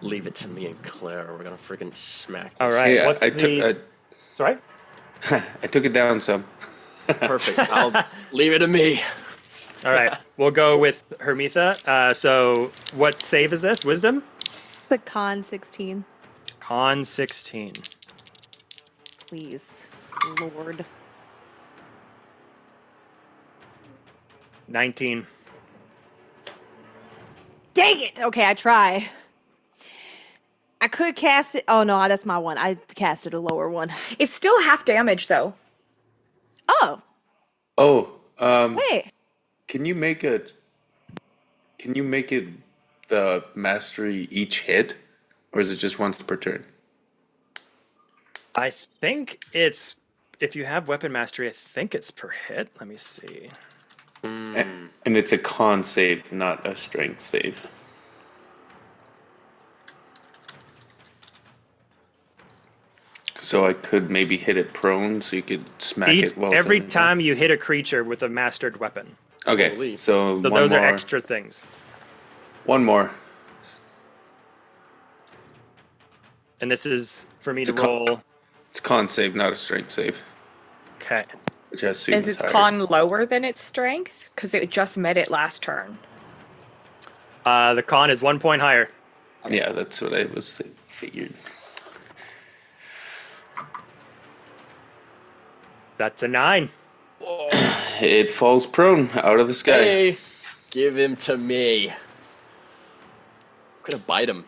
Leave it to me and Claire. We're gonna freaking smack. All right. Yeah, What's Sorry? I took it down some. Perfect. I'll leave it to me. All right. We'll go with Hermitha. So what save is this? Wisdom? The con 16, Con 16. please. Lord. 19. Dang it! Okay, I try. I could cast it. Oh no, that's my one. I casted a lower one. It's still half damage though. Oh, Oh, wait. can you make it the mastery each hit? Or is it just once per turn? I think it's, if you have weapon mastery, I think it's per hit. Let me see. And it's a con save, not a strength save. So I could maybe hit it prone so you could smack it while it's Every on the time you hit a creature with a mastered weapon. ground. Okay, Holy. so So one those more. are extra things. One more. And this is for me to a con- roll. It's con save, not a strength save. Okay. Which I assume Is is its higher. con lower than its strength? Because it just met it last turn. The con is 1 point higher. Yeah, that's what I was figured. That's a 9. It falls prone out of the sky. Hey, give him to me. I'm gonna bite him.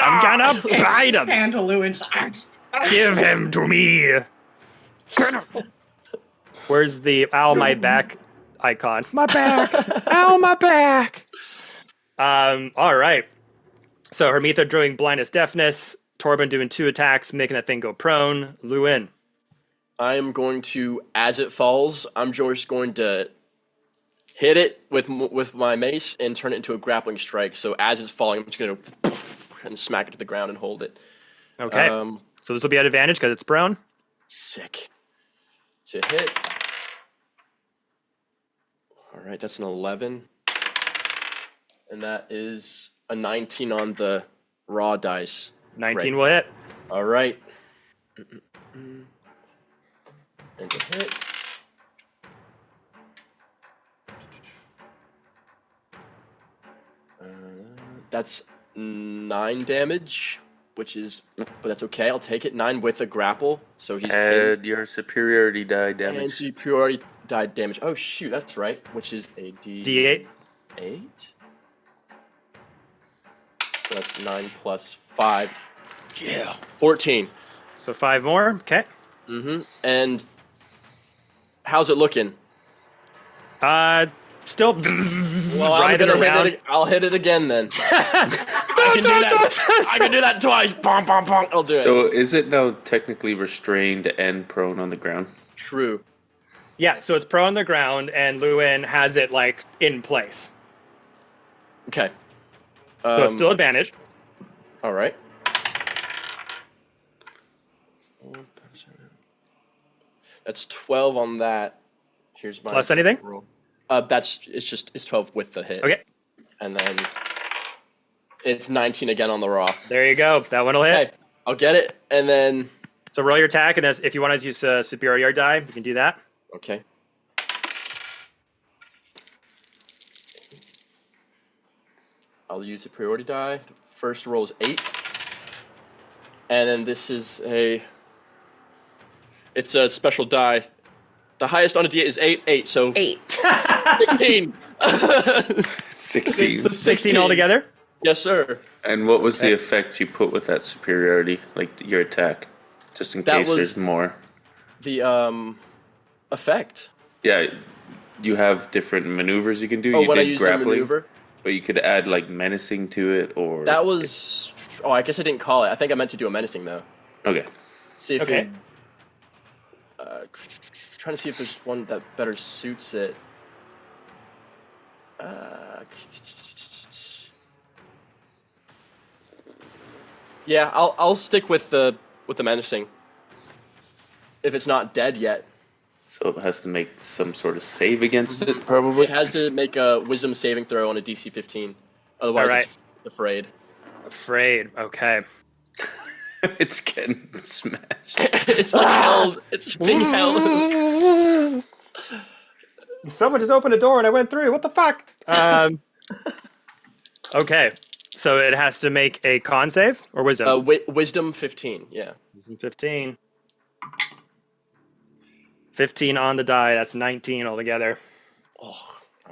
I'm gonna bite him. Pantaloons. Give him to me. Where's the ow my back icon? My back. Ow my back. All right. So Hermitha doing blindness deafness. Torben doing 2 attacks, making that thing go prone. Luin. I am going to, as it falls, I'm just going to hit it with my mace and turn it into a grappling strike. So as it's falling, I'm just going to and smack it to the ground and hold it. Okay. So this will be at advantage because it's prone. Sick. To hit. All right, that's an 11. And that is a 19 on the raw dice. 19 Great. will hit. All right. And to hit. That's 9 damage, which is, but that's okay. I'll take it. 9 with a grapple, so he's pinned. Add your superiority die And damage. superiority die damage. Oh shoot, that's right. Which is a D8. 8. So that's 9 plus 5. Yeah. 14. So 5 more. Okay. And how's it looking? Still Well, I'm riding gonna around. hit it. I'll hit it again then. I can do that. I can do that twice. Bonk, bonk, bonk. I'll do it. So is it now technically restrained and prone on the ground? True. Yeah, so it's prone on the ground, and Luin has it like in place. Okay. So it's still advantage. All right. That's 12 on that. Here's my Plus anything? roll. It's 12 with the hit. Okay, And then it's 19 again on the raw. there you go. That one will hit. Okay. I'll get it. And then So roll your attack, and then if you want to use a superior die, you can do that. okay. I'll use a priority die. The first roll is 8. And then this is it's a special die. The highest on a D8 is 8, so 8. 16. 16. 16 altogether? Yes, sir. And what was the effect you put with that superiority? Like your attack? Just in That case was- there's more. The effect. Yeah, you have different maneuvers you can do. Oh, you when I did use the grappling, maneuver. but you could add like menacing to it, or That was. Oh, I guess I didn't call it. I think I meant to do a menacing though. okay. See if Okay. it. Trying to see if there's one that better suits it. Yeah, I'll stick with the menacing. If it's not dead yet, So it has to make some sort of save against it, probably. it has to make a Wisdom saving throw on a DC 15. Otherwise, Alright. it's afraid. Afraid. Okay. It's getting smashed. It's like held. It's being held. Someone just opened a door and I went through. What the fuck? Okay. So it has to make a con save or wisdom? Wisdom 15. Yeah. Wisdom 15. 15 on the die. That's 19 altogether. All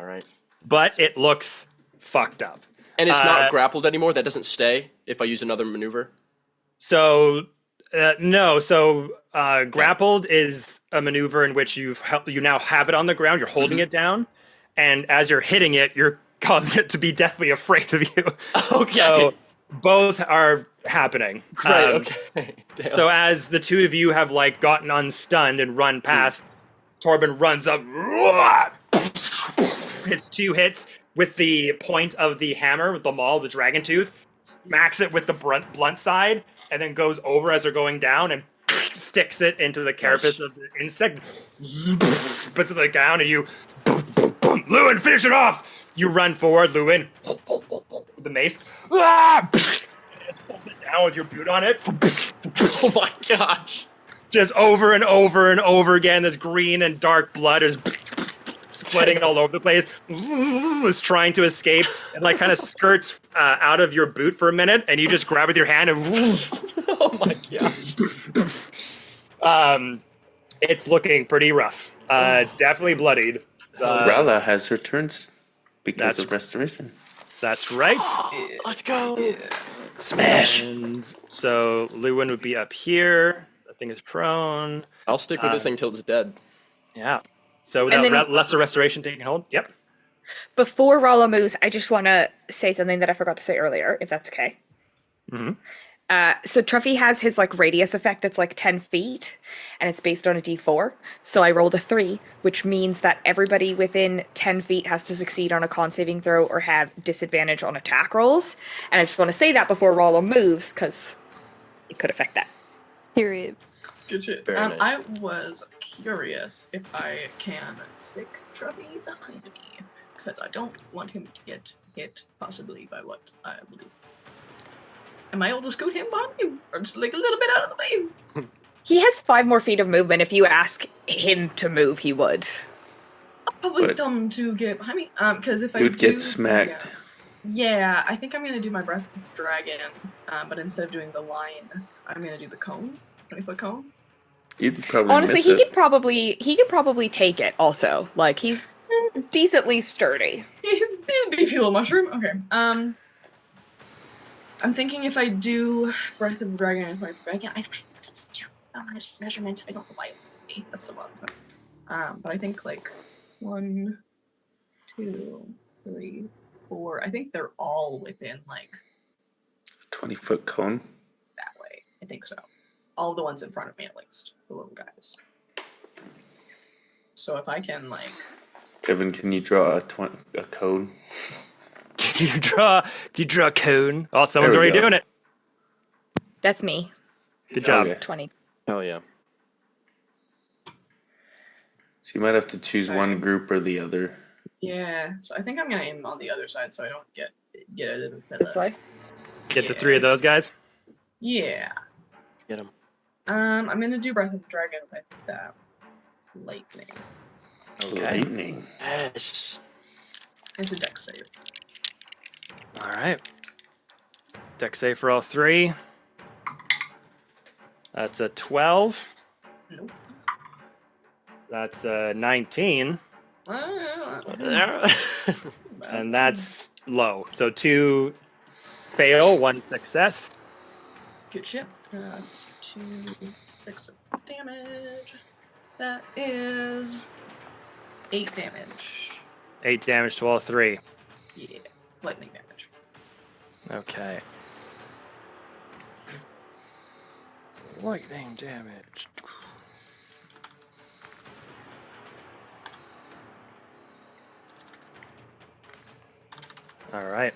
right. But it looks fucked up. And it's not grappled anymore. That doesn't stay if I use another maneuver. So no. So grappled is a maneuver in which you now have it on the ground. You're holding it down, and as you're hitting it, you're causing it to be deathly afraid of you. Okay. So both are happening. Great. Okay. Damn. So as the two of you have like gotten unstunned and run past, Torben runs up, hits 2 hits with the point of the hammer with the maul, the dragon tooth, smacks it with the blunt side, and then goes over as they're going down and sticks it into the carapace of the insect, puts it on the ground, and you, Lewin, finish it off! You run forward, Lewin, with the mace, down with your boot on it. Oh my gosh. Just over and over and over again, this green and dark blood is splitting all over the place. Is trying to escape and like kind of skirts out of your boot for a minute, and you just grab it with your hand and Oh my gosh. it's looking pretty rough. It's definitely bloodied. Rala has her turns because That's- of restoration. That's right. Let's go. Smash! And so Lewin would be up here. That thing is prone. I'll stick with this thing till it's dead. Yeah. So And without then- lesser restoration taking hold. Yep. Before Rollo moves, I just want to say something that I forgot to say earlier, if that's okay. So Truffy has his like radius effect that's like 10 feet, and it's based on a D4. So I rolled a 3, which means that everybody within 10 feet has to succeed on a con saving throw or have disadvantage on attack rolls. And I just want to say that before Rollo moves, because it could affect that. Period. Good shit. Very nice. I was curious if I can stick Truffy behind me, because I don't want him to get hit possibly by what I will do. Am I able to scoot him behind me? Or just like a little bit out of the way? He has 5 more feet of movement. If you ask him to move, he would. Probably But- dumb to get behind me. Because if I You would do, get smacked. Yeah, I think I'm gonna do my Breath of the Dragon, but instead of doing the line, I'm gonna do the cone, 20-foot cone. You'd probably Honestly, miss he it. could probably take it also. Like, he's decently sturdy. He's a beefy little mushroom. Okay. I'm thinking if I do Breath of the Dragon and 20-foot Dragon, I don't know, it's too much measurement. I don't know why it would be. That's a lot of time. But I think like 1, 2, 3, 4. I think they're all within like 20-foot cone. that way. I think so. All the ones in front of me, at least, the little guys. So if I can like, Kevin, can you draw a cone? Can you draw a cone? Oh, someone's There we already go. doing it. That's me. Good job. Okay. 20. Hell yeah. So you might have to choose one group or the other. yeah. So I think I'm gonna aim on the other side so I don't get a little bit This way. Get the 3 of those guys. Yeah. Get him. I'm gonna do Breath of the Dragon with that lightning. Lightning. Yes. It's a dex save. All right. Dex save for all three. That's a 12. Nope. That's a 19. And that's low. So 2 fail, 1 success. Good shit. That's 2d6 of damage. That is 8 damage. 8 damage to all three. Yeah, lightning damage. Okay. Lightning damage. All right.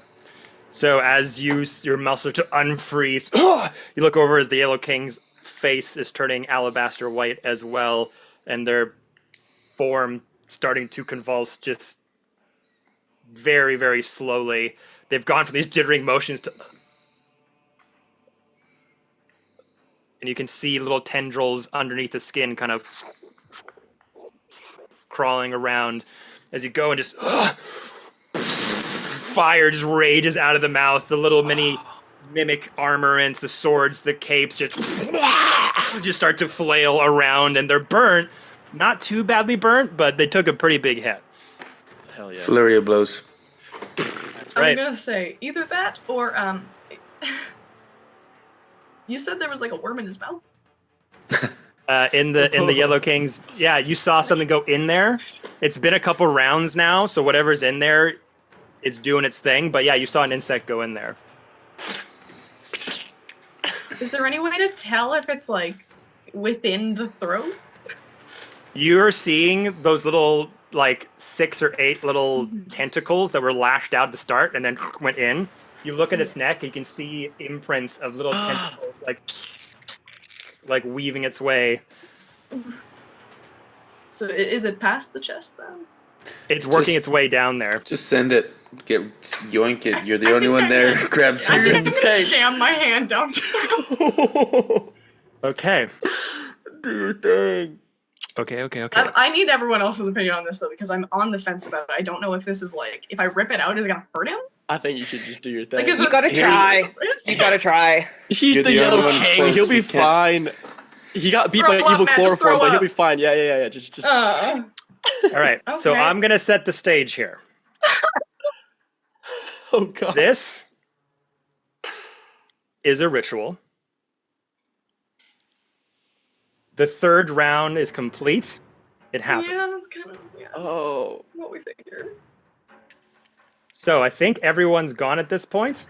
So as your muscles to unfreeze, you look over as the Yellow King's face is turning alabaster white as well, and their form starting to convulse just very, very slowly. They've gone from these jittering motions to... And you can see little tendrils underneath the skin kind of crawling around as you go and just... Fire just rages out of the mouth. The little mini mimic armorants, the swords, the capes just start to flail around, and they're burnt. Not too badly burnt, but they took a pretty big hit. Hell yeah. Flurry of blows. That's I'm right. gonna say either that or you said there was like a worm in his mouth. In the Yellow King's, yeah, you saw something go in there. It's been a couple rounds now, so whatever's in there, it's doing its thing. But yeah, you saw an insect go in there. Is there any way to tell if it's like within the throat? You're seeing those little like 6 or 8 little tentacles that were lashed out at the start and then went in. You look at its neck, you can see imprints of little tentacles like weaving its way. So is it past the chest then? It's working Just- its way down there. Just send it. Get yoink it. You're the only one there. Grab I something. think I'm gonna jam my hand down. Okay. Do your thing. Okay. I need everyone else's opinion on this though, because I'm on the fence about it. I don't know if this is like, if I rip it out, is it gonna hurt him? I think you should just do your thing. Like, is You it- gotta try. Risk? You gotta try. He's You're the the only Yellow one King. close. He'll be We can't- fine. He got beat Throw by up, evil man, just chloroform, throw but he'll up. be fine. Yeah. Just. All right. So Okay. I'm gonna set the stage here. Oh god. This is a ritual. The 3rd round is complete. It happens. Yeah, that's kind of Oh. what we figured. So I think everyone's gone at this point.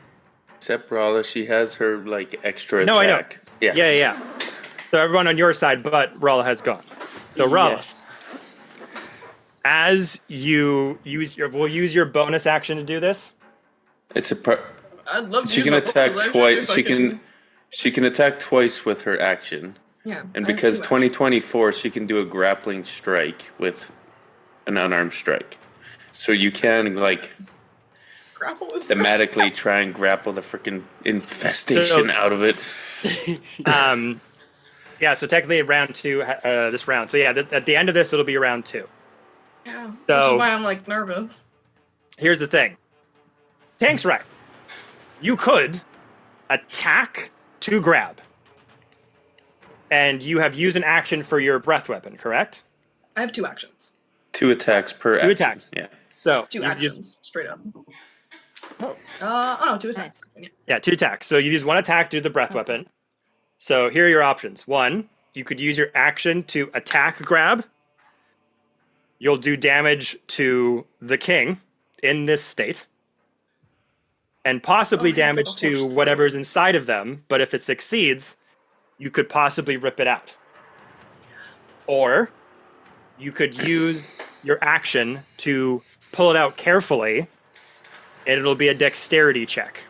Except Rala, she has her like extra No, I know. attack. Yeah. Yeah. So everyone on your side, but Rala has gone. So Rala, Yes. as you we'll use your bonus action to do this. It's a part. I'd love to She use can my attack bonus action twice. if I She can attack twice with her action. Yeah. And I have because 2 2024, she can do a grappling strike with an unarmed strike. So you can like grapple is thematically try and grapple the freaking infestation out of it. Yeah, so technically round 2 this round. So yeah, at the end of this it'll be round 2. Yeah. Which So- is why I'm like nervous. Here's the thing. Tank's right. You could attack to grab. And you have used an action for your breath weapon, correct? I have 2 actions. 2 attacks per action. 2 attacks. Yeah. So 2 you've actions, used- straight up. Oh no, 2 attacks. Yeah. yeah, 2 attacks. So you use 1 attack to do the breath weapon. So here are your options. 1, you could use your action to attack grab. You'll do damage to the king in this state. And possibly Oh, damage he's a to horse. whatever's inside of them. But if it succeeds, you could possibly rip it out. Or you could use your action to pull it out carefully, and it'll be a dexterity check.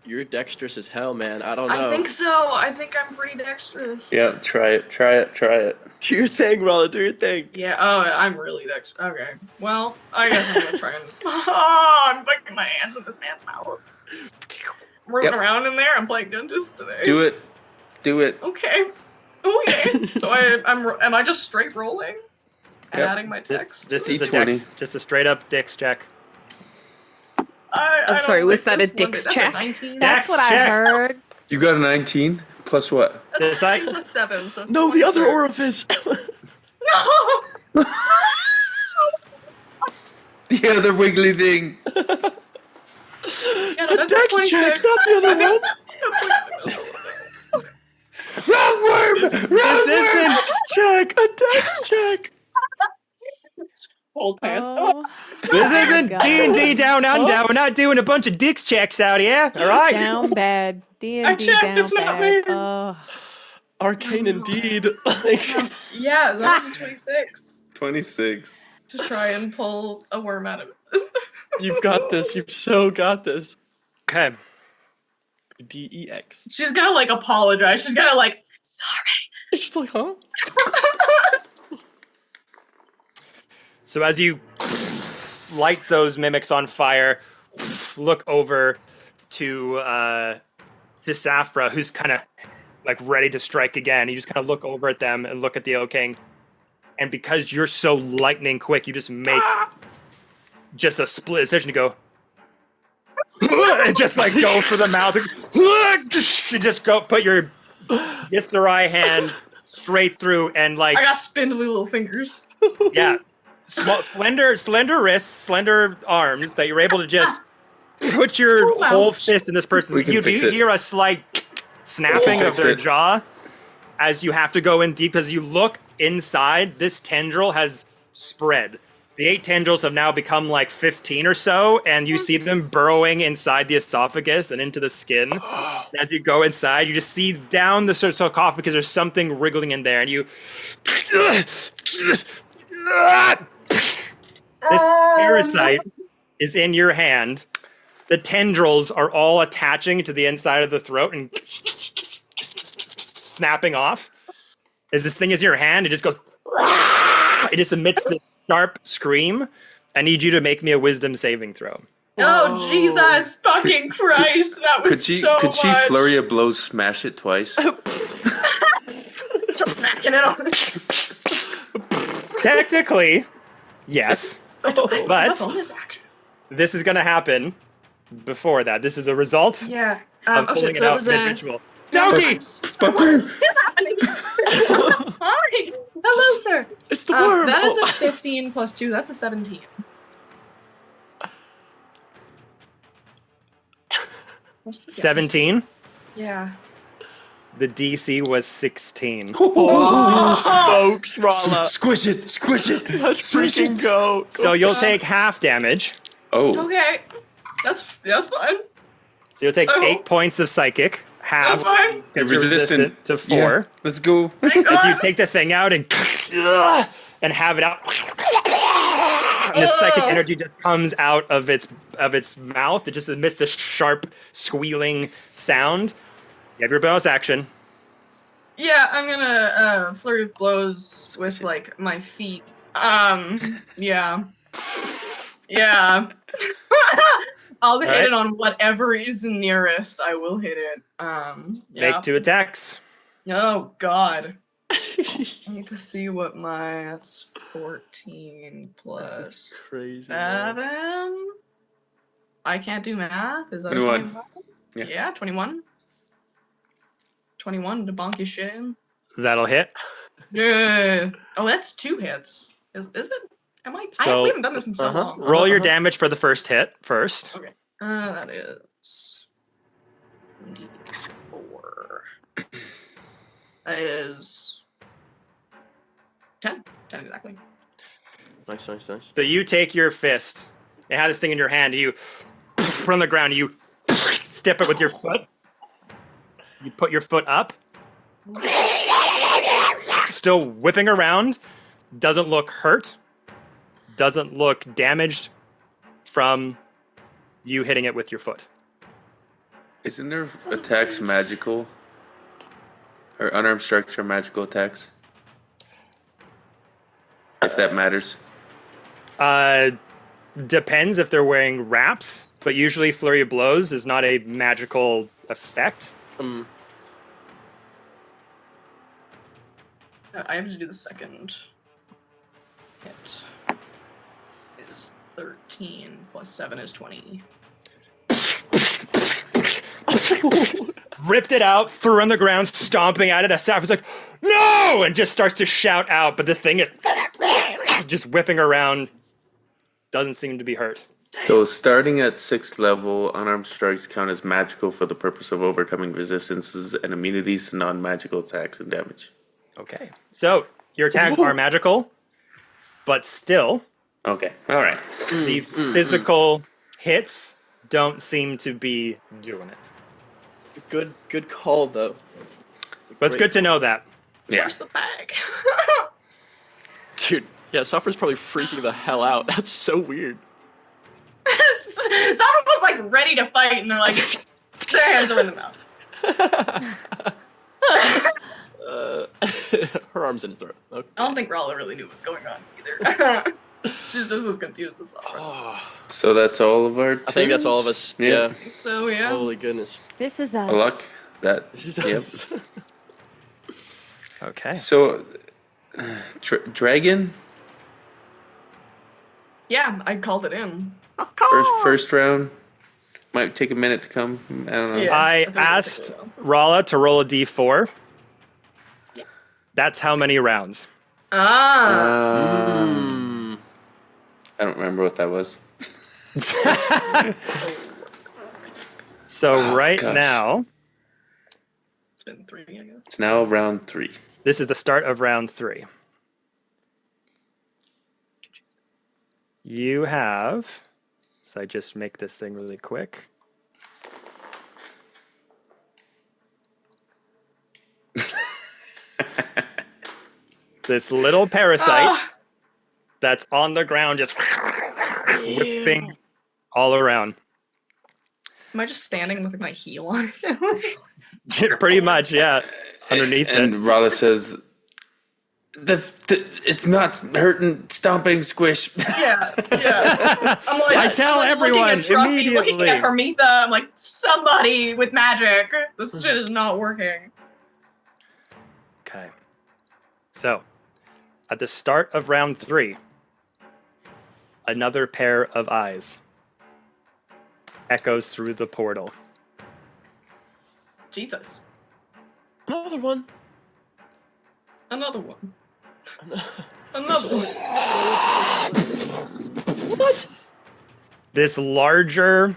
You're dexterous as hell, man. I don't know. I think so. I think I'm pretty dexterous. Yeah, try it. Do your thing, Rolla. Do your thing. Yeah, I'm really dexterous. Okay. Well, I guess I'm gonna try and... Oh, I'm putting my hands in this man's mouth. Moving Yep. around in there. I'm playing dentist today. Do it. Okay. Okay. So am I just straight rolling? adding my text. This is a D20. dex, just a straight up dex check. I'm sorry, was that a Dix check? That's Dex what I check. heard. You got a 19 plus what? This I A 7. So No, the other orifice. No. The other wiggly thing. Yeah, no, that's Dex 26. check, not the other one. Wrong worm! this isn't Check, a dex check. Hold pants. Oh, this isn't God. D&D Down Under. We're not doing a bunch of dicks checks out here. All right. down bad. D&D I checked, down it's not bad. there. Oh. Arcane indeed. Like, Yeah, that was a 26 26. to try and pull a worm out of this. you've got this. You've so got this. Okay. DEX. She's gonna like apologize. She's gonna like, sorry. It's just like, huh? So as you light those mimics on fire, look over to Safra, who's kind of like ready to strike again. You just kind of look over at them and look at the O King, and because you're so lightning quick, you just make just a split decision to go. And just like go for the mouth. You just go put your Githzerai hand straight through and like I got spindly little fingers. yeah, small, slender wrists, slender arms that you're able to just put your whole fist in this person. We can You do fix it. hear a slight snapping of fixed their it. jaw as you have to go in deep. As you look inside, this tendril has spread. The 8 tendrils have now become like 15 or so, and you see them burrowing inside the esophagus and into the skin. And as you go inside, you just see down the sarcophagus, there's something wriggling in there, and you... This parasite is in your hand. The tendrils are all attaching to the inside of the throat and snapping off. As this thing is in your hand, it just goes... It just emits this sharp scream. I need you to make me a wisdom saving throw. Oh, Jesus fucking Christ. That was Could she much. flurry of blows smash it twice? Just smacking it on. Technically, yes. But Bonus action. this is going to happen before that. This is a result Yeah. of Oh pulling shit, it so it out was a... mid-ritual. Donkey! What is happening? Hi. Hello, sir. It's the worm. That is a 15 plus 2. That's a 17. What's the 17. Yeah. The DC was 16. Folks, Rala. Squish it! Squish it! Let's freaking go. So you'll take half damage. Oh. Okay. That's fine. So you'll take Oh. 8 points of psychic. Half. That's fine. It's Resistant. resistant to 4. Yeah, let's go. Thank As you God. take the thing out and have it out, and the psychic energy just comes out of its mouth. It just emits a sharp squealing sound. You have your bonus action. Yeah, I'm gonna flurry of blows with like my feet. Yeah. Yeah. I'll hit Alright. it on whatever is nearest. I will hit it. Yeah. Make 2 attacks. Oh God. I need to see what that's 14 plus Crazy. man. 7. I can't do math. Is that 21. 21? Yeah. Yeah, 21. 21 to bonk your shit in. That'll hit. Yeah. Oh, that's 2 hits. Is it? Am I? So- we haven't done this in so long. Roll your damage for the first hit first. Okay. That is 4. That is 10. 10 exactly. Nice. So you take your fist and have this thing in your hand, and you put it on the ground, and you step it with your foot. You put your foot up. Still whipping around. Doesn't look hurt. Doesn't look damaged from you hitting it with your foot. Isn't there attacks magical? Or unarmed strikes are magical attacks? If that matters. Depends if they're wearing wraps, but usually Flurry of Blows is not a magical effect. I have to do the second. hit is 13 plus 7 is 20. Ripped it out, threw it on the ground, stomping at it. Asaph is like, no! And just starts to shout out, but the thing is just whipping around. Doesn't seem to be hurt. So starting at 6th level, unarmed strikes count as magical for the purpose of overcoming resistances and immunities to non-magical attacks and damage. Okay. So, your attacks are magical, but still, Okay, alright. the physical hits don't seem to be doing it. Good call, though. But it's good to know that. Yeah. Where's the bag? Dude, yeah, Suffer's probably freaking the hell out. That's so weird. Someone was like ready to fight, and they're like, their hands are in the mouth. Her arm's in his throat. Okay. I don't think Rala really knew what's going on either. She's just as confused as Suffer. So that's all of our turns? I think that's all of us. Yeah. Yeah. So yeah. Holy goodness. This is us. A luck. That. This is Yep. us. Okay. So, dragon? Yeah, I called it in. First round. Might take a minute to come. I don't know. Yeah. I think it'll take a asked while. Rala to roll a d4. That's how many rounds. Ah. I don't remember what that was. So right gosh. now, It's been 3, I guess. It's now round 3. this is the start of round 3. You have, so I just make this thing really quick. This little parasite that's on the ground just whipping all around. Am I just standing with my heel on? Pretty much, yeah. Underneath And it. Rala says, it's not hurting, stomping, squish. Yeah. I'm like, I tell like looking everyone at Truffy, looking immediately. at Hermitha. I'm like, somebody with magic. This shit is not working. Okay. So, at the start of round 3, another pair of eyes echoes through the portal. Jesus. Another one. Another one. Another one. What? This larger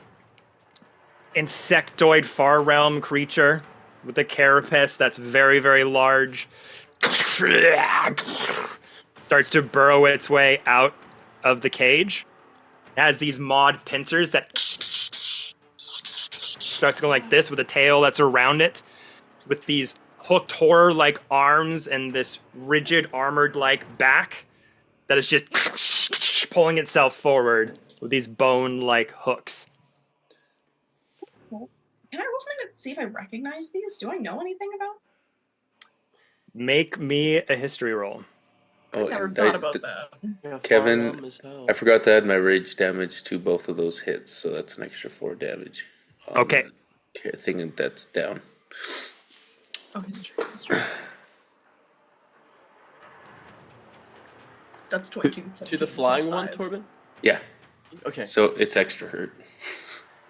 insectoid far realm creature with a carapace that's very, very large starts to burrow its way out of the cage. It has these maud pincers that starts going like this with a tail that's around it, with these hooked horror-like arms and this rigid armored-like back that is just pulling itself forward with these bone-like hooks. Can I roll something to see if I recognize these? Do I know anything about? Make me a history roll. I never and thought about that. Yeah, Kevin, far as hell. I forgot to add my rage damage to both of those hits, so that's an extra 4 damage. on Okay. the thing that's down. Oh, history. That's 22. To the flying one, Torben? Yeah, Okay. so it's extra hurt.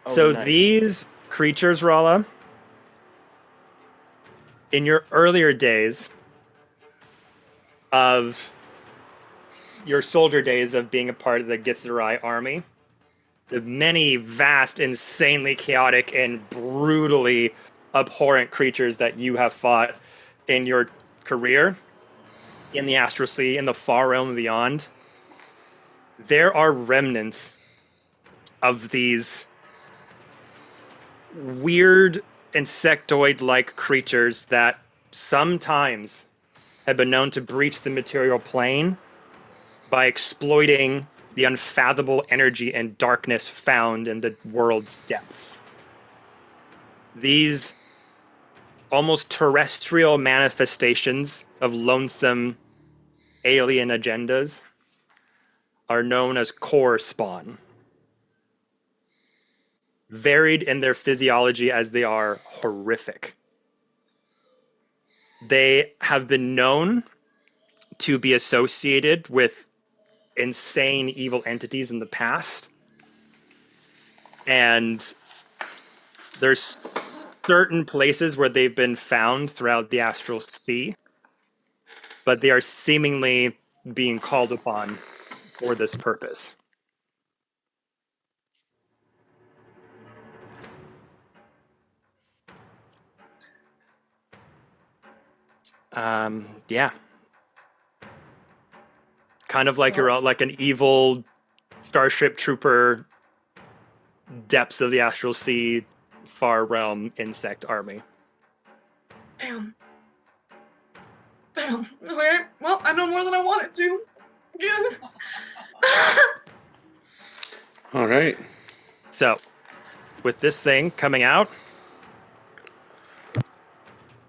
Oh, So nice. these creatures, Rala, in your earlier days of your soldier days of being a part of the Gitzerai army, the many vast, insanely chaotic, and brutally abhorrent creatures that you have fought in your career in the Astral Sea, in the far realm and beyond, there are remnants of these weird insectoid-like creatures that sometimes have been known to breach the material plane by exploiting the unfathomable energy and darkness found in the world's depths. These almost terrestrial manifestations of lonesome alien agendas are known as core spawn. Varied in their physiology as they are horrific. They have been known to be associated with insane evil entities in the past. And there's certain places where they've been found throughout the astral sea, but they are seemingly being called upon for this purpose. Yeah. Kind of like like an evil Starship Trooper, depths of the astral sea, far realm insect army. Damn. Okay. Well, I know more than I wanted to. Yeah. All right. So, with this thing coming out,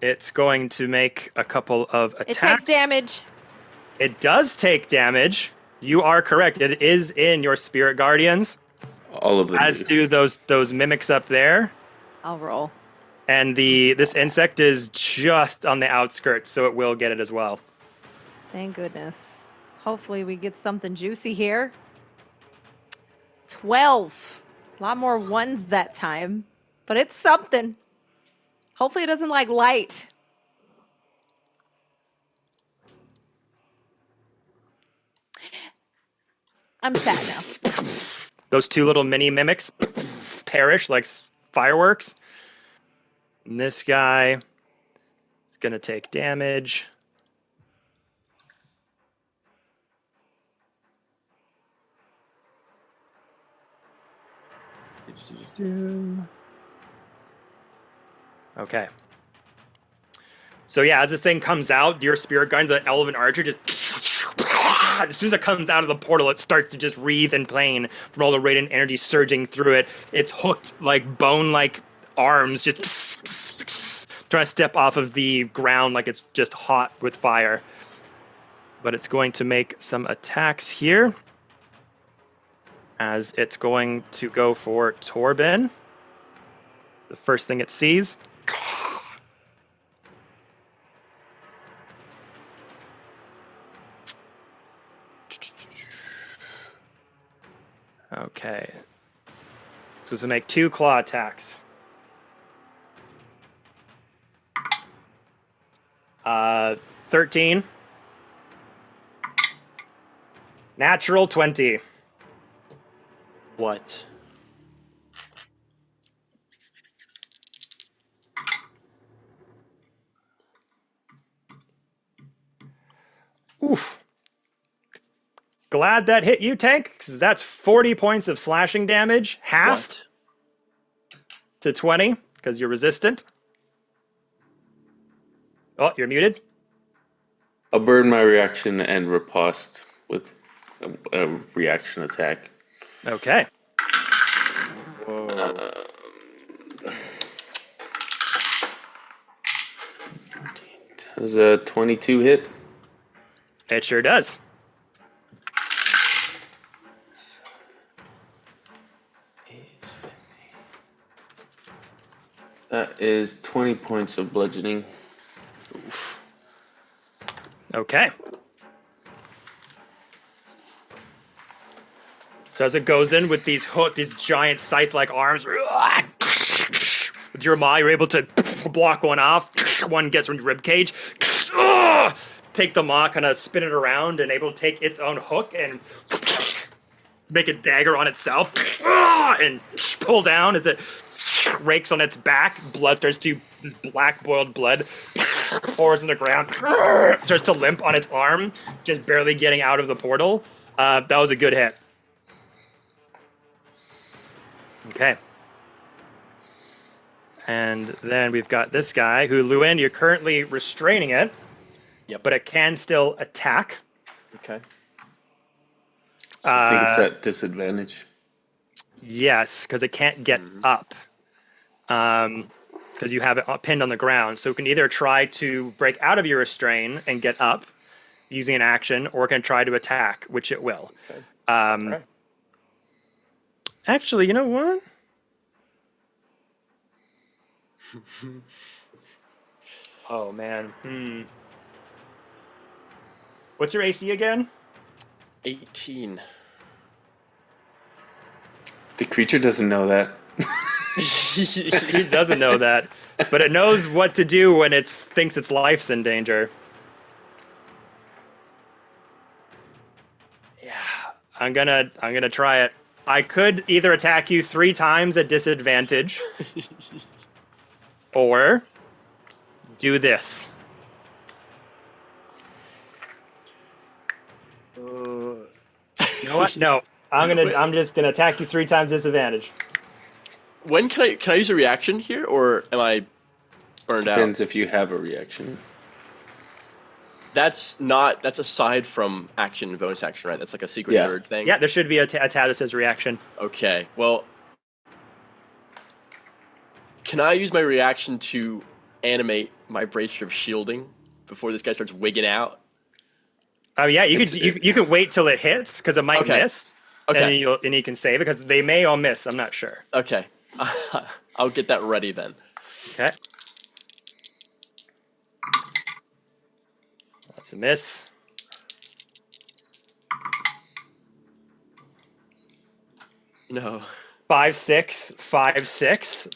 it's going to make a couple of attacks. It takes damage. It does take damage. You are correct. It is in your Spirit Guardians, All of them. as do those mimics up there. I'll roll. And this insect is just on the outskirts, so it will get it as well. Thank goodness. Hopefully we get something juicy here. 12. A lot more ones that time, but it's something. Hopefully it doesn't like light. I'm sad now. Those two little mini mimics perish like fireworks. And this guy is going to take damage. Okay. So yeah, as this thing comes out, your spirit guns, an elven archer, just as soon as it comes out of the portal, it starts to just wreathe in pain from all the radiant energy surging through it. It's hooked like bone-like arms, just trying to step off of the ground like it's just hot with fire. But it's going to make some attacks here, as it's going to go for Torben. The first thing it sees. Okay. So it's going to make 2 claw attacks. 13. Natural 20. What? Oof. Glad that hit you, Tank, because that's 40 points of slashing damage, halved to 20, because you're resistant. Oh, you're muted. I'll burn my reaction and riposte with a reaction attack. Okay. Does a 22 hit? It sure does. That is 20 points of bludgeoning. Okay. So as it goes in with these giant scythe-like arms, with your maw, you're able to block one off. One gets on your ribcage. Take the maw, kind of spin it around, and able to take its own hook and make a dagger on itself, and pull down as it rakes on its back. Blood starts to, this black boiled blood pours on the ground, starts to limp on its arm, just barely getting out of the portal. That was a good hit. Okay. And then we've got this guy who, Luin, you're currently restraining it. Yep. But it can still attack. Okay. So I think it's at disadvantage. Yes, because it can't get up. Because you have it pinned on the ground. So it can either try to break out of your restraint and get up using an action, or it can try to attack, which it will. Okay. Right. Actually, you know what? Oh, man. What's your AC again? 18. The creature doesn't know that. He doesn't know that, but it knows what to do when it thinks its life's in danger. Yeah, I'm gonna try it. I could either attack you 3 times at disadvantage, or do this. You know what? No, I'm just gonna attack you 3 times disadvantage. When can I use a reaction here, or am I burned Depends out? if you have a reaction. That's aside from action and bonus action, right? That's like a secret Yeah. third thing. Yeah, there should be a tab that says reaction. Okay. Well, can I use my reaction to animate my bracer of shielding before this guy starts wigging out? Oh yeah, you can wait till it hits because it might Okay. miss. Okay. And you can save it because they may all miss. I'm not sure. Okay. I'll get that ready then. Okay. That's a miss. No. 5, 6, 5, 6.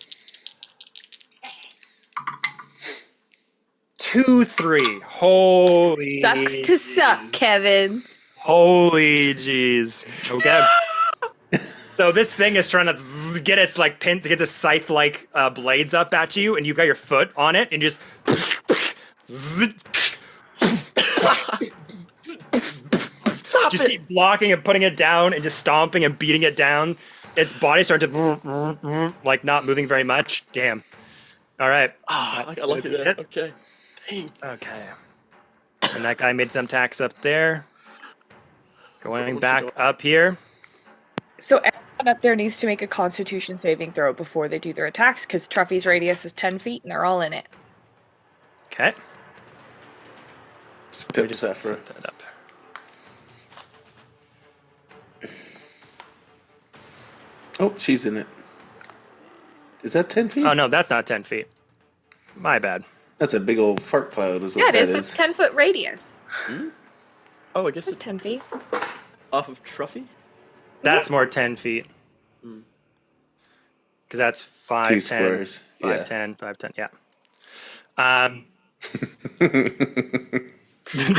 2, 3. Holy. Sucks to suck, Kevin. Holy jeez. Okay. So this thing is trying to get its like pin to get the scythe like blades up at you, and you've got your foot on it, and just just keep blocking and putting it down, and just stomping and beating it down. Its body starting to like not moving very much. Damn. All right. I like it. Okay. Dang. Okay. And that guy made some attacks up there. Going back up here. So everyone up there needs to make a Constitution saving throw before they do their attacks, because Truffy's radius is 10 feet, and they're all in it. Okay. Step Zephyr. Put that up. Oh, she's in it. Is that 10 feet? Oh no, that's not 10 feet. My bad. That's a big old fart cloud. Is what Yeah, it that is. That's 10-foot radius. Oh, I guess That's it's 10 feet. off of Truffy? That's more 10 feet. Because that's 5, 2 10, squares. 5, Yeah. 10, 5, 10, yeah. I'm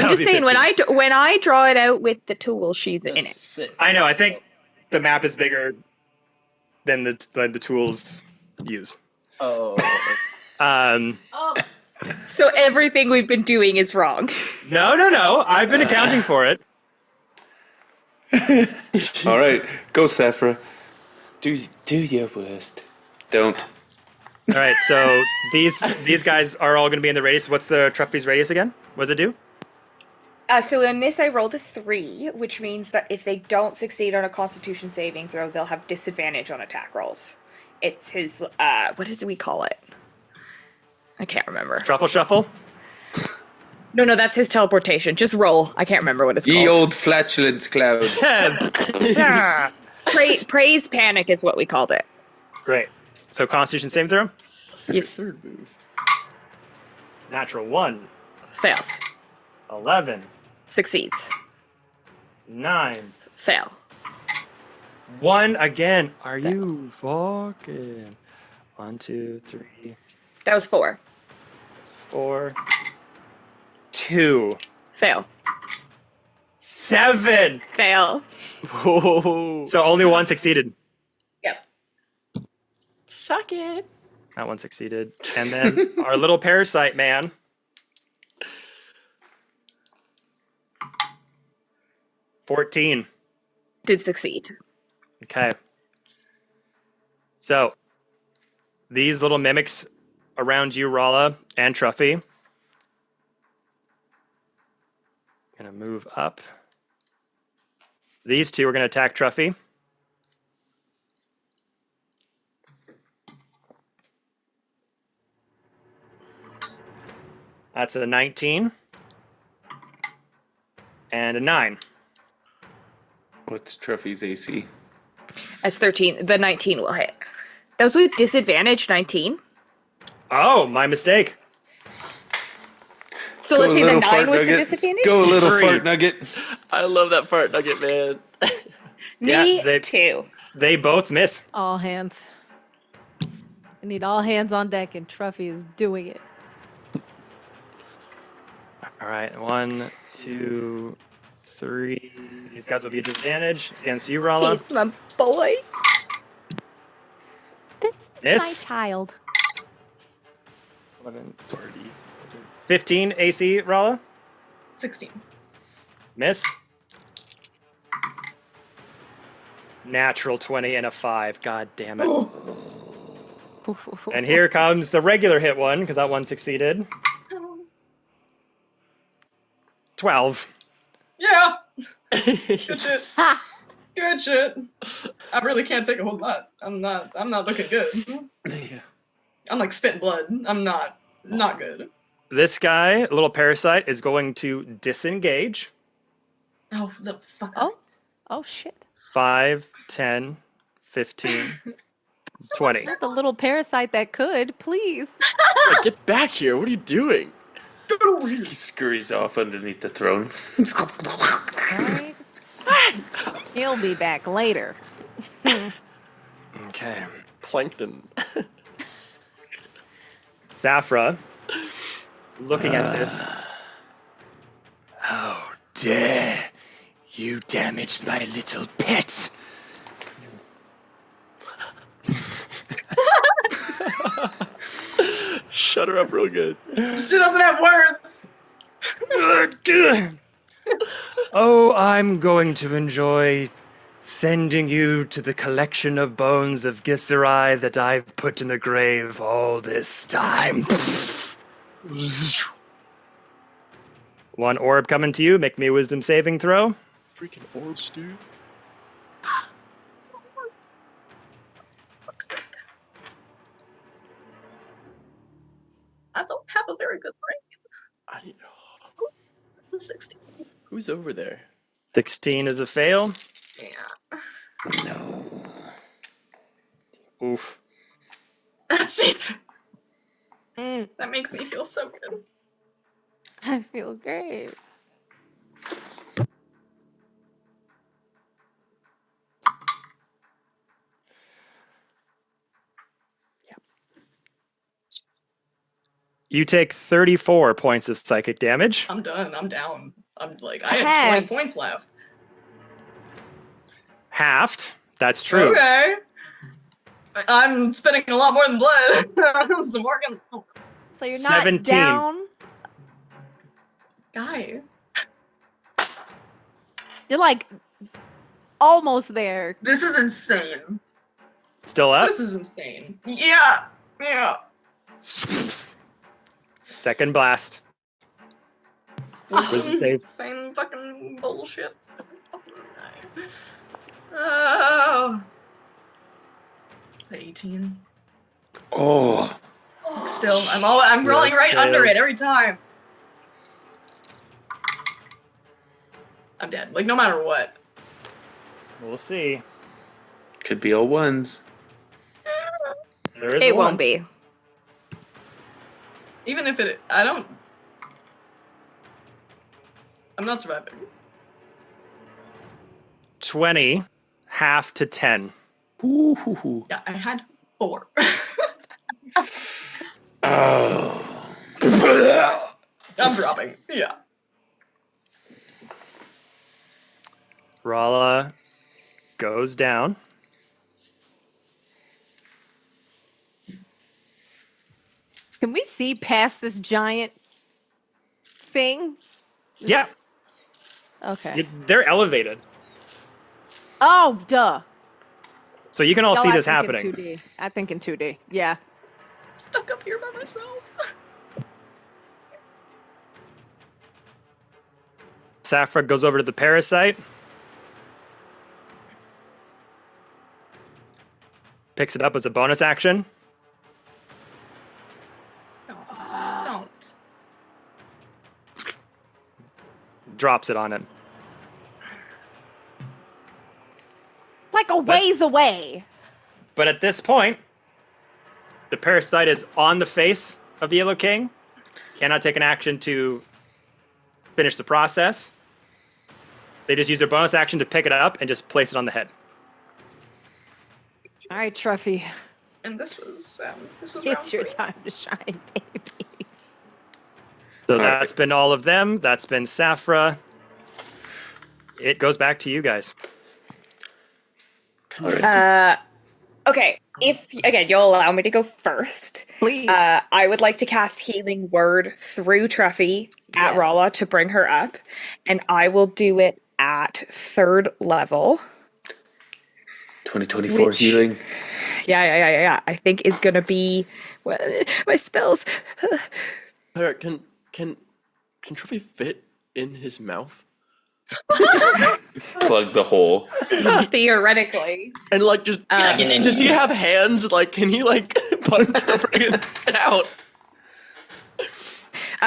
just saying, when I draw it out with the tool, she's in it. Sick. I know, I think the map is bigger than the tools use. Oh. So everything we've been doing is wrong. No. I've been accounting for it. All right, go Zephyr. Do your worst. Don't. All right, so these guys are all going to be in the radius. What's the Truffy's radius again? What does it do? So in this, I rolled a 3, which means that if they don't succeed on a Constitution saving throw, they'll have disadvantage on attack rolls. It's his, what does we call it? I can't remember. Truffle shuffle? No, that's his teleportation. Just roll. I can't remember what it's Ye called. old flatulence cloud. Praise panic is what we called it. Great. So Constitution saving throw? Yes. Third move. Natural 1, Fails. 11, Succeeds. 9, Fail. 1 again. Are you fucking? 1, 2, 3, That was 4. 4, 2, Fail. 7. Fail. Whoa. So only 1 succeeded. Yep. Suck it. That 1 succeeded. And then our little parasite man. $14. Did succeed. Okay. So these little mimics around you, Rala and Truffy. Gonna move up. These two are gonna attack Truffy. That's a 19 and a 9. What's Truffy's AC? As 13. The 19 will hit. That was with disadvantage, 19. Oh, my mistake. So let's Go, say the little 9 fart was the nugget. disadvantage? Go, little Three. fart nugget. I love that part, Nugget Man. Me they- too. They both miss. All hands. I need all hands on deck, and Truffy is doing it. All right, 1, 2, 3. These guys will be a disadvantage against you, Rala. He's my boy. This is Miss. my child. 15 AC, Rala. 16. Miss. Natural 20 and a 5. God damn it. And here comes the regular hit one, because that one succeeded. 12. Yeah. Good shit. Good shit. I really can't take a whole lot. I'm not looking good. I'm like spitting blood. I'm not good. This guy, a little parasite, is going to disengage. Oh, the fuck. Oh. Oh, shit. 5, 10, 15, 20. The little parasite that could, please. Get back here. What are you doing? He scurries off underneath the throne. Right? He'll be back later. Okay. Plankton. Safra, looking at this. How dare you damage my little pet? Shut her up real good. She doesn't have words. Oh, I'm going to enjoy sending you to the collection of bones of Glycerai that I've put in the grave all this time. One orb coming to you. Make me a wisdom saving throw. Freaking orbs, dude. Fuck's sake. I don't have a very good brain. It's a 16. Who's over there? 16 is a fail. Yeah. No. Oof. Jeez. That makes me feel so good. I feel great. You take 34 points of psychic damage. I'm done. I'm down. I'm like, I had 20 Halved. points left. Halved. That's true. Okay. I'm spending a lot more than blood. Some more gun- So you're not 17. down. Guy. You're like almost there. This is insane. Still up? This is insane. Yeah. Yeah. Second blast. Wisdom save. Insane fucking bullshit. Oh. 18. Oh. Still, I'm rolling Yes, right under failed. it every time. I'm dead. Like no matter what. We'll see. Could be all ones. There is It one. won't be. Even if it, I'm not surviving. 20, half to 10. Ooh. Yeah, I had 4. Oh. I'm dropping. Yeah. Rala goes down. Can we see past this giant thing? Yeah, Okay. they're elevated. Oh, duh. So you can all No, see I this think happening. In 2D. I think in 2D. Yeah. Stuck up here by myself. Safra goes over to the parasite. Picks it up as a bonus action. Don't. Drops it on him. Like a ways away. But at this point, the parasite is on the face of the Yellow King. Cannot take an action to finish the process. They just use their bonus action to pick it up and just place it on the head. All right, Truffy. And this was It's round your 3. time to shine, baby. So All that's right. been all of them. That's been Safra. It goes back to you guys. Okay, if again you'll allow me to go first, Please. I would like to cast Healing Word through Truffy at Yes. Rala to bring her up, and I will do it at 3rd level. 2024 Which- healing. Yeah. I think is gonna be well, my spells. Clara, can Trophy fit in his mouth? Plug the hole. Theoretically, And like just does he have hands? Like can he like punch the friggin' out?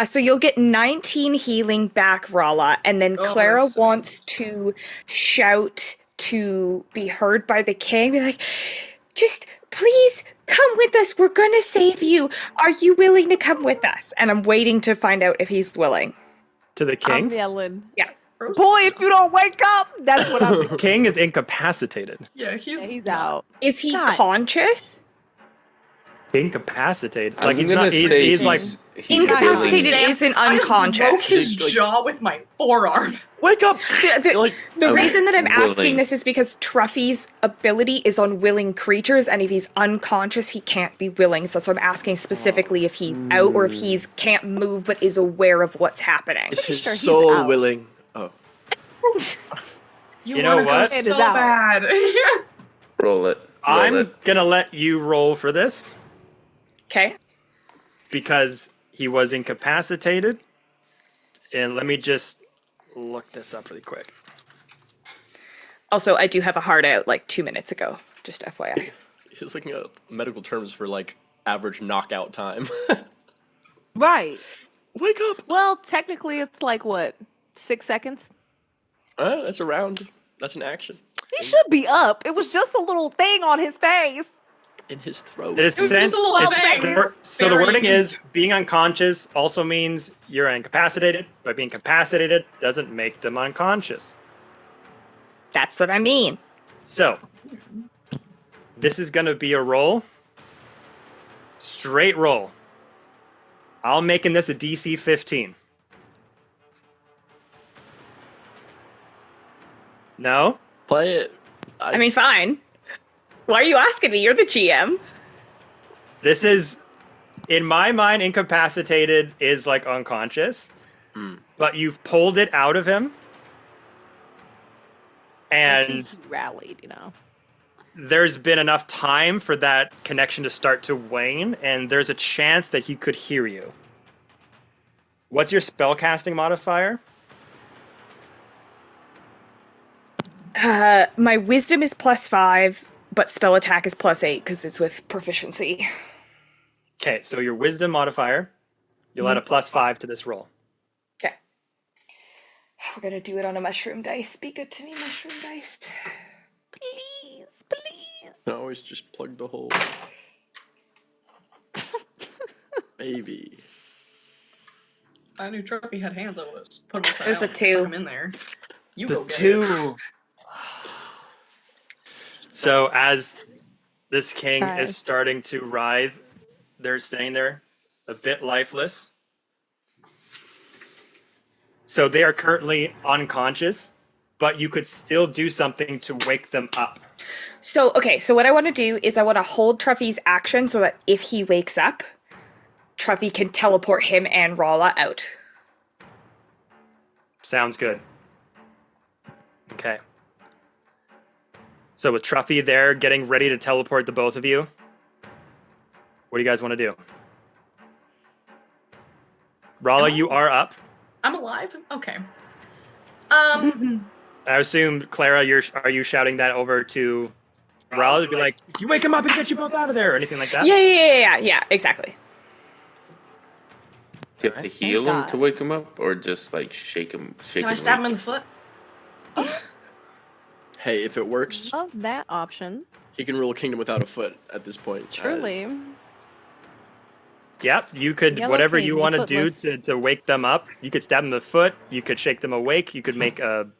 so you'll get 19 healing back, Rala, and then Clara that's sweet. wants to shout to be heard by the king. Be like, just please come with us. We're gonna save you. Are you willing to come with us? And I'm waiting to find out if he's willing. To the I'm king. yelling. Yeah. Boy, if you don't wake up, that's what I'm. King is incapacitated. Yeah, He's out. Is he God. conscious? Incapacitated. I'm Like he's gonna not. He's, say he's like. he's Incapacitated willing. isn't I just broke unconscious. his Like- jaw with my forearm. Wake up! The Like reason that I'm asking willing. this is because Truffy's ability is on willing creatures, and if he's unconscious, he can't be willing. So I'm asking specifically if he's out or if he's can't move but is aware of what's happening. is his sure he's soul out. willing? Oh. You know wanna go what? It So is out. bad. Roll it. Roll I'm it. gonna let you roll for this Okay. because he was incapacitated. And let me just look this up really quick. Also, I do have a heart out like 2 minutes ago. Just FYI. He's looking at medical terms for like average knockout time. Right. Wake up! Well, technically, it's like what, 6 seconds? That's a round. That's an action. He should be up. It was just a little thing on his face. In his throat. It is was sent. just a little it's- thing. so the Very wording is easy. being unconscious also means you're incapacitated, but being incapacitated doesn't make them unconscious. That's what I mean. So this is gonna be a roll. Straight roll. I'm making this a DC 15. No? Play it. I mean, fine. Why are you asking me? You're the GM. This is, in my mind, incapacitated is like unconscious, but you've pulled it out of him, and He rallied, you know. there's been enough time for that connection to start to wane, and there's a chance that he could hear you. What's your spellcasting modifier? My wisdom is +5, but spell attack is +8 because it's with proficiency. Okay, so your wisdom modifier, you'll add a +5 to this roll. Okay. We're gonna do it on a mushroom dice. Be good to me, mushroom dice. Please, please. I always just plug the hole. Baby. I knew Trophy had hands. I would have put him upside It was down a and 2. stuck him in there. You go The get it. 2. So as this king Nice. is starting to writhe, they're staying there a bit lifeless. So they are currently unconscious, but you could still do something to wake them up. So, okay, so what I want to do is I want to hold Truffy's action so that if he wakes up, Truffy can teleport him and Rala out. Sounds good. Okay. So with Truffy there getting ready to teleport the both of you, what do you guys want to do? Rala, you are up. I'm alive? Okay. I assume, Clara, are you shouting that over to Rala to be like, you wake him up and get you both out of there, or anything like that? Yeah, exactly. Do you have to heal him God. to wake him up, or just like shake him? Shake Can I him. stab him awake? in the foot? Hey, if it works, Love that option. he can rule a kingdom without a foot at this point. Truly. Yep, you could, Yellow whatever King, you the want to do footless. to wake them up. You could stab them in the foot. You could shake them awake. You could make a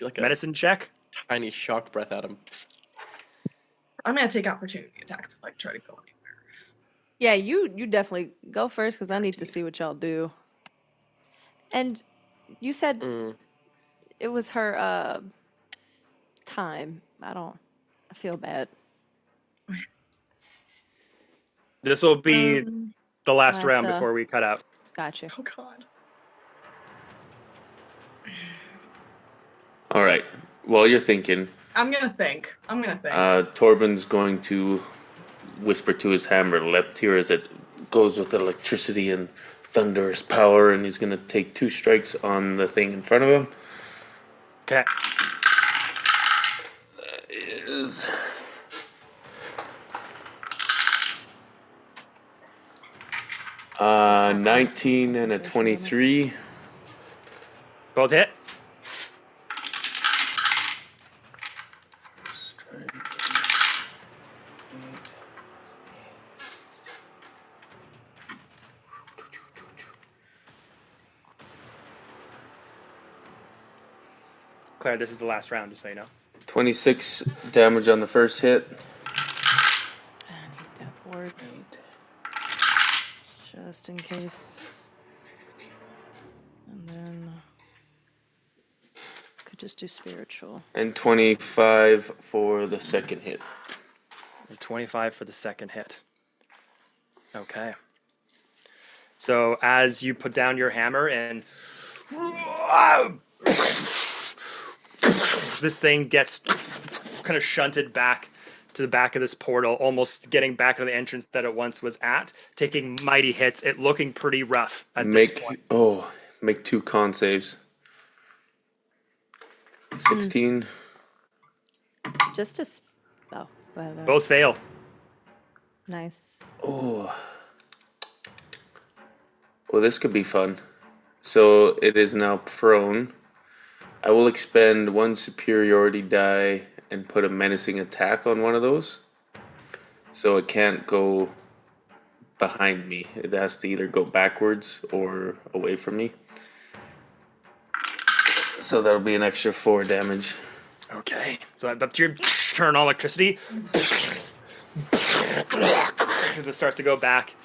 Like a medicine check. tiny shock breath at him. I'm gonna take opportunity attacks if I try to go anywhere. Yeah, you definitely go first because I need to see what y'all do. And you said it was her time. I feel bad. This will be the last last, round before we cut out. Gotcha. Oh god. All right. While you're thinking, I'm gonna think. Torben's going to whisper to his hammer, Leptir, as it goes with electricity and thunderous power, and he's going to take 2 strikes on the thing in front of him. Okay. That is... Uh, 19 and a 23. Both hit. Claire, this is the last round, just so you know. 26 damage on the first hit. I need Death Ward. Just in case. And then could just do spiritual. And 25 for the second hit. And 25 for the second hit. Okay. So as you put down your hammer and this thing gets kind of shunted back to the back of this portal, almost getting back into the entrance that it once was at, taking mighty hits, it looking pretty rough at this point. Make 2 con saves. 16. Just to. Well, Both fail. nice. Oh. Well, this could be fun. So it is now prone. I will expend 1 superiority die and put a menacing attack on one of those. So it can't go behind me. It has to either go backwards or away from me. So that'll be an extra 4 damage. Okay. So up to your turn on electricity. As it starts to go back.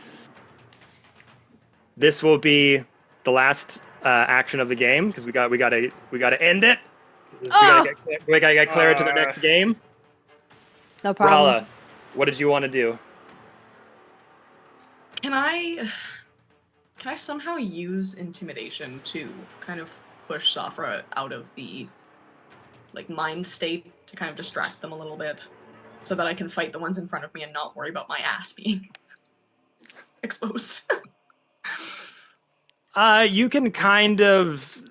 This will be the last action of the game because we gotta end it. We gotta get Clara to the next game. No problem. Rala, what did you want to do? Can I somehow use intimidation to kind of push Safra out of the mind state to kind of distract them a little bit, so that I can fight the ones in front of me and not worry about my ass being exposed? You can kind of,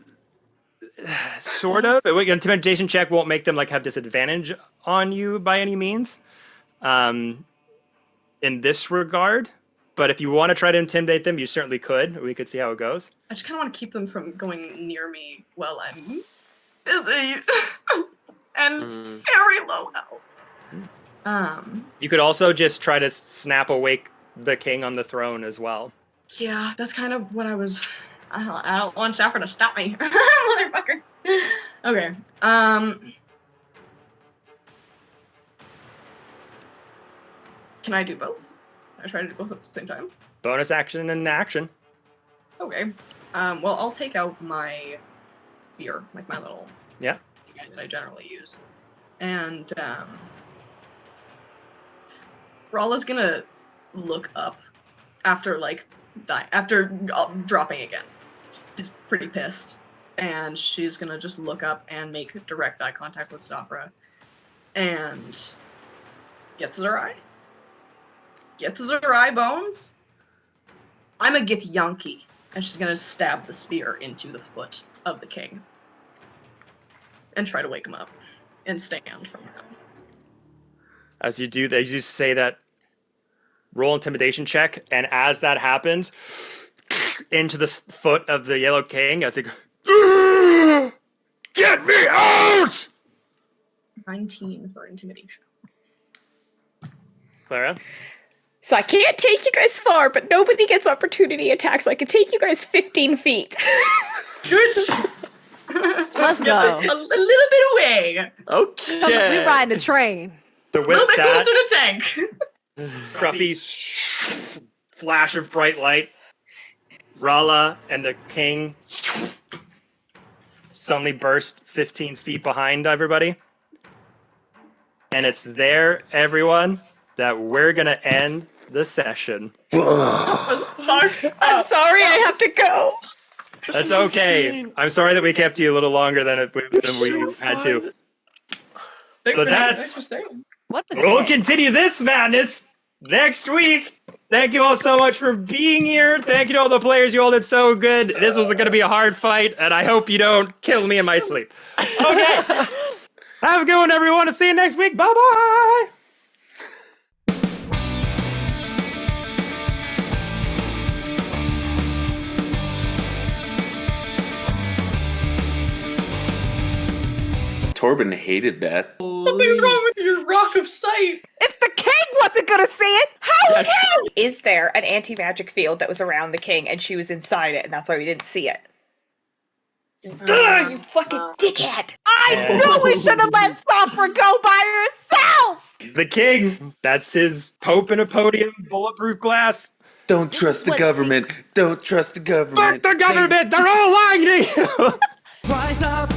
sort of. An intimidation check won't make them have disadvantage on you by any means, in this regard. But if you want to try to intimidate them, you certainly could. We could see how it goes. I just kind of want to keep them from going near me while I'm busy and very low health. You could also just try to snap awake the king on the throne as well. Yeah, that's kind of what I was. I don't want Saffron to stop me, motherfucker. Okay. Can I do both? I try to do both at the same time. Bonus action and action. Okay. Well, I'll take out my spear, my little Yeah. guy that I generally use, and Rala's gonna look up after dropping again. She's pretty pissed, and she's gonna just look up and make direct eye contact with Safra, and gets her eye. Gets her eye bones. I'm a Githyanki, and she's gonna stab the spear into the foot of the king, and try to wake him up, and stand from him. As you do, as you say that, roll intimidation check, and as that happens, into the foot of the Yellow King, as it goes, get me out! 19 for intimidation. Clara? So I can't take you guys far, but nobody gets opportunity attacks. So I can take you guys 15 feet. Good. Let's Get this go. a little bit away. Okay. We riding the train. So A little with bit that, closer to tank. Scruffy flash of bright light, Rala and the king suddenly burst 15 feet behind everybody. And it's there, everyone, that we're going to end the session. I'm sorry, I have to go. That's okay. I'm sorry that we kept you a little longer than we had to. Thanks So for that's- staying. What the We'll heck? continue this madness next week. Thank you all so much for being here. Thank you to all the players. You all did so good. This was going to be a hard fight, and I hope you don't kill me in my sleep. Okay. Have a good one, everyone. I'll see you next week. Bye-bye. Torben hated that. Something's wrong with your rock of sight. If the king wasn't gonna see it, how would you? Is there an anti-magic field that was around the king and she was inside it, and that's why we didn't see it? You fucking dickhead. I knew we should have let Sopra go by herself. He's the king. That's his pope in a podium, bulletproof glass. Don't trust the what government. Don't trust the Fuck government. the government. They're all lying to you. Rise up,